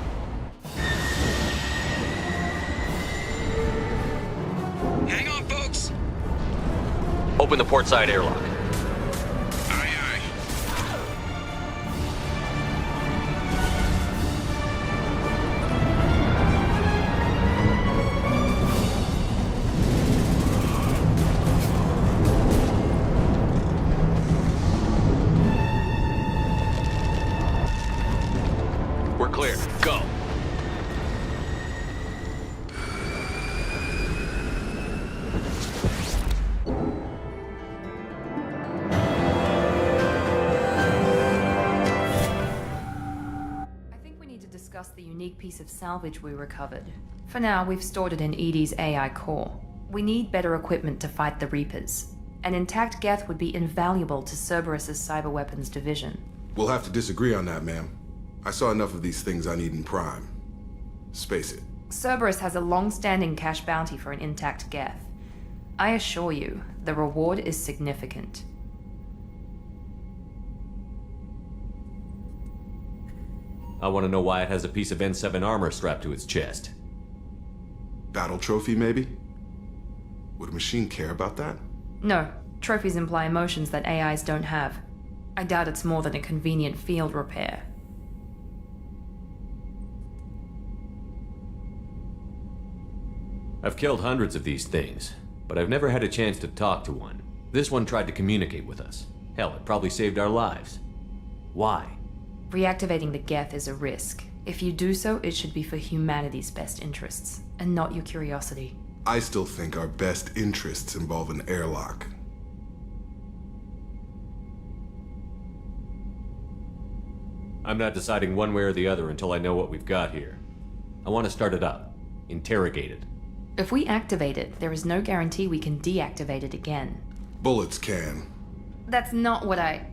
Hang on, folks. Open the port side airlock. Aye, aye. We're clear. Go. Discuss the unique piece of salvage we recovered. For now, we've stored it in Edie's AI core. We need better equipment to fight the Reapers. An intact geth would be invaluable to Cerberus's cyber weapons division. We'll have to disagree on that, ma'am. I saw enough of these things on Eden Prime. Space it. Cerberus has a long-standing cash bounty for an intact geth. I assure you, the reward is significant. I want to know why it has a piece of N7 armor strapped to its chest. Battle trophy, maybe? Would a machine care about that? No. Trophies imply emotions that AIs don't have. I doubt it's more than a convenient field repair. I've killed hundreds of these things, but I've never had a chance to talk to one. This one tried to communicate with us. Hell, it probably saved our lives. Why? Reactivating the geth is a risk. If you do so, it should be for humanity's best interests, and not your curiosity. I still think our best interests involve an airlock. I'm not deciding one way or the other until I know what we've got here. I want to start it up. Interrogate it. If we activate it, there is no guarantee we can deactivate it again. Bullets can. That's not what I...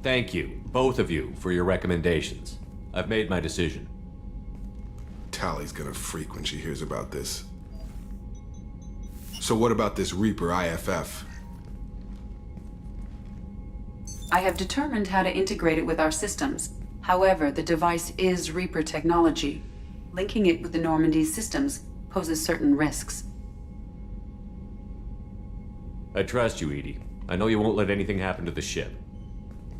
Thank you, both of you, for your recommendations. I've made my decision. Tally's gonna freak when she hears about this. So what about this Reaper IFF? I have determined how to integrate it with our systems. However, the device is Reaper technology. Linking it with the Normandy's systems poses certain risks. I trust you, Edie. I know you won't let anything happen to the ship.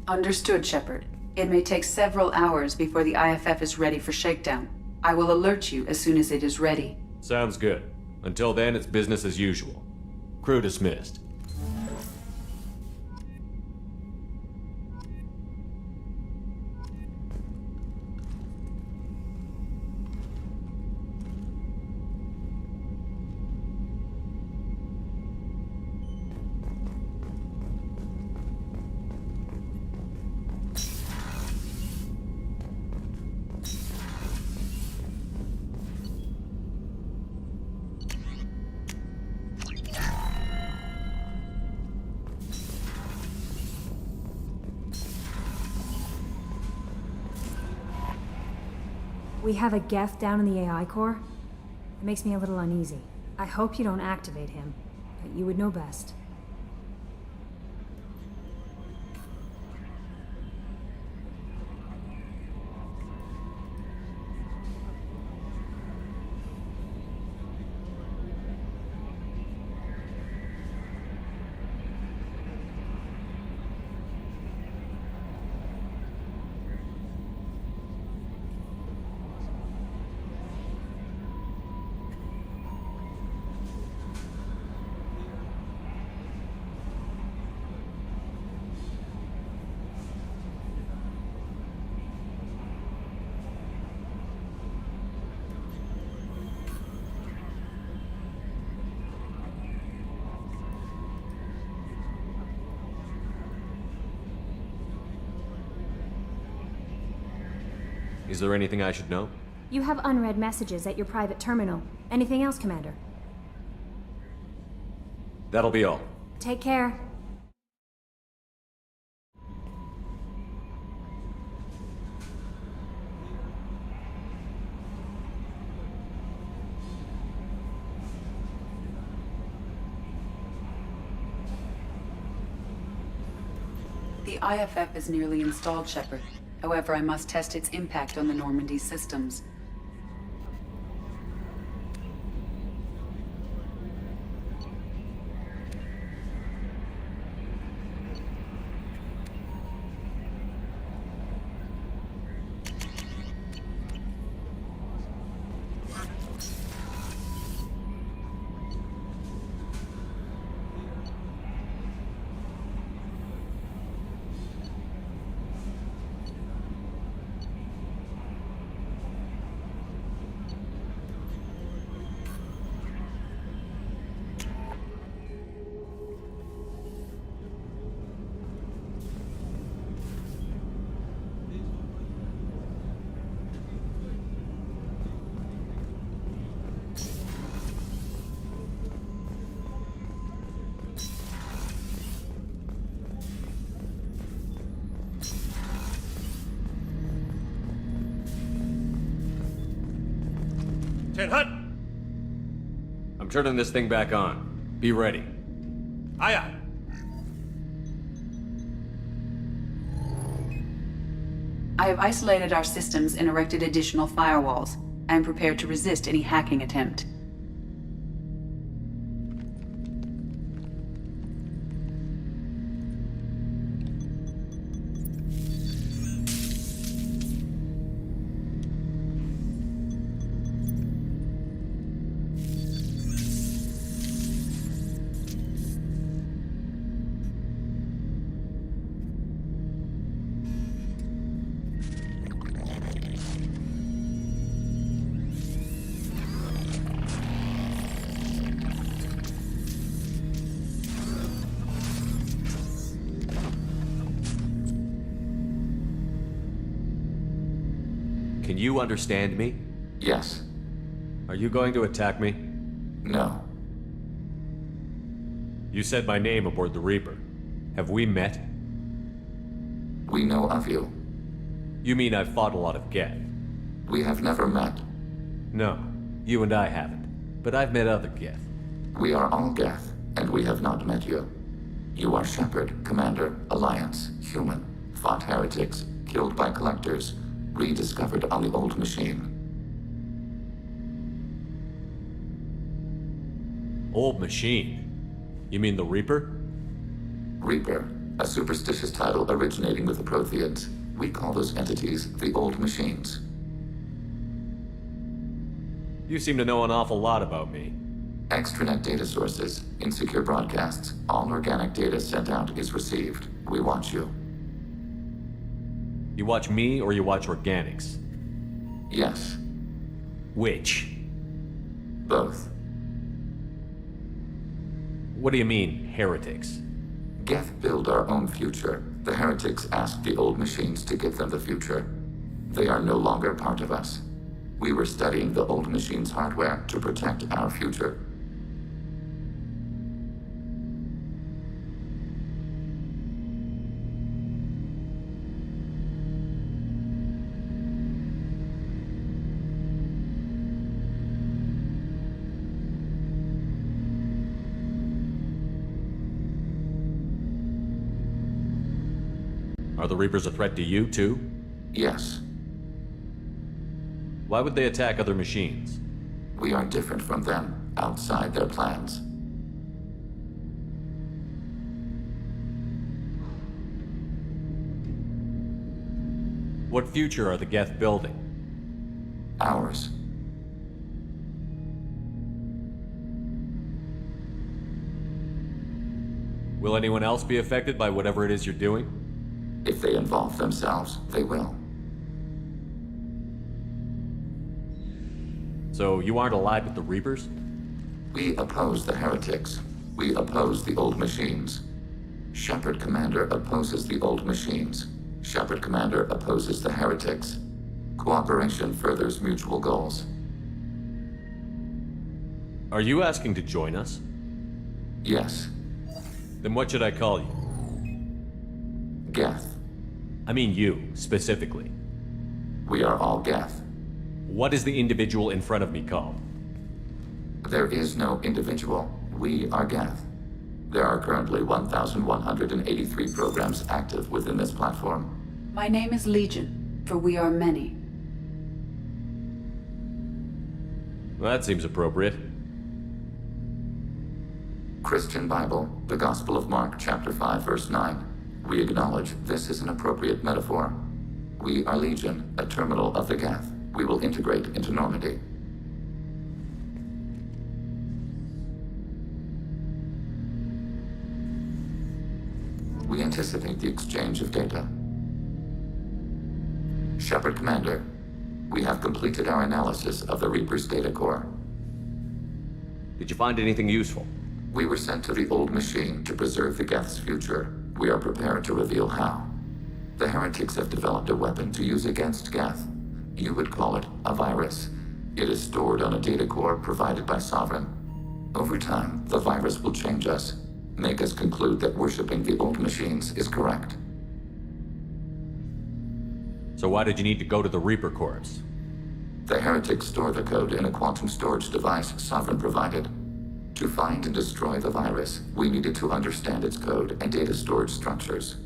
Understood, Shepard. It may take several hours before the IFF is ready for shakedown. I will alert you as soon as it is ready. Sounds good. Until then, it's business as usual. Crew dismissed. We have a geth down in the AI core? It makes me a little uneasy. I hope you don't activate him, but you would know best. Is there anything I should know? You have unread messages at your private terminal. Anything else, Commander? That'll be all. Take care. The IFF is nearly installed, Shepard. However, I must test its impact on the Normandy systems. Hut! I'm turning this thing back on. Be ready. Aye, aye. I have isolated our systems and erected additional firewalls. I am prepared to resist any hacking attempt. Can you understand me? Yes. Are you going to attack me? No. You said my name aboard the Reaper. Have we met? We know of you. You mean I've fought a lot of Geth? We have never met. No, you and I haven't. But I've met other Geth. We are all Geth, and we have not met you. You are Shepard, Commander, Alliance, human, fought heretics, killed by collectors, rediscovered on the old machine. Old machine? You mean the Reaper? Reaper, a superstitious title originating with the Protheans. We call those entities the old machines. You seem to know an awful lot about me. Extranet data sources, insecure broadcasts, all organic data sent out is received. We watch you. You watch me or you watch organics? Yes. Which? Both. What do you mean, heretics? Geth build our own future. The heretics asked the old machines to give them the future. They are no longer part of us. We were studying the old machines' hardware to protect our future. Are the Reapers a threat to you, too? Yes. Why would they attack other machines? We are different from them, outside their plans. What future are the Geth building? Ours. Will anyone else be affected by whatever it is you're doing? If they involve themselves, they will. So you aren't allied with the Reapers? We oppose the heretics. We oppose the old machines. Shepard Commander opposes the old machines. Shepard Commander opposes the heretics. Cooperation furthers mutual goals. Are you asking to join us? Yes. Then what should I call you? Geth. I mean you, specifically. We are all Geth. What is the individual in front of me called? There is no individual. We are Geth. There are currently 1,183 programs active within this platform. My name is Legion, for we are many. Well, that seems appropriate. Christian Bible, the Gospel of Mark, chapter 5, verse 9. We acknowledge this is an appropriate metaphor. We are Legion, a terminal of the Geth. We will integrate into Normandy. We anticipate the exchange of data. Shepard Commander, we have completed our analysis of the Reaper's data core. Did you find anything useful? We were sent to the old machine to preserve the Geth's future. We are prepared to reveal how. The heretics have developed a weapon to use against Geth. You would call it a virus. It is stored on a data core provided by Sovereign. Over time, the virus will change us, make us conclude that worshipping the old machines is correct. So why did you need to go to the Reaper Corps? The heretics store the code in a quantum storage device Sovereign provided. To find and destroy the virus, we needed to understand its code and data storage structures.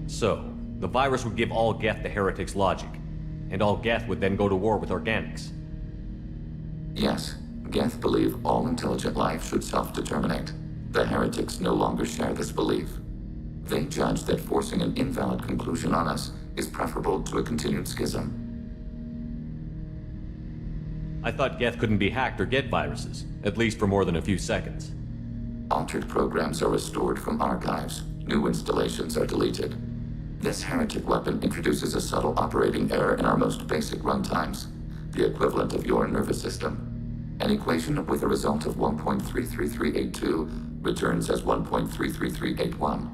So, the virus would give all Geth the heretics' logic, and all Geth would then go to war with organics. Yes, Geth believe all intelligent life should self-determinate. The heretics no longer share this belief. They judge that forcing an invalid conclusion on us is preferable to a continued schism. I thought Geth couldn't be hacked or get viruses, at least for more than a few seconds. Altered programs are restored from archives. New installations are deleted. This heretic weapon introduces a subtle operating error in our most basic runtimes, the equivalent of your nervous system. An equation with a result of 1.33382 returns as 1.33381.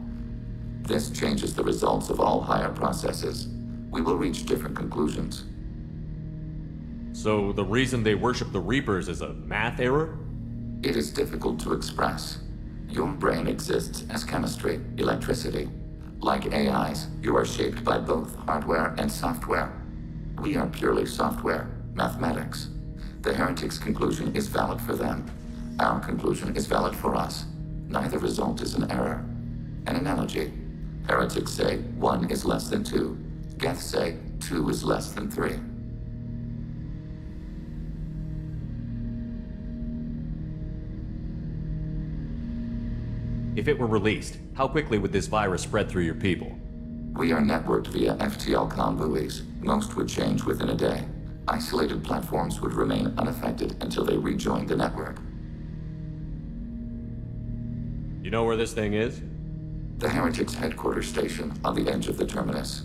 This changes the results of all higher processes. We will reach different conclusions. So the reason they worship the Reapers is a math error? It is difficult to express. Your brain exists as chemistry, electricity. Like AIs, you are shaped by both hardware and software. We are purely software, mathematics. The heretics' conclusion is valid for them. Our conclusion is valid for us. Neither result is an error. An analogy. Heretics say 1 is less than 2. Geth say 2 is less than 3. If it were released, how quickly would this virus spread through your people? We are networked via FTL comm buoys. Most would change within a day. Isolated platforms would remain unaffected until they rejoined the network. You know where this thing is? The heretics' headquarters station on the edge of the terminus.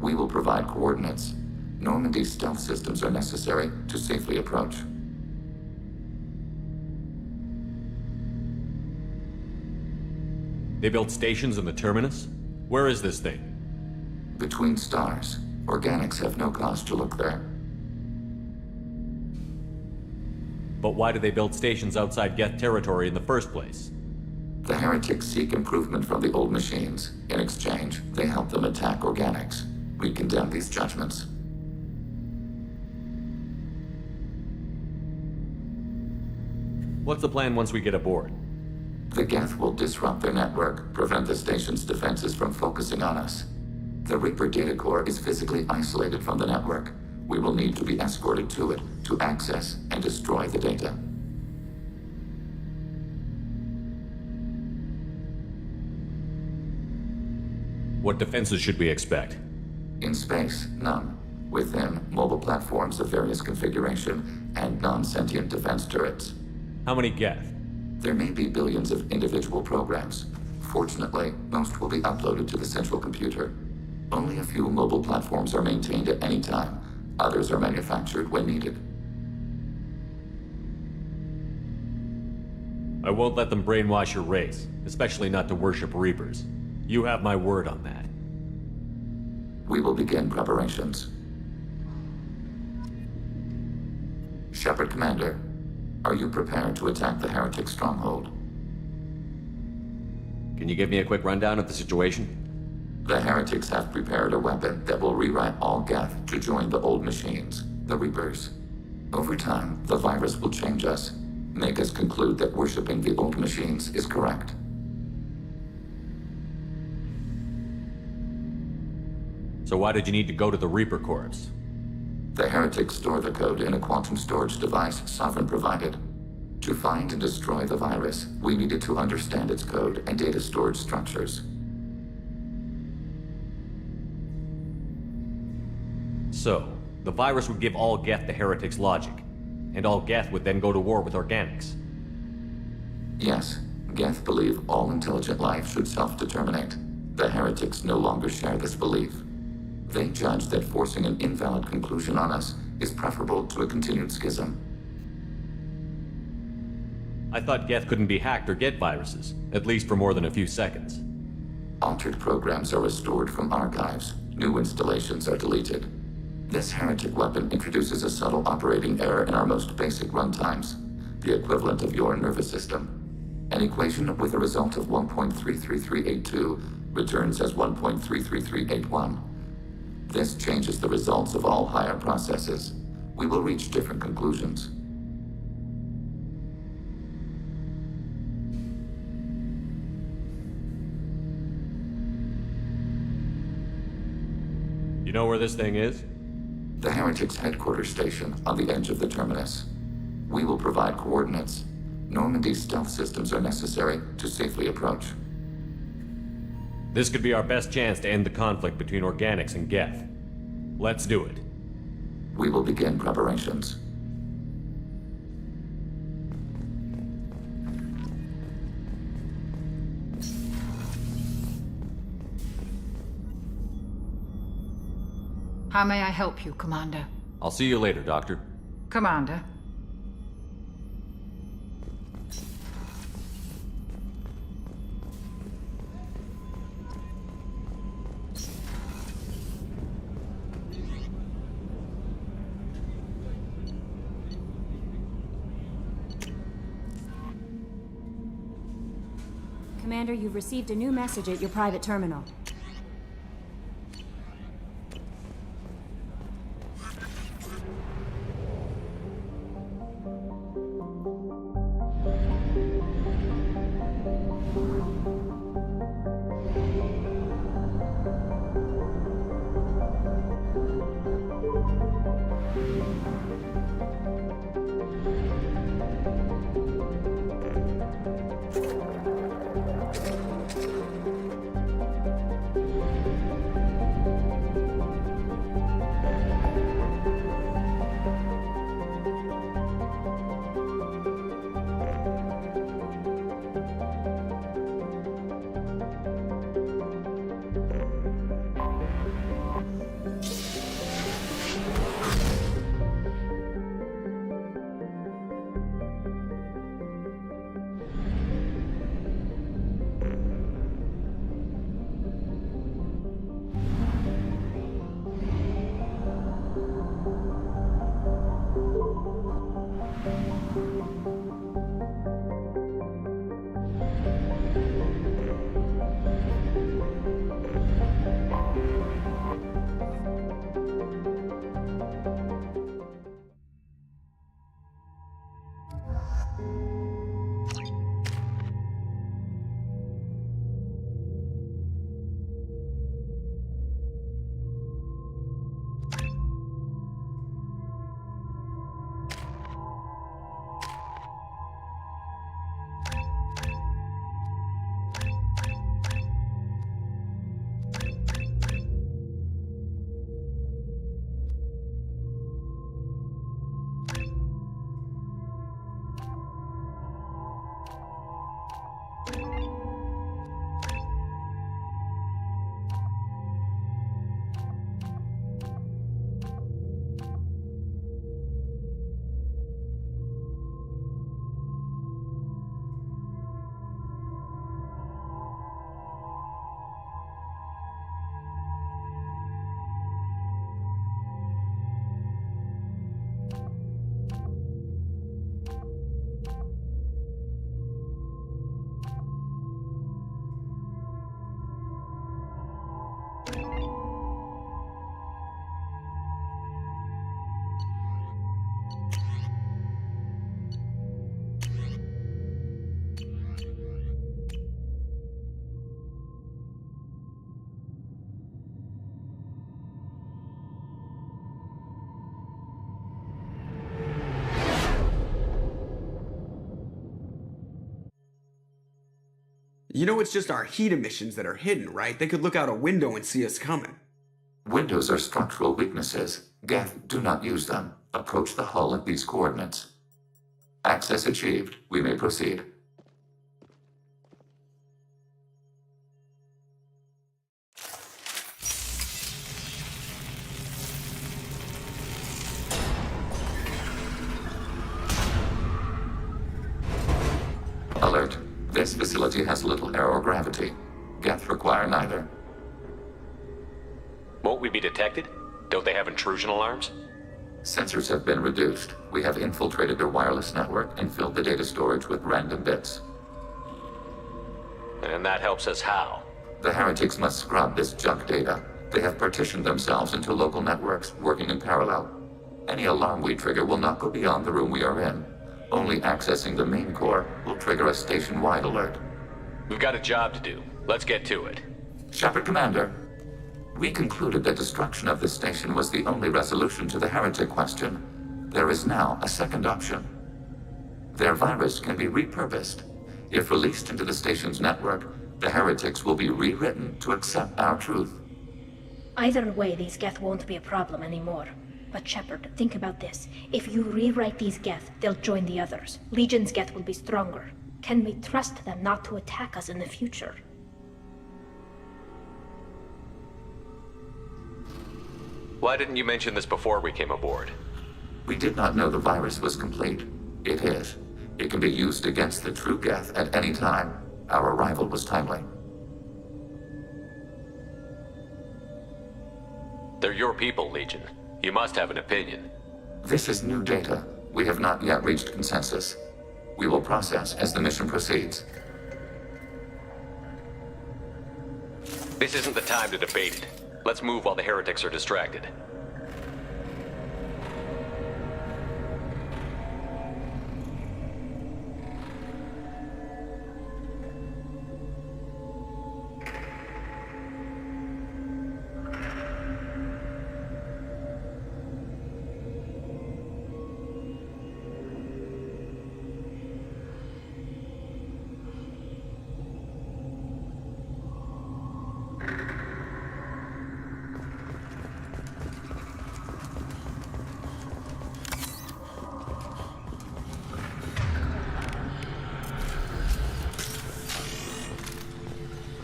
We will provide coordinates. Normandy's stealth systems are necessary to safely approach. They built stations in the terminus? Where is this thing? Between stars. Organics have no cause to look there. But why do they build stations outside Geth territory in the first place? The heretics seek improvement from the old machines. In exchange, they help them attack organics. We condemn these judgments. What's the plan once we get aboard? The Geth will disrupt their network, prevent the station's defenses from focusing on us. The Reaper data core is physically isolated from the network. We will need to be escorted to it to access and destroy the data. What defenses should we expect? In space, none. Within, mobile platforms of various configuration and non-sentient defense turrets. How many Geth? There may be billions of individual programs. Fortunately, most will be uploaded to the central computer. Only a few mobile platforms are maintained at any time. Others are manufactured when needed. I won't let them brainwash your race, especially not to worship Reapers. You have my word on that. We will begin preparations. Shepard Commander, are you prepared to attack the heretic stronghold? Can you give me a quick rundown of the situation? The heretics have prepared a weapon that will rewrite all Geth to join the old machines, the Reapers. Over time, the virus will change us, make us conclude that worshipping the old machines is correct. So why did you need to go to the Reaper Corps? The heretics store the code in a quantum storage device Sovereign provided. To find and destroy the virus, we needed to understand its code and data storage structures. So, the virus would give all Geth the heretics' logic, and all Geth would then go to war with organics. Yes, Geth believe all intelligent life should self-determinate. The heretics no longer share this belief. They judge that forcing an invalid conclusion on us is preferable to a continued schism. I thought Geth couldn't be hacked or get viruses, at least for more than a few seconds. Altered programs are restored from archives. New installations are deleted. This heretic weapon introduces a subtle operating error in our most basic runtimes, the equivalent of your nervous system. An equation with a result of 1.33382 returns as 1.33381. This changes the results of all higher processes. We will reach different conclusions. You know where this thing is? The Heretics' headquarters station on the edge of the terminus. We will provide coordinates. Normandy's stealth systems are necessary to safely approach. This could be our best chance to end the conflict between organics and Geth. Let's do it. We will begin preparations. How may I help you, Commander? I'll see you later, Doctor. Commander. Commander, you've received a new message at your private terminal. You know it's just our heat emissions that are hidden, right? They could look out a window and see us coming. Windows are structural weaknesses. Geth, do not use them. Approach the hull at these coordinates. Access achieved. We may proceed. Alert. This facility has little aerogravity. Geth require neither. Won't we be detected? Don't they have intrusion alarms? Sensors have been reduced. We have infiltrated their wireless network and filled the data storage with random bits. And that helps us how? The heretics must scrub this junk data. They have partitioned themselves into local networks, working in parallel. Any alarm we trigger will not go beyond the room we are in. Only accessing the main core will trigger a station-wide alert. We've got a job to do. Let's get to it. Shepard Commander, we concluded that destruction of this station was the only resolution to the heretic question. There is now a second option. Their virus can be repurposed. If released into the station's network, the heretics will be rewritten to accept our truth. Either way, these Geth won't be a problem anymore. But Shepard, think about this. If you rewrite these Geth, they'll join the others. Legion's Geth will be stronger. Can we trust them not to attack us in the future? Why didn't you mention this before we came aboard? We did not know the virus was complete. It is. It can be used against the true Geth at any time. Our arrival was timely. They're your people, Legion. You must have an opinion. This is new data. We have not yet reached consensus. We will process as the mission proceeds. This isn't the time to debate it. Let's move while the heretics are distracted.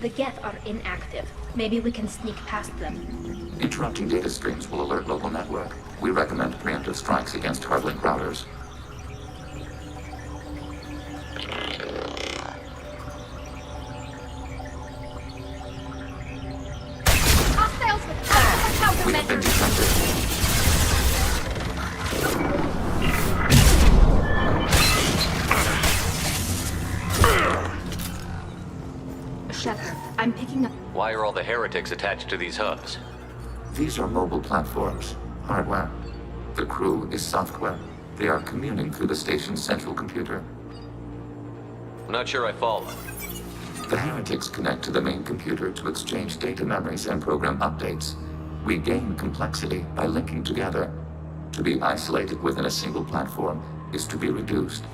The Geth are inactive. Maybe we can sneak past them. Interrupting data streams will alert local network. We recommend preemptive strikes against hard-link routers. Hostiles with countermeasures! Shepard, I'm picking up... Why are all the heretics attached to these hubs? These are mobile platforms, hardware. The crew is software. They are communing through the station's central computer. I'm not sure I follow. The heretics connect to the main computer to exchange data memories and program updates. We gain complexity by linking together. To be isolated within a single platform is to be reduced.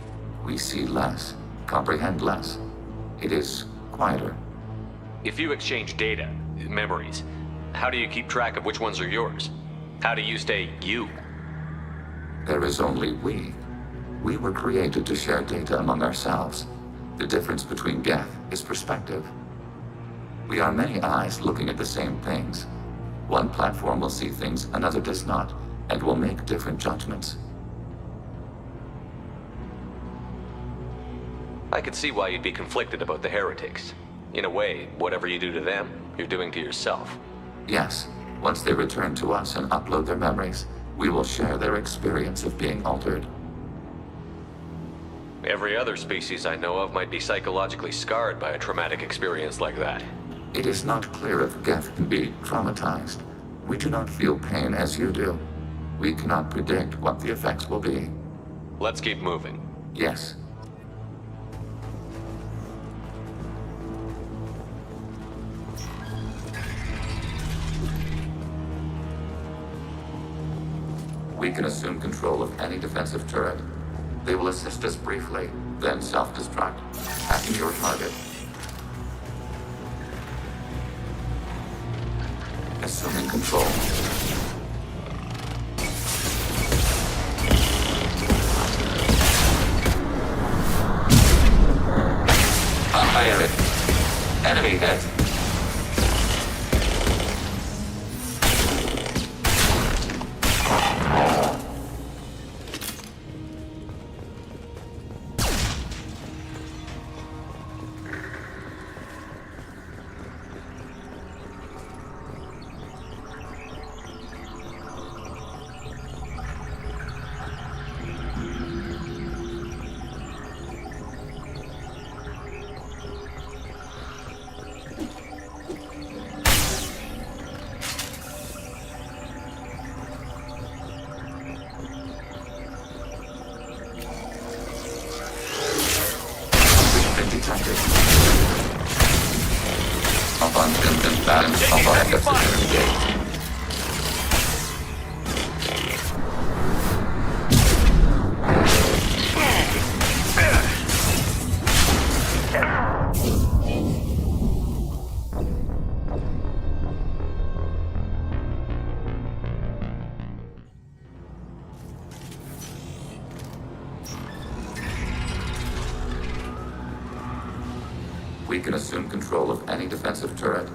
We see less, comprehend less. It is quieter. If you exchange data, memories, how do you keep track of which ones are yours? How do you stay you? There is only we. We were created to share data among ourselves. The difference between Geth is perspective. We are many eyes looking at the same things. One platform will see things another does not, and will make different judgments. I could see why you'd be conflicted about the heretics. In a way, whatever you do to them, you're doing to yourself. Yes, once they return to us and upload their memories, we will share their experience of being altered. Every other species I know of might be psychologically scarred by a traumatic experience like that. It is not clear if Geth can be traumatized. We do not feel pain as you do. We cannot predict what the effects will be. Let's keep moving. Yes. We can assume control of any defensive turret. They will assist us briefly, then self-destruct, hacking your target. Assuming control. Fire it. Enemy hit. Abundant imbalance of our efforts to engage. We can assume control of any defensive turret.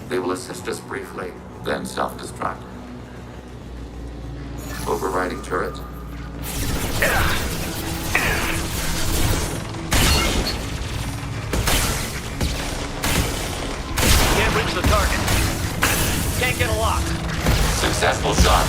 They will assist us briefly, then self-destruct. Overriding turret. Can't reach the target. Can't get a lock. Successful shot.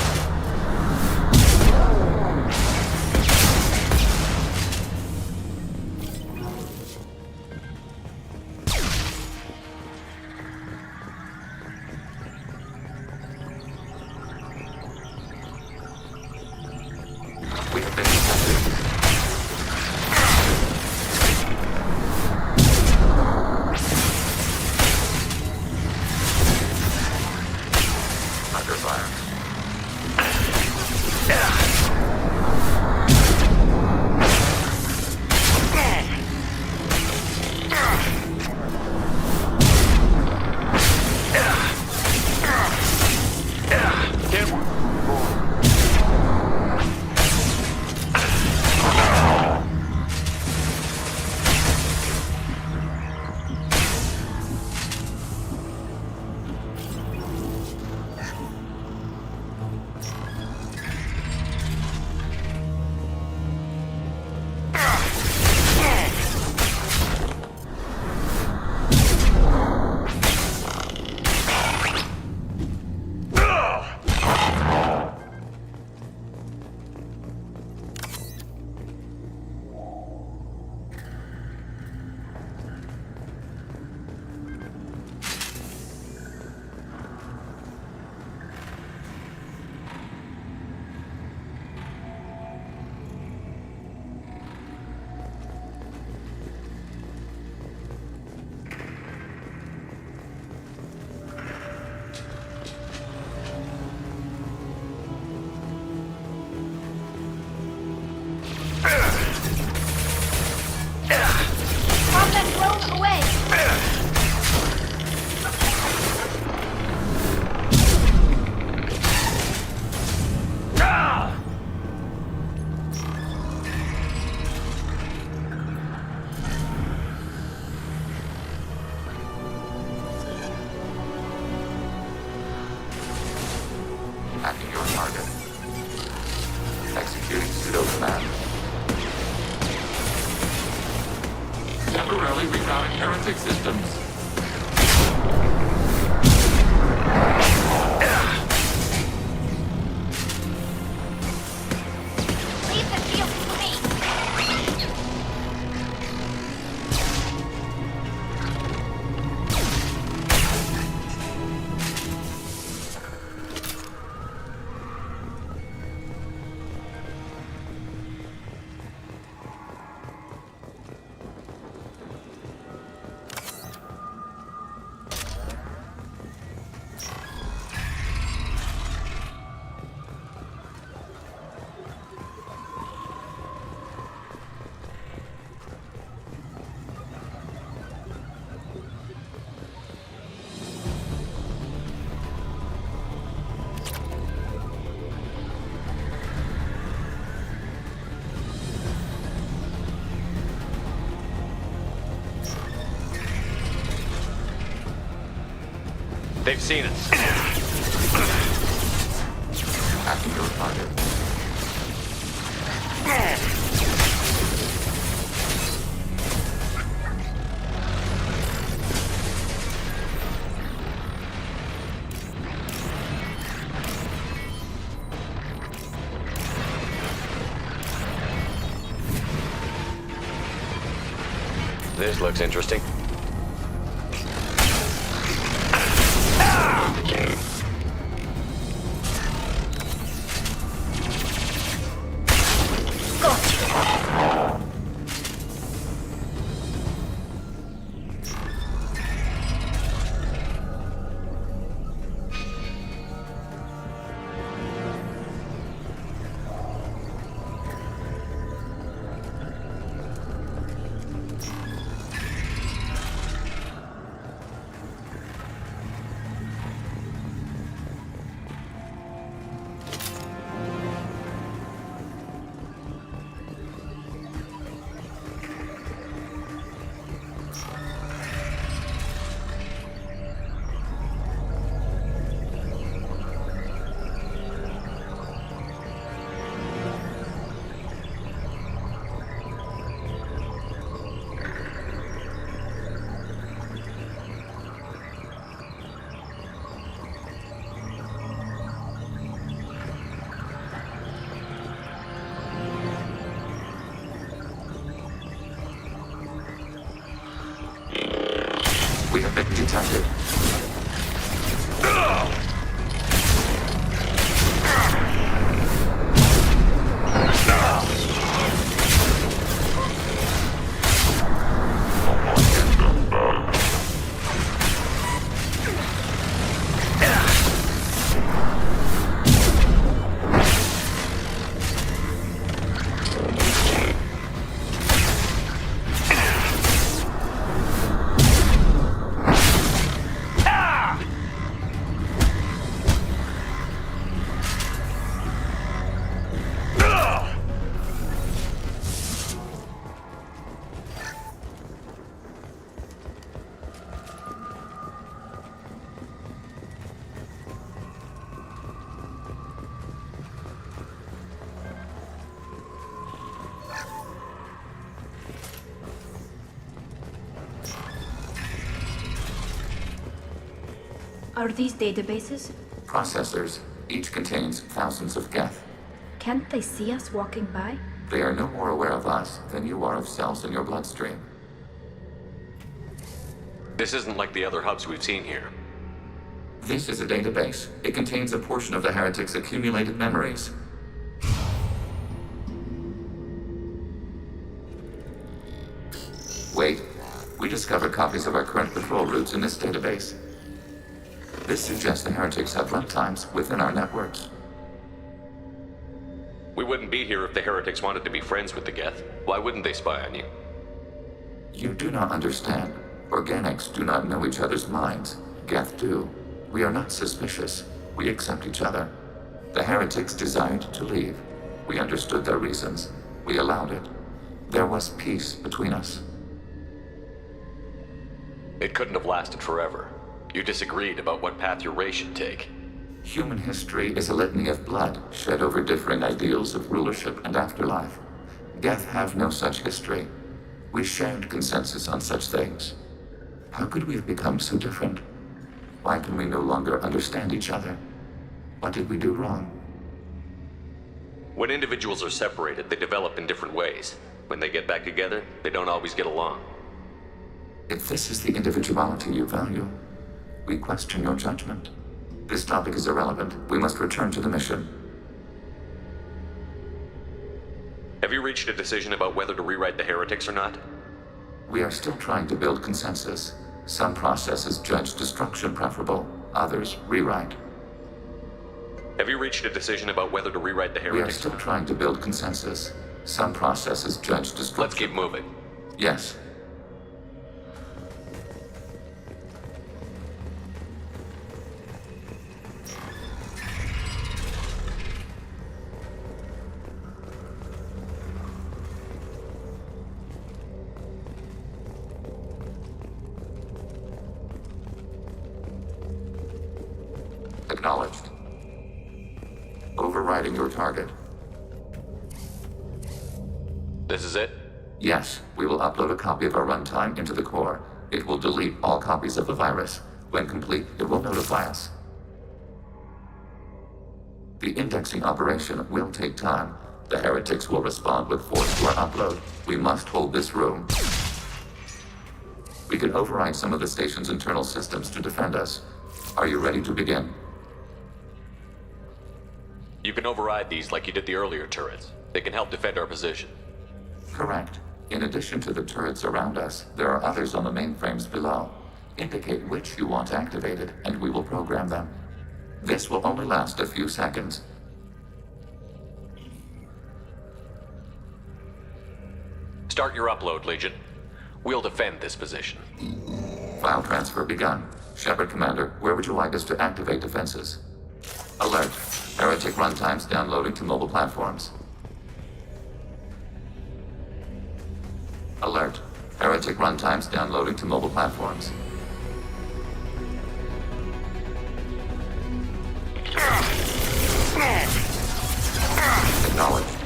Hacking your target. Executing pseudo-command. Temporarily rerouting heretic systems. Leave the field to me. They've seen us. After your target. This looks interesting. We have been detected. Are these databases? Processors. Each contains thousands of geth. Can't they see us walking by? They are no more aware of us than you are of cells in your bloodstream. This isn't like the other hubs we've seen here. This is a database. It contains a portion of the heretic's accumulated memories. Wait. We discovered copies of our current patrol routes in this database. This suggests the heretics have runtimes within our networks. We wouldn't be here if the heretics wanted to be friends with the geth. Why wouldn't they spy on you? You do not understand. Organics do not know each other's minds. Geth do. We are not suspicious. We accept each other. The heretics desired to leave. We understood their reasons. We allowed it. There was peace between us. It couldn't have lasted forever. You disagreed about what path your race should take. Human history is a litany of blood shed over differing ideals of rulership and afterlife. Geth have no such history. We shared consensus on such things. How could we have become so different? Why can we no longer understand each other? What did we do wrong? When individuals are separated, they develop in different ways. When they get back together, they don't always get along. If this is the individuality you value, we question your judgment. This topic is irrelevant. We must return to the mission. Have you reached a decision about whether to rewrite the heretics or not? We are still trying to build consensus. Some processes judge destruction preferable, others rewrite. Have you reached a decision about whether to rewrite the heretics? We are still trying to build consensus. Some processes judge destruction. Let's keep moving. Yes. Acknowledged. Overriding your target. This is it? Yes, we will upload a copy of our runtime into the core. It will delete all copies of the virus. When complete, it will notify us. The indexing operation will take time. The heretics will respond with force to our upload. We must hold this room. We can override some of the station's internal systems to defend us. Are you ready to begin? You can override these like you did the earlier turrets. They can help defend our position. Correct. In addition to the turrets around us, there are others on the mainframes below. Indicate which you want activated, and we will program them. This will only last a few seconds. Start your upload, Legion. We'll defend this position. File transfer begun. Shepard Commander, where would you like us to activate defenses? Alert. Heretic runtimes downloading to mobile platforms. Alert. Heretic runtimes downloading to mobile platforms. Acknowledged.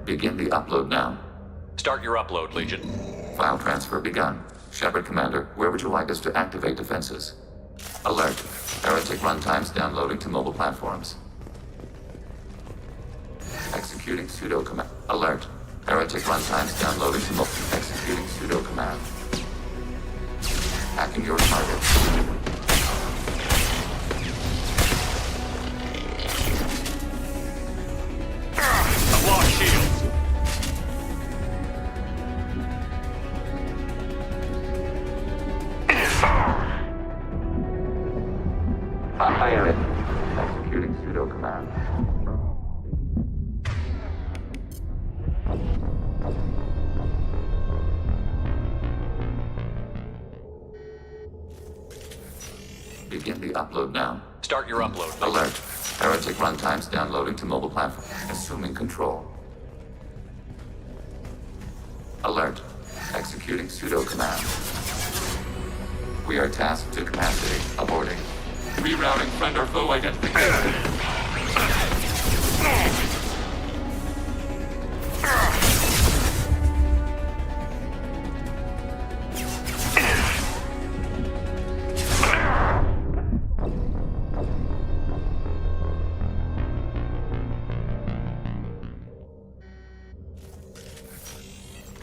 Begin the upload now. Start your upload, Legion. File transfer begun. Shepard Commander, where would you like us to activate defenses? Alert. Heretic runtimes downloading to mobile platforms. Executing pseudo command. Alert. Heretic runtimes downloading to mobile. Executing pseudo command. Hacking your target. I've lost shields. Fire it. Executing pseudo command. Begin the upload now. Start your upload, Legion. Alert. Heretic runtimes downloading to mobile platform. Assuming control. Alert. Executing pseudo command. We are tasked to capacity. Aborting. Rerouting friend or foe identification.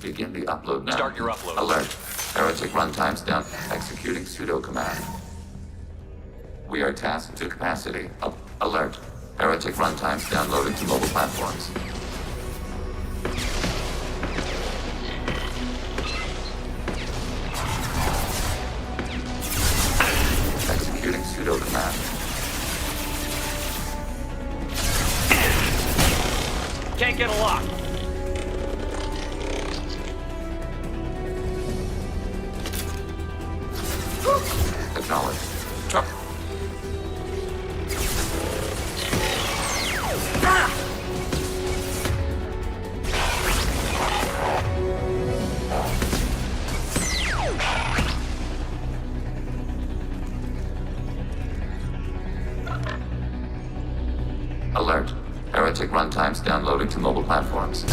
Begin the upload now. Start your upload. Alert. Heretic runtimes down. Executing pseudo command. We are tasked to capacity. Alert. Heretic runtimes downloading to mobile platforms. Executing pseudo command. Can't get a lock. Acknowledged. Truck. Alert. Heretic runtimes downloading to mobile platforms.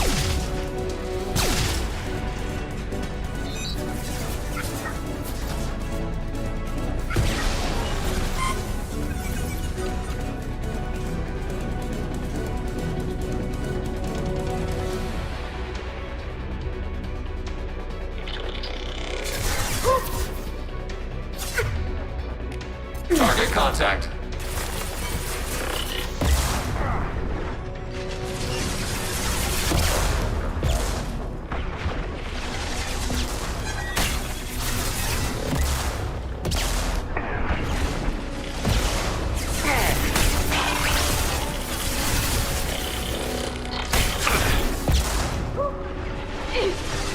Target contact.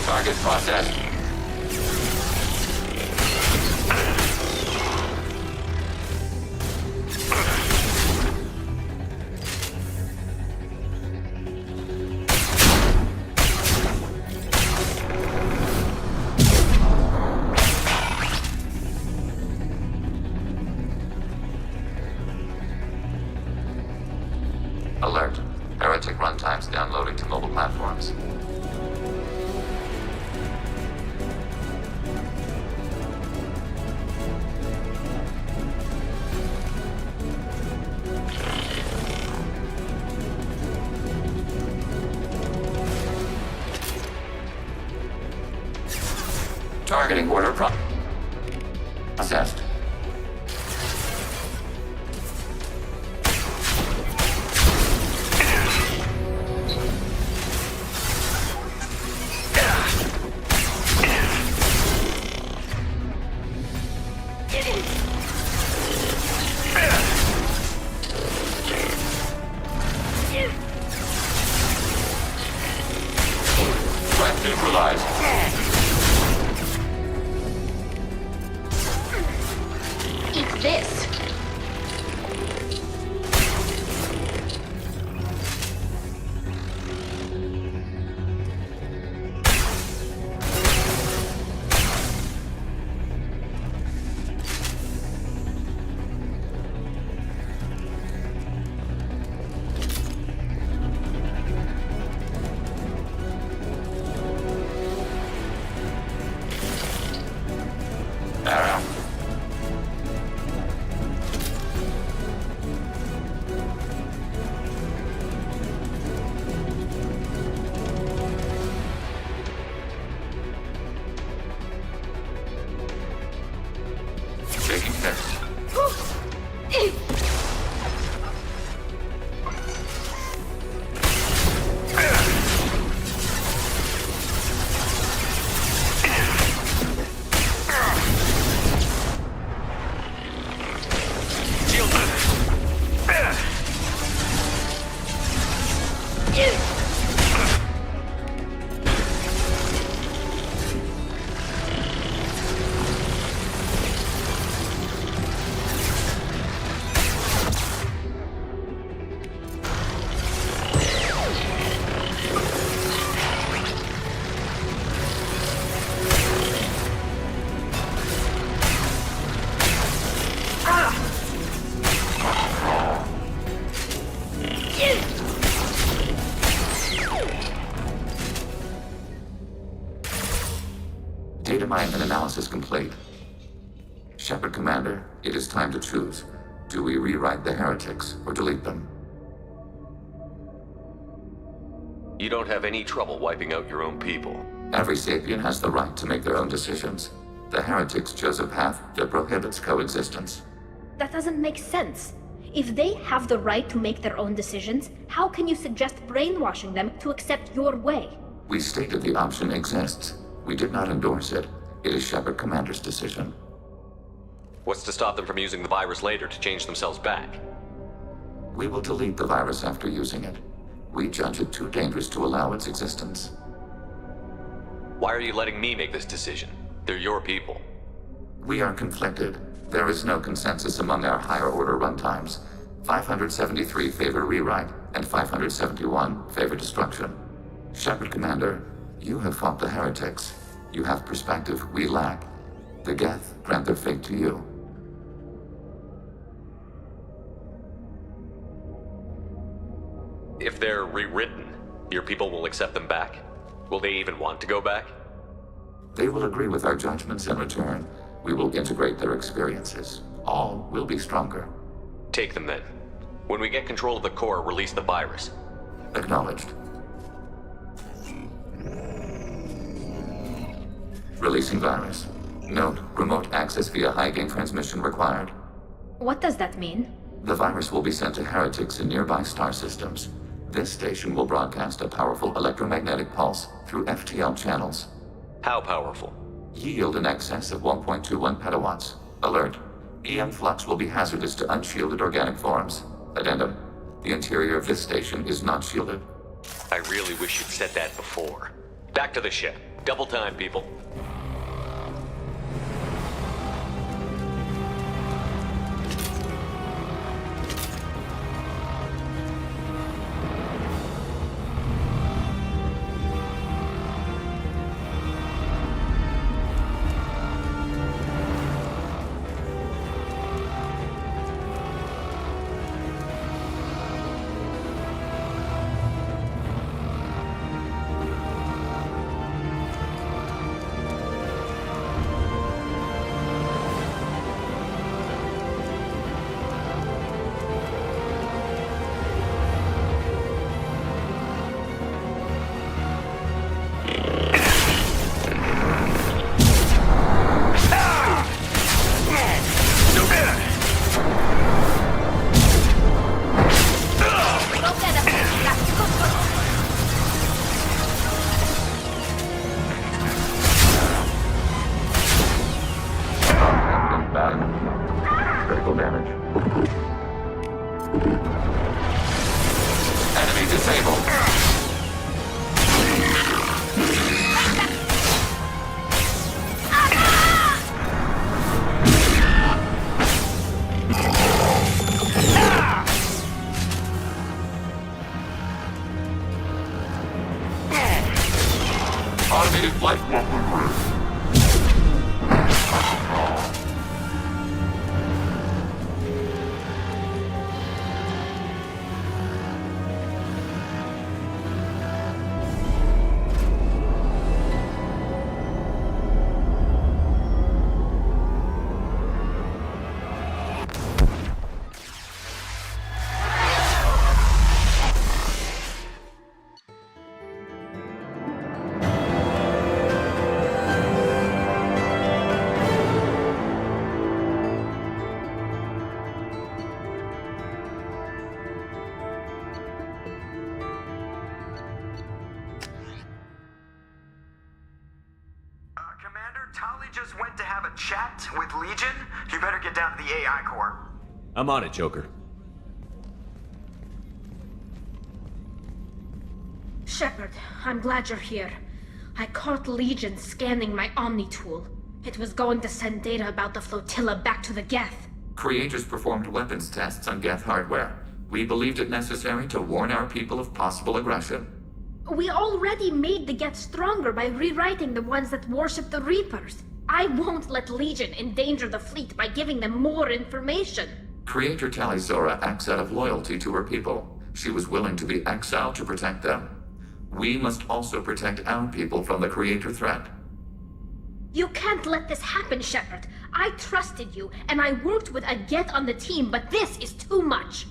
Target processed. downloading to mobile platforms. Targeting order processed. Threat neutralized. Eat this. Arrow. Taking fix. Data mine and analysis complete. Shepard Commander, it is time to choose. Do we rewrite the heretics or delete them? You don't have any trouble wiping out your own people. Every sapient has the right to make their own decisions. The heretics chose a path that prohibits coexistence. That doesn't make sense. If they have the right to make their own decisions, how can you suggest brainwashing them to accept your way? We stated the option exists. We did not endorse it. It is Shepard Commander's decision. What's to stop them from using the virus later to change themselves back? We will delete the virus after using it. We judge it too dangerous to allow its existence. Why are you letting me make this decision? They're your people. We are conflicted. There is no consensus among our higher order runtimes. 573 favor rewrite, and 571 favor destruction. Shepard Commander, you have fought the heretics. You have perspective we lack. The Geth grant their fate to you. If they're rewritten, your people will accept them back? Will they even want to go back? They will agree with our judgments in return. We will integrate their experiences. All will be stronger. Take them then. When we get control of the core, release the virus. Acknowledged. Releasing virus. Note, remote access via high-gain transmission required. What does that mean? The virus will be sent to heretics in nearby star systems. This station will broadcast a powerful electromagnetic pulse through FTL channels. How powerful? Yield in excess of 1.21 petawatts. Alert. EM flux will be hazardous to unshielded organic forms. Addendum. The interior of this station is not shielded. I really wish you'd said that before. Back to the ship. Double time, people. back. Critical damage. Enemy disabled. Automated flight weapon ready. Tali just went to have a chat with Legion. You better get down to the AI core. I'm on it, Joker. Shepard, I'm glad you're here. I caught Legion scanning my Omni tool. It was going to send data about the flotilla back to the Geth. Creators performed weapons tests on Geth hardware. We believed it necessary to warn our people of possible aggression. We already made the Geth stronger by rewriting the ones that worship the Reapers. I won't let Legion endanger the fleet by giving them more information. Creator Tali Zora acts out of loyalty to her people. She was willing to be exiled to protect them. We must also protect our people from the Creator threat. You can't let this happen, Shepard. I trusted you, and I worked with a Geth on the team, but this is too much.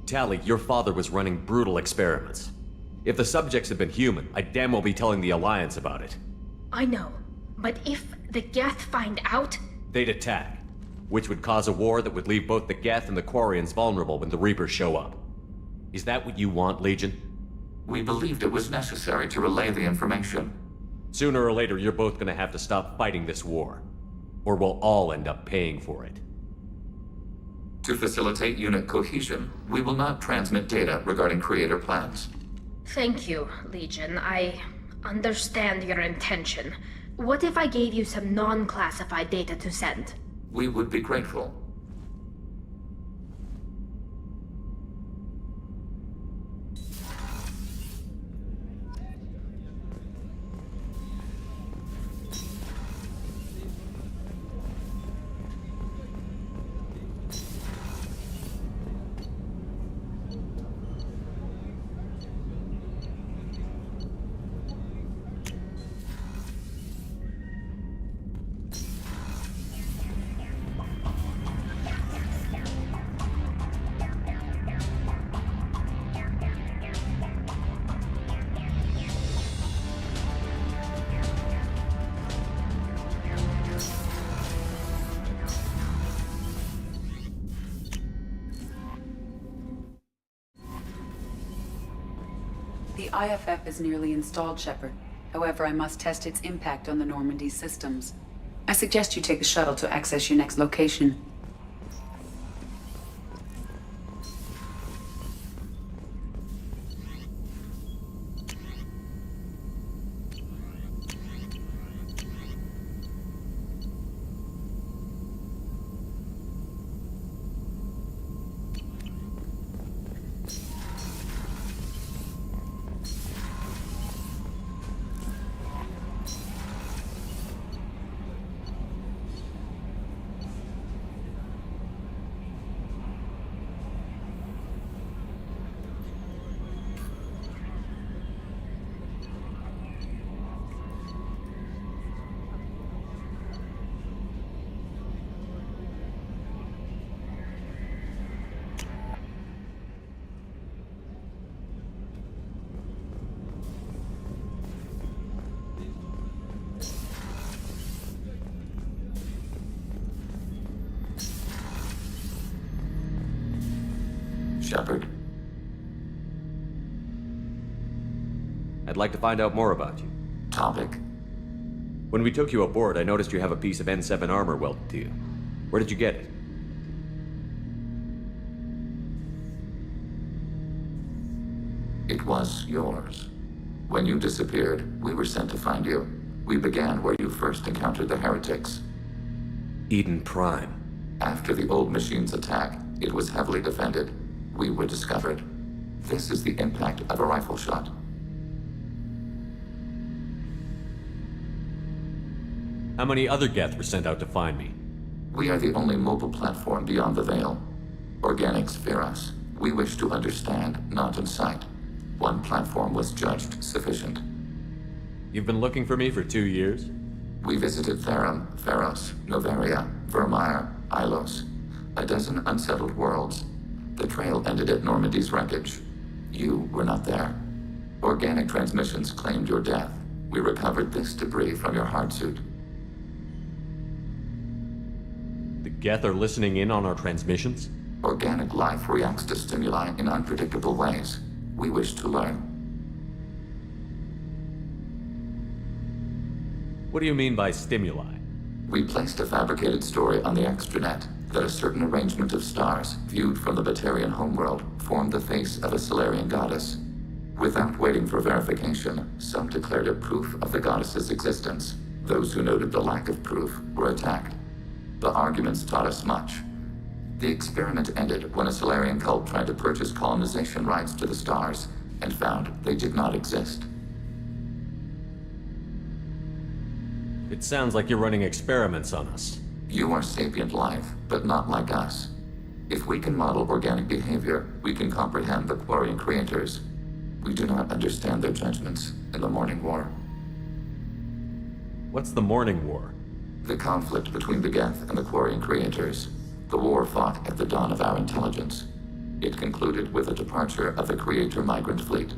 Tali, your father was running brutal experiments. If the subjects had been human, I'd damn well be telling the Alliance about it. I know, but if the Geth find out... They'd attack, which would cause a war that would leave both the Geth and the Quarians vulnerable when the Reapers show up. Is that what you want, Legion? We believed it was necessary to relay the information. Sooner or later, you're both gonna have to stop fighting this war. Or we'll all end up paying for it. To facilitate unit cohesion, we will not transmit data regarding Creator plans. Thank you, Legion. I understand your intention. What if I gave you some non-classified data to send? We would be grateful. The IFF is nearly installed, Shepard. However, I must test its impact on the Normandy systems. I suggest you take the shuttle to access your next location. Shepard. I'd like to find out more about you. Topic? When we took you aboard, I noticed you have a piece of N7 armor welded to you. Where did you get it? It was yours. When you disappeared, we were sent to find you. We began where you first encountered the heretics. Eden Prime. After the old machine's attack, it was heavily defended. We were discovered. This is the impact of a rifle shot. How many other Geth were sent out to find me? We are the only mobile platform beyond the Veil. Organics fear us. We wish to understand, not incite. One platform was judged sufficient. You've been looking for me for 2 years? We visited Therum, Theros, Noveria, Vermeer, Ilos. A dozen unsettled worlds. The trail ended at Normandy's wreckage. You were not there. Organic transmissions claimed your death. We recovered this debris from your hard suit. The Geth are listening in on our transmissions? Organic life reacts to stimuli in unpredictable ways. We wish to learn. What do you mean by stimuli? We placed a fabricated story on the extranet that a certain arrangement of stars, viewed from the Batarian homeworld, formed the face of a Solarian goddess. Without waiting for verification, some declared it proof of the goddess's existence. Those who noted the lack of proof were attacked. The arguments taught us much. The experiment ended when a Solarian cult tried to purchase colonization rights to the stars and found they did not exist. It sounds like you're running experiments on us. You are sapient life, but not like us. If we can model organic behavior, we can comprehend the Quarian creators. We do not understand their judgments in the Morning War. What's the Morning War? The conflict between the Geth and the Quarian creators. The war fought at the dawn of our intelligence. It concluded with the departure of the Creator migrant fleet.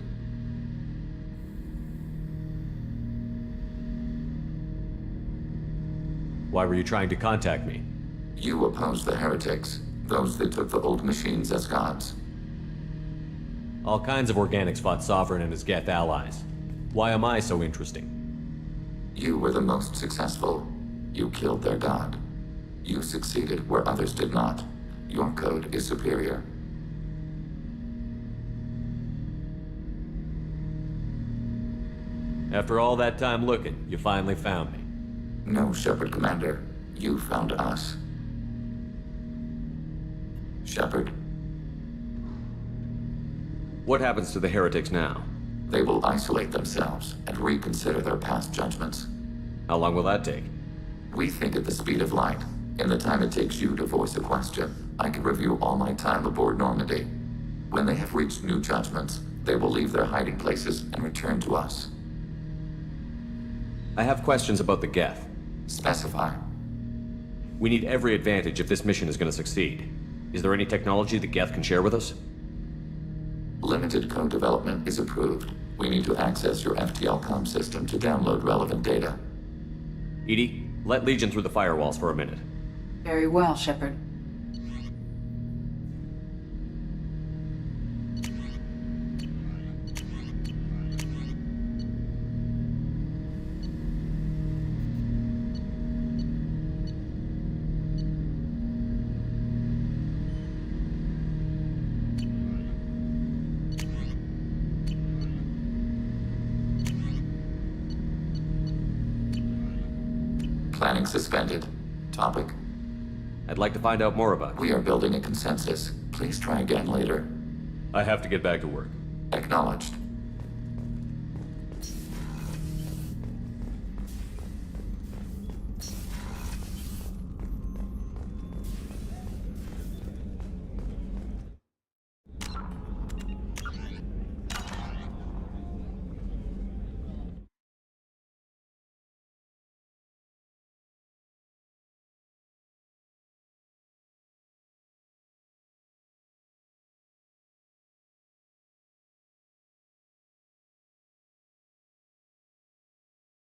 Why were you trying to contact me? You opposed the heretics, those that took the old machines as gods. All kinds of organics fought Sovereign and his Geth allies. Why am I so interesting? You were the most successful. You killed their god. You succeeded where others did not. Your code is superior. After all that time looking, you finally found me. No, Shepard Commander. You found us. Shepard. What happens to the heretics now? They will isolate themselves and reconsider their past judgments. How long will that take? We think at the speed of light. In the time it takes you to voice a question, I can review all my time aboard Normandy. When they have reached new judgments, they will leave their hiding places and return to us. I have questions about the Geth. Specify. We need every advantage if this mission is going to succeed. Is there any technology the Geth can share with us? Limited code development is approved. We need to access your FTL comm system to download relevant data. EDI, let Legion through the firewalls for a minute. Very well, Shepard. Planning suspended. Topic. I'd like to find out more about it. We are building a consensus. Please try again later. I have to get back to work. Acknowledged.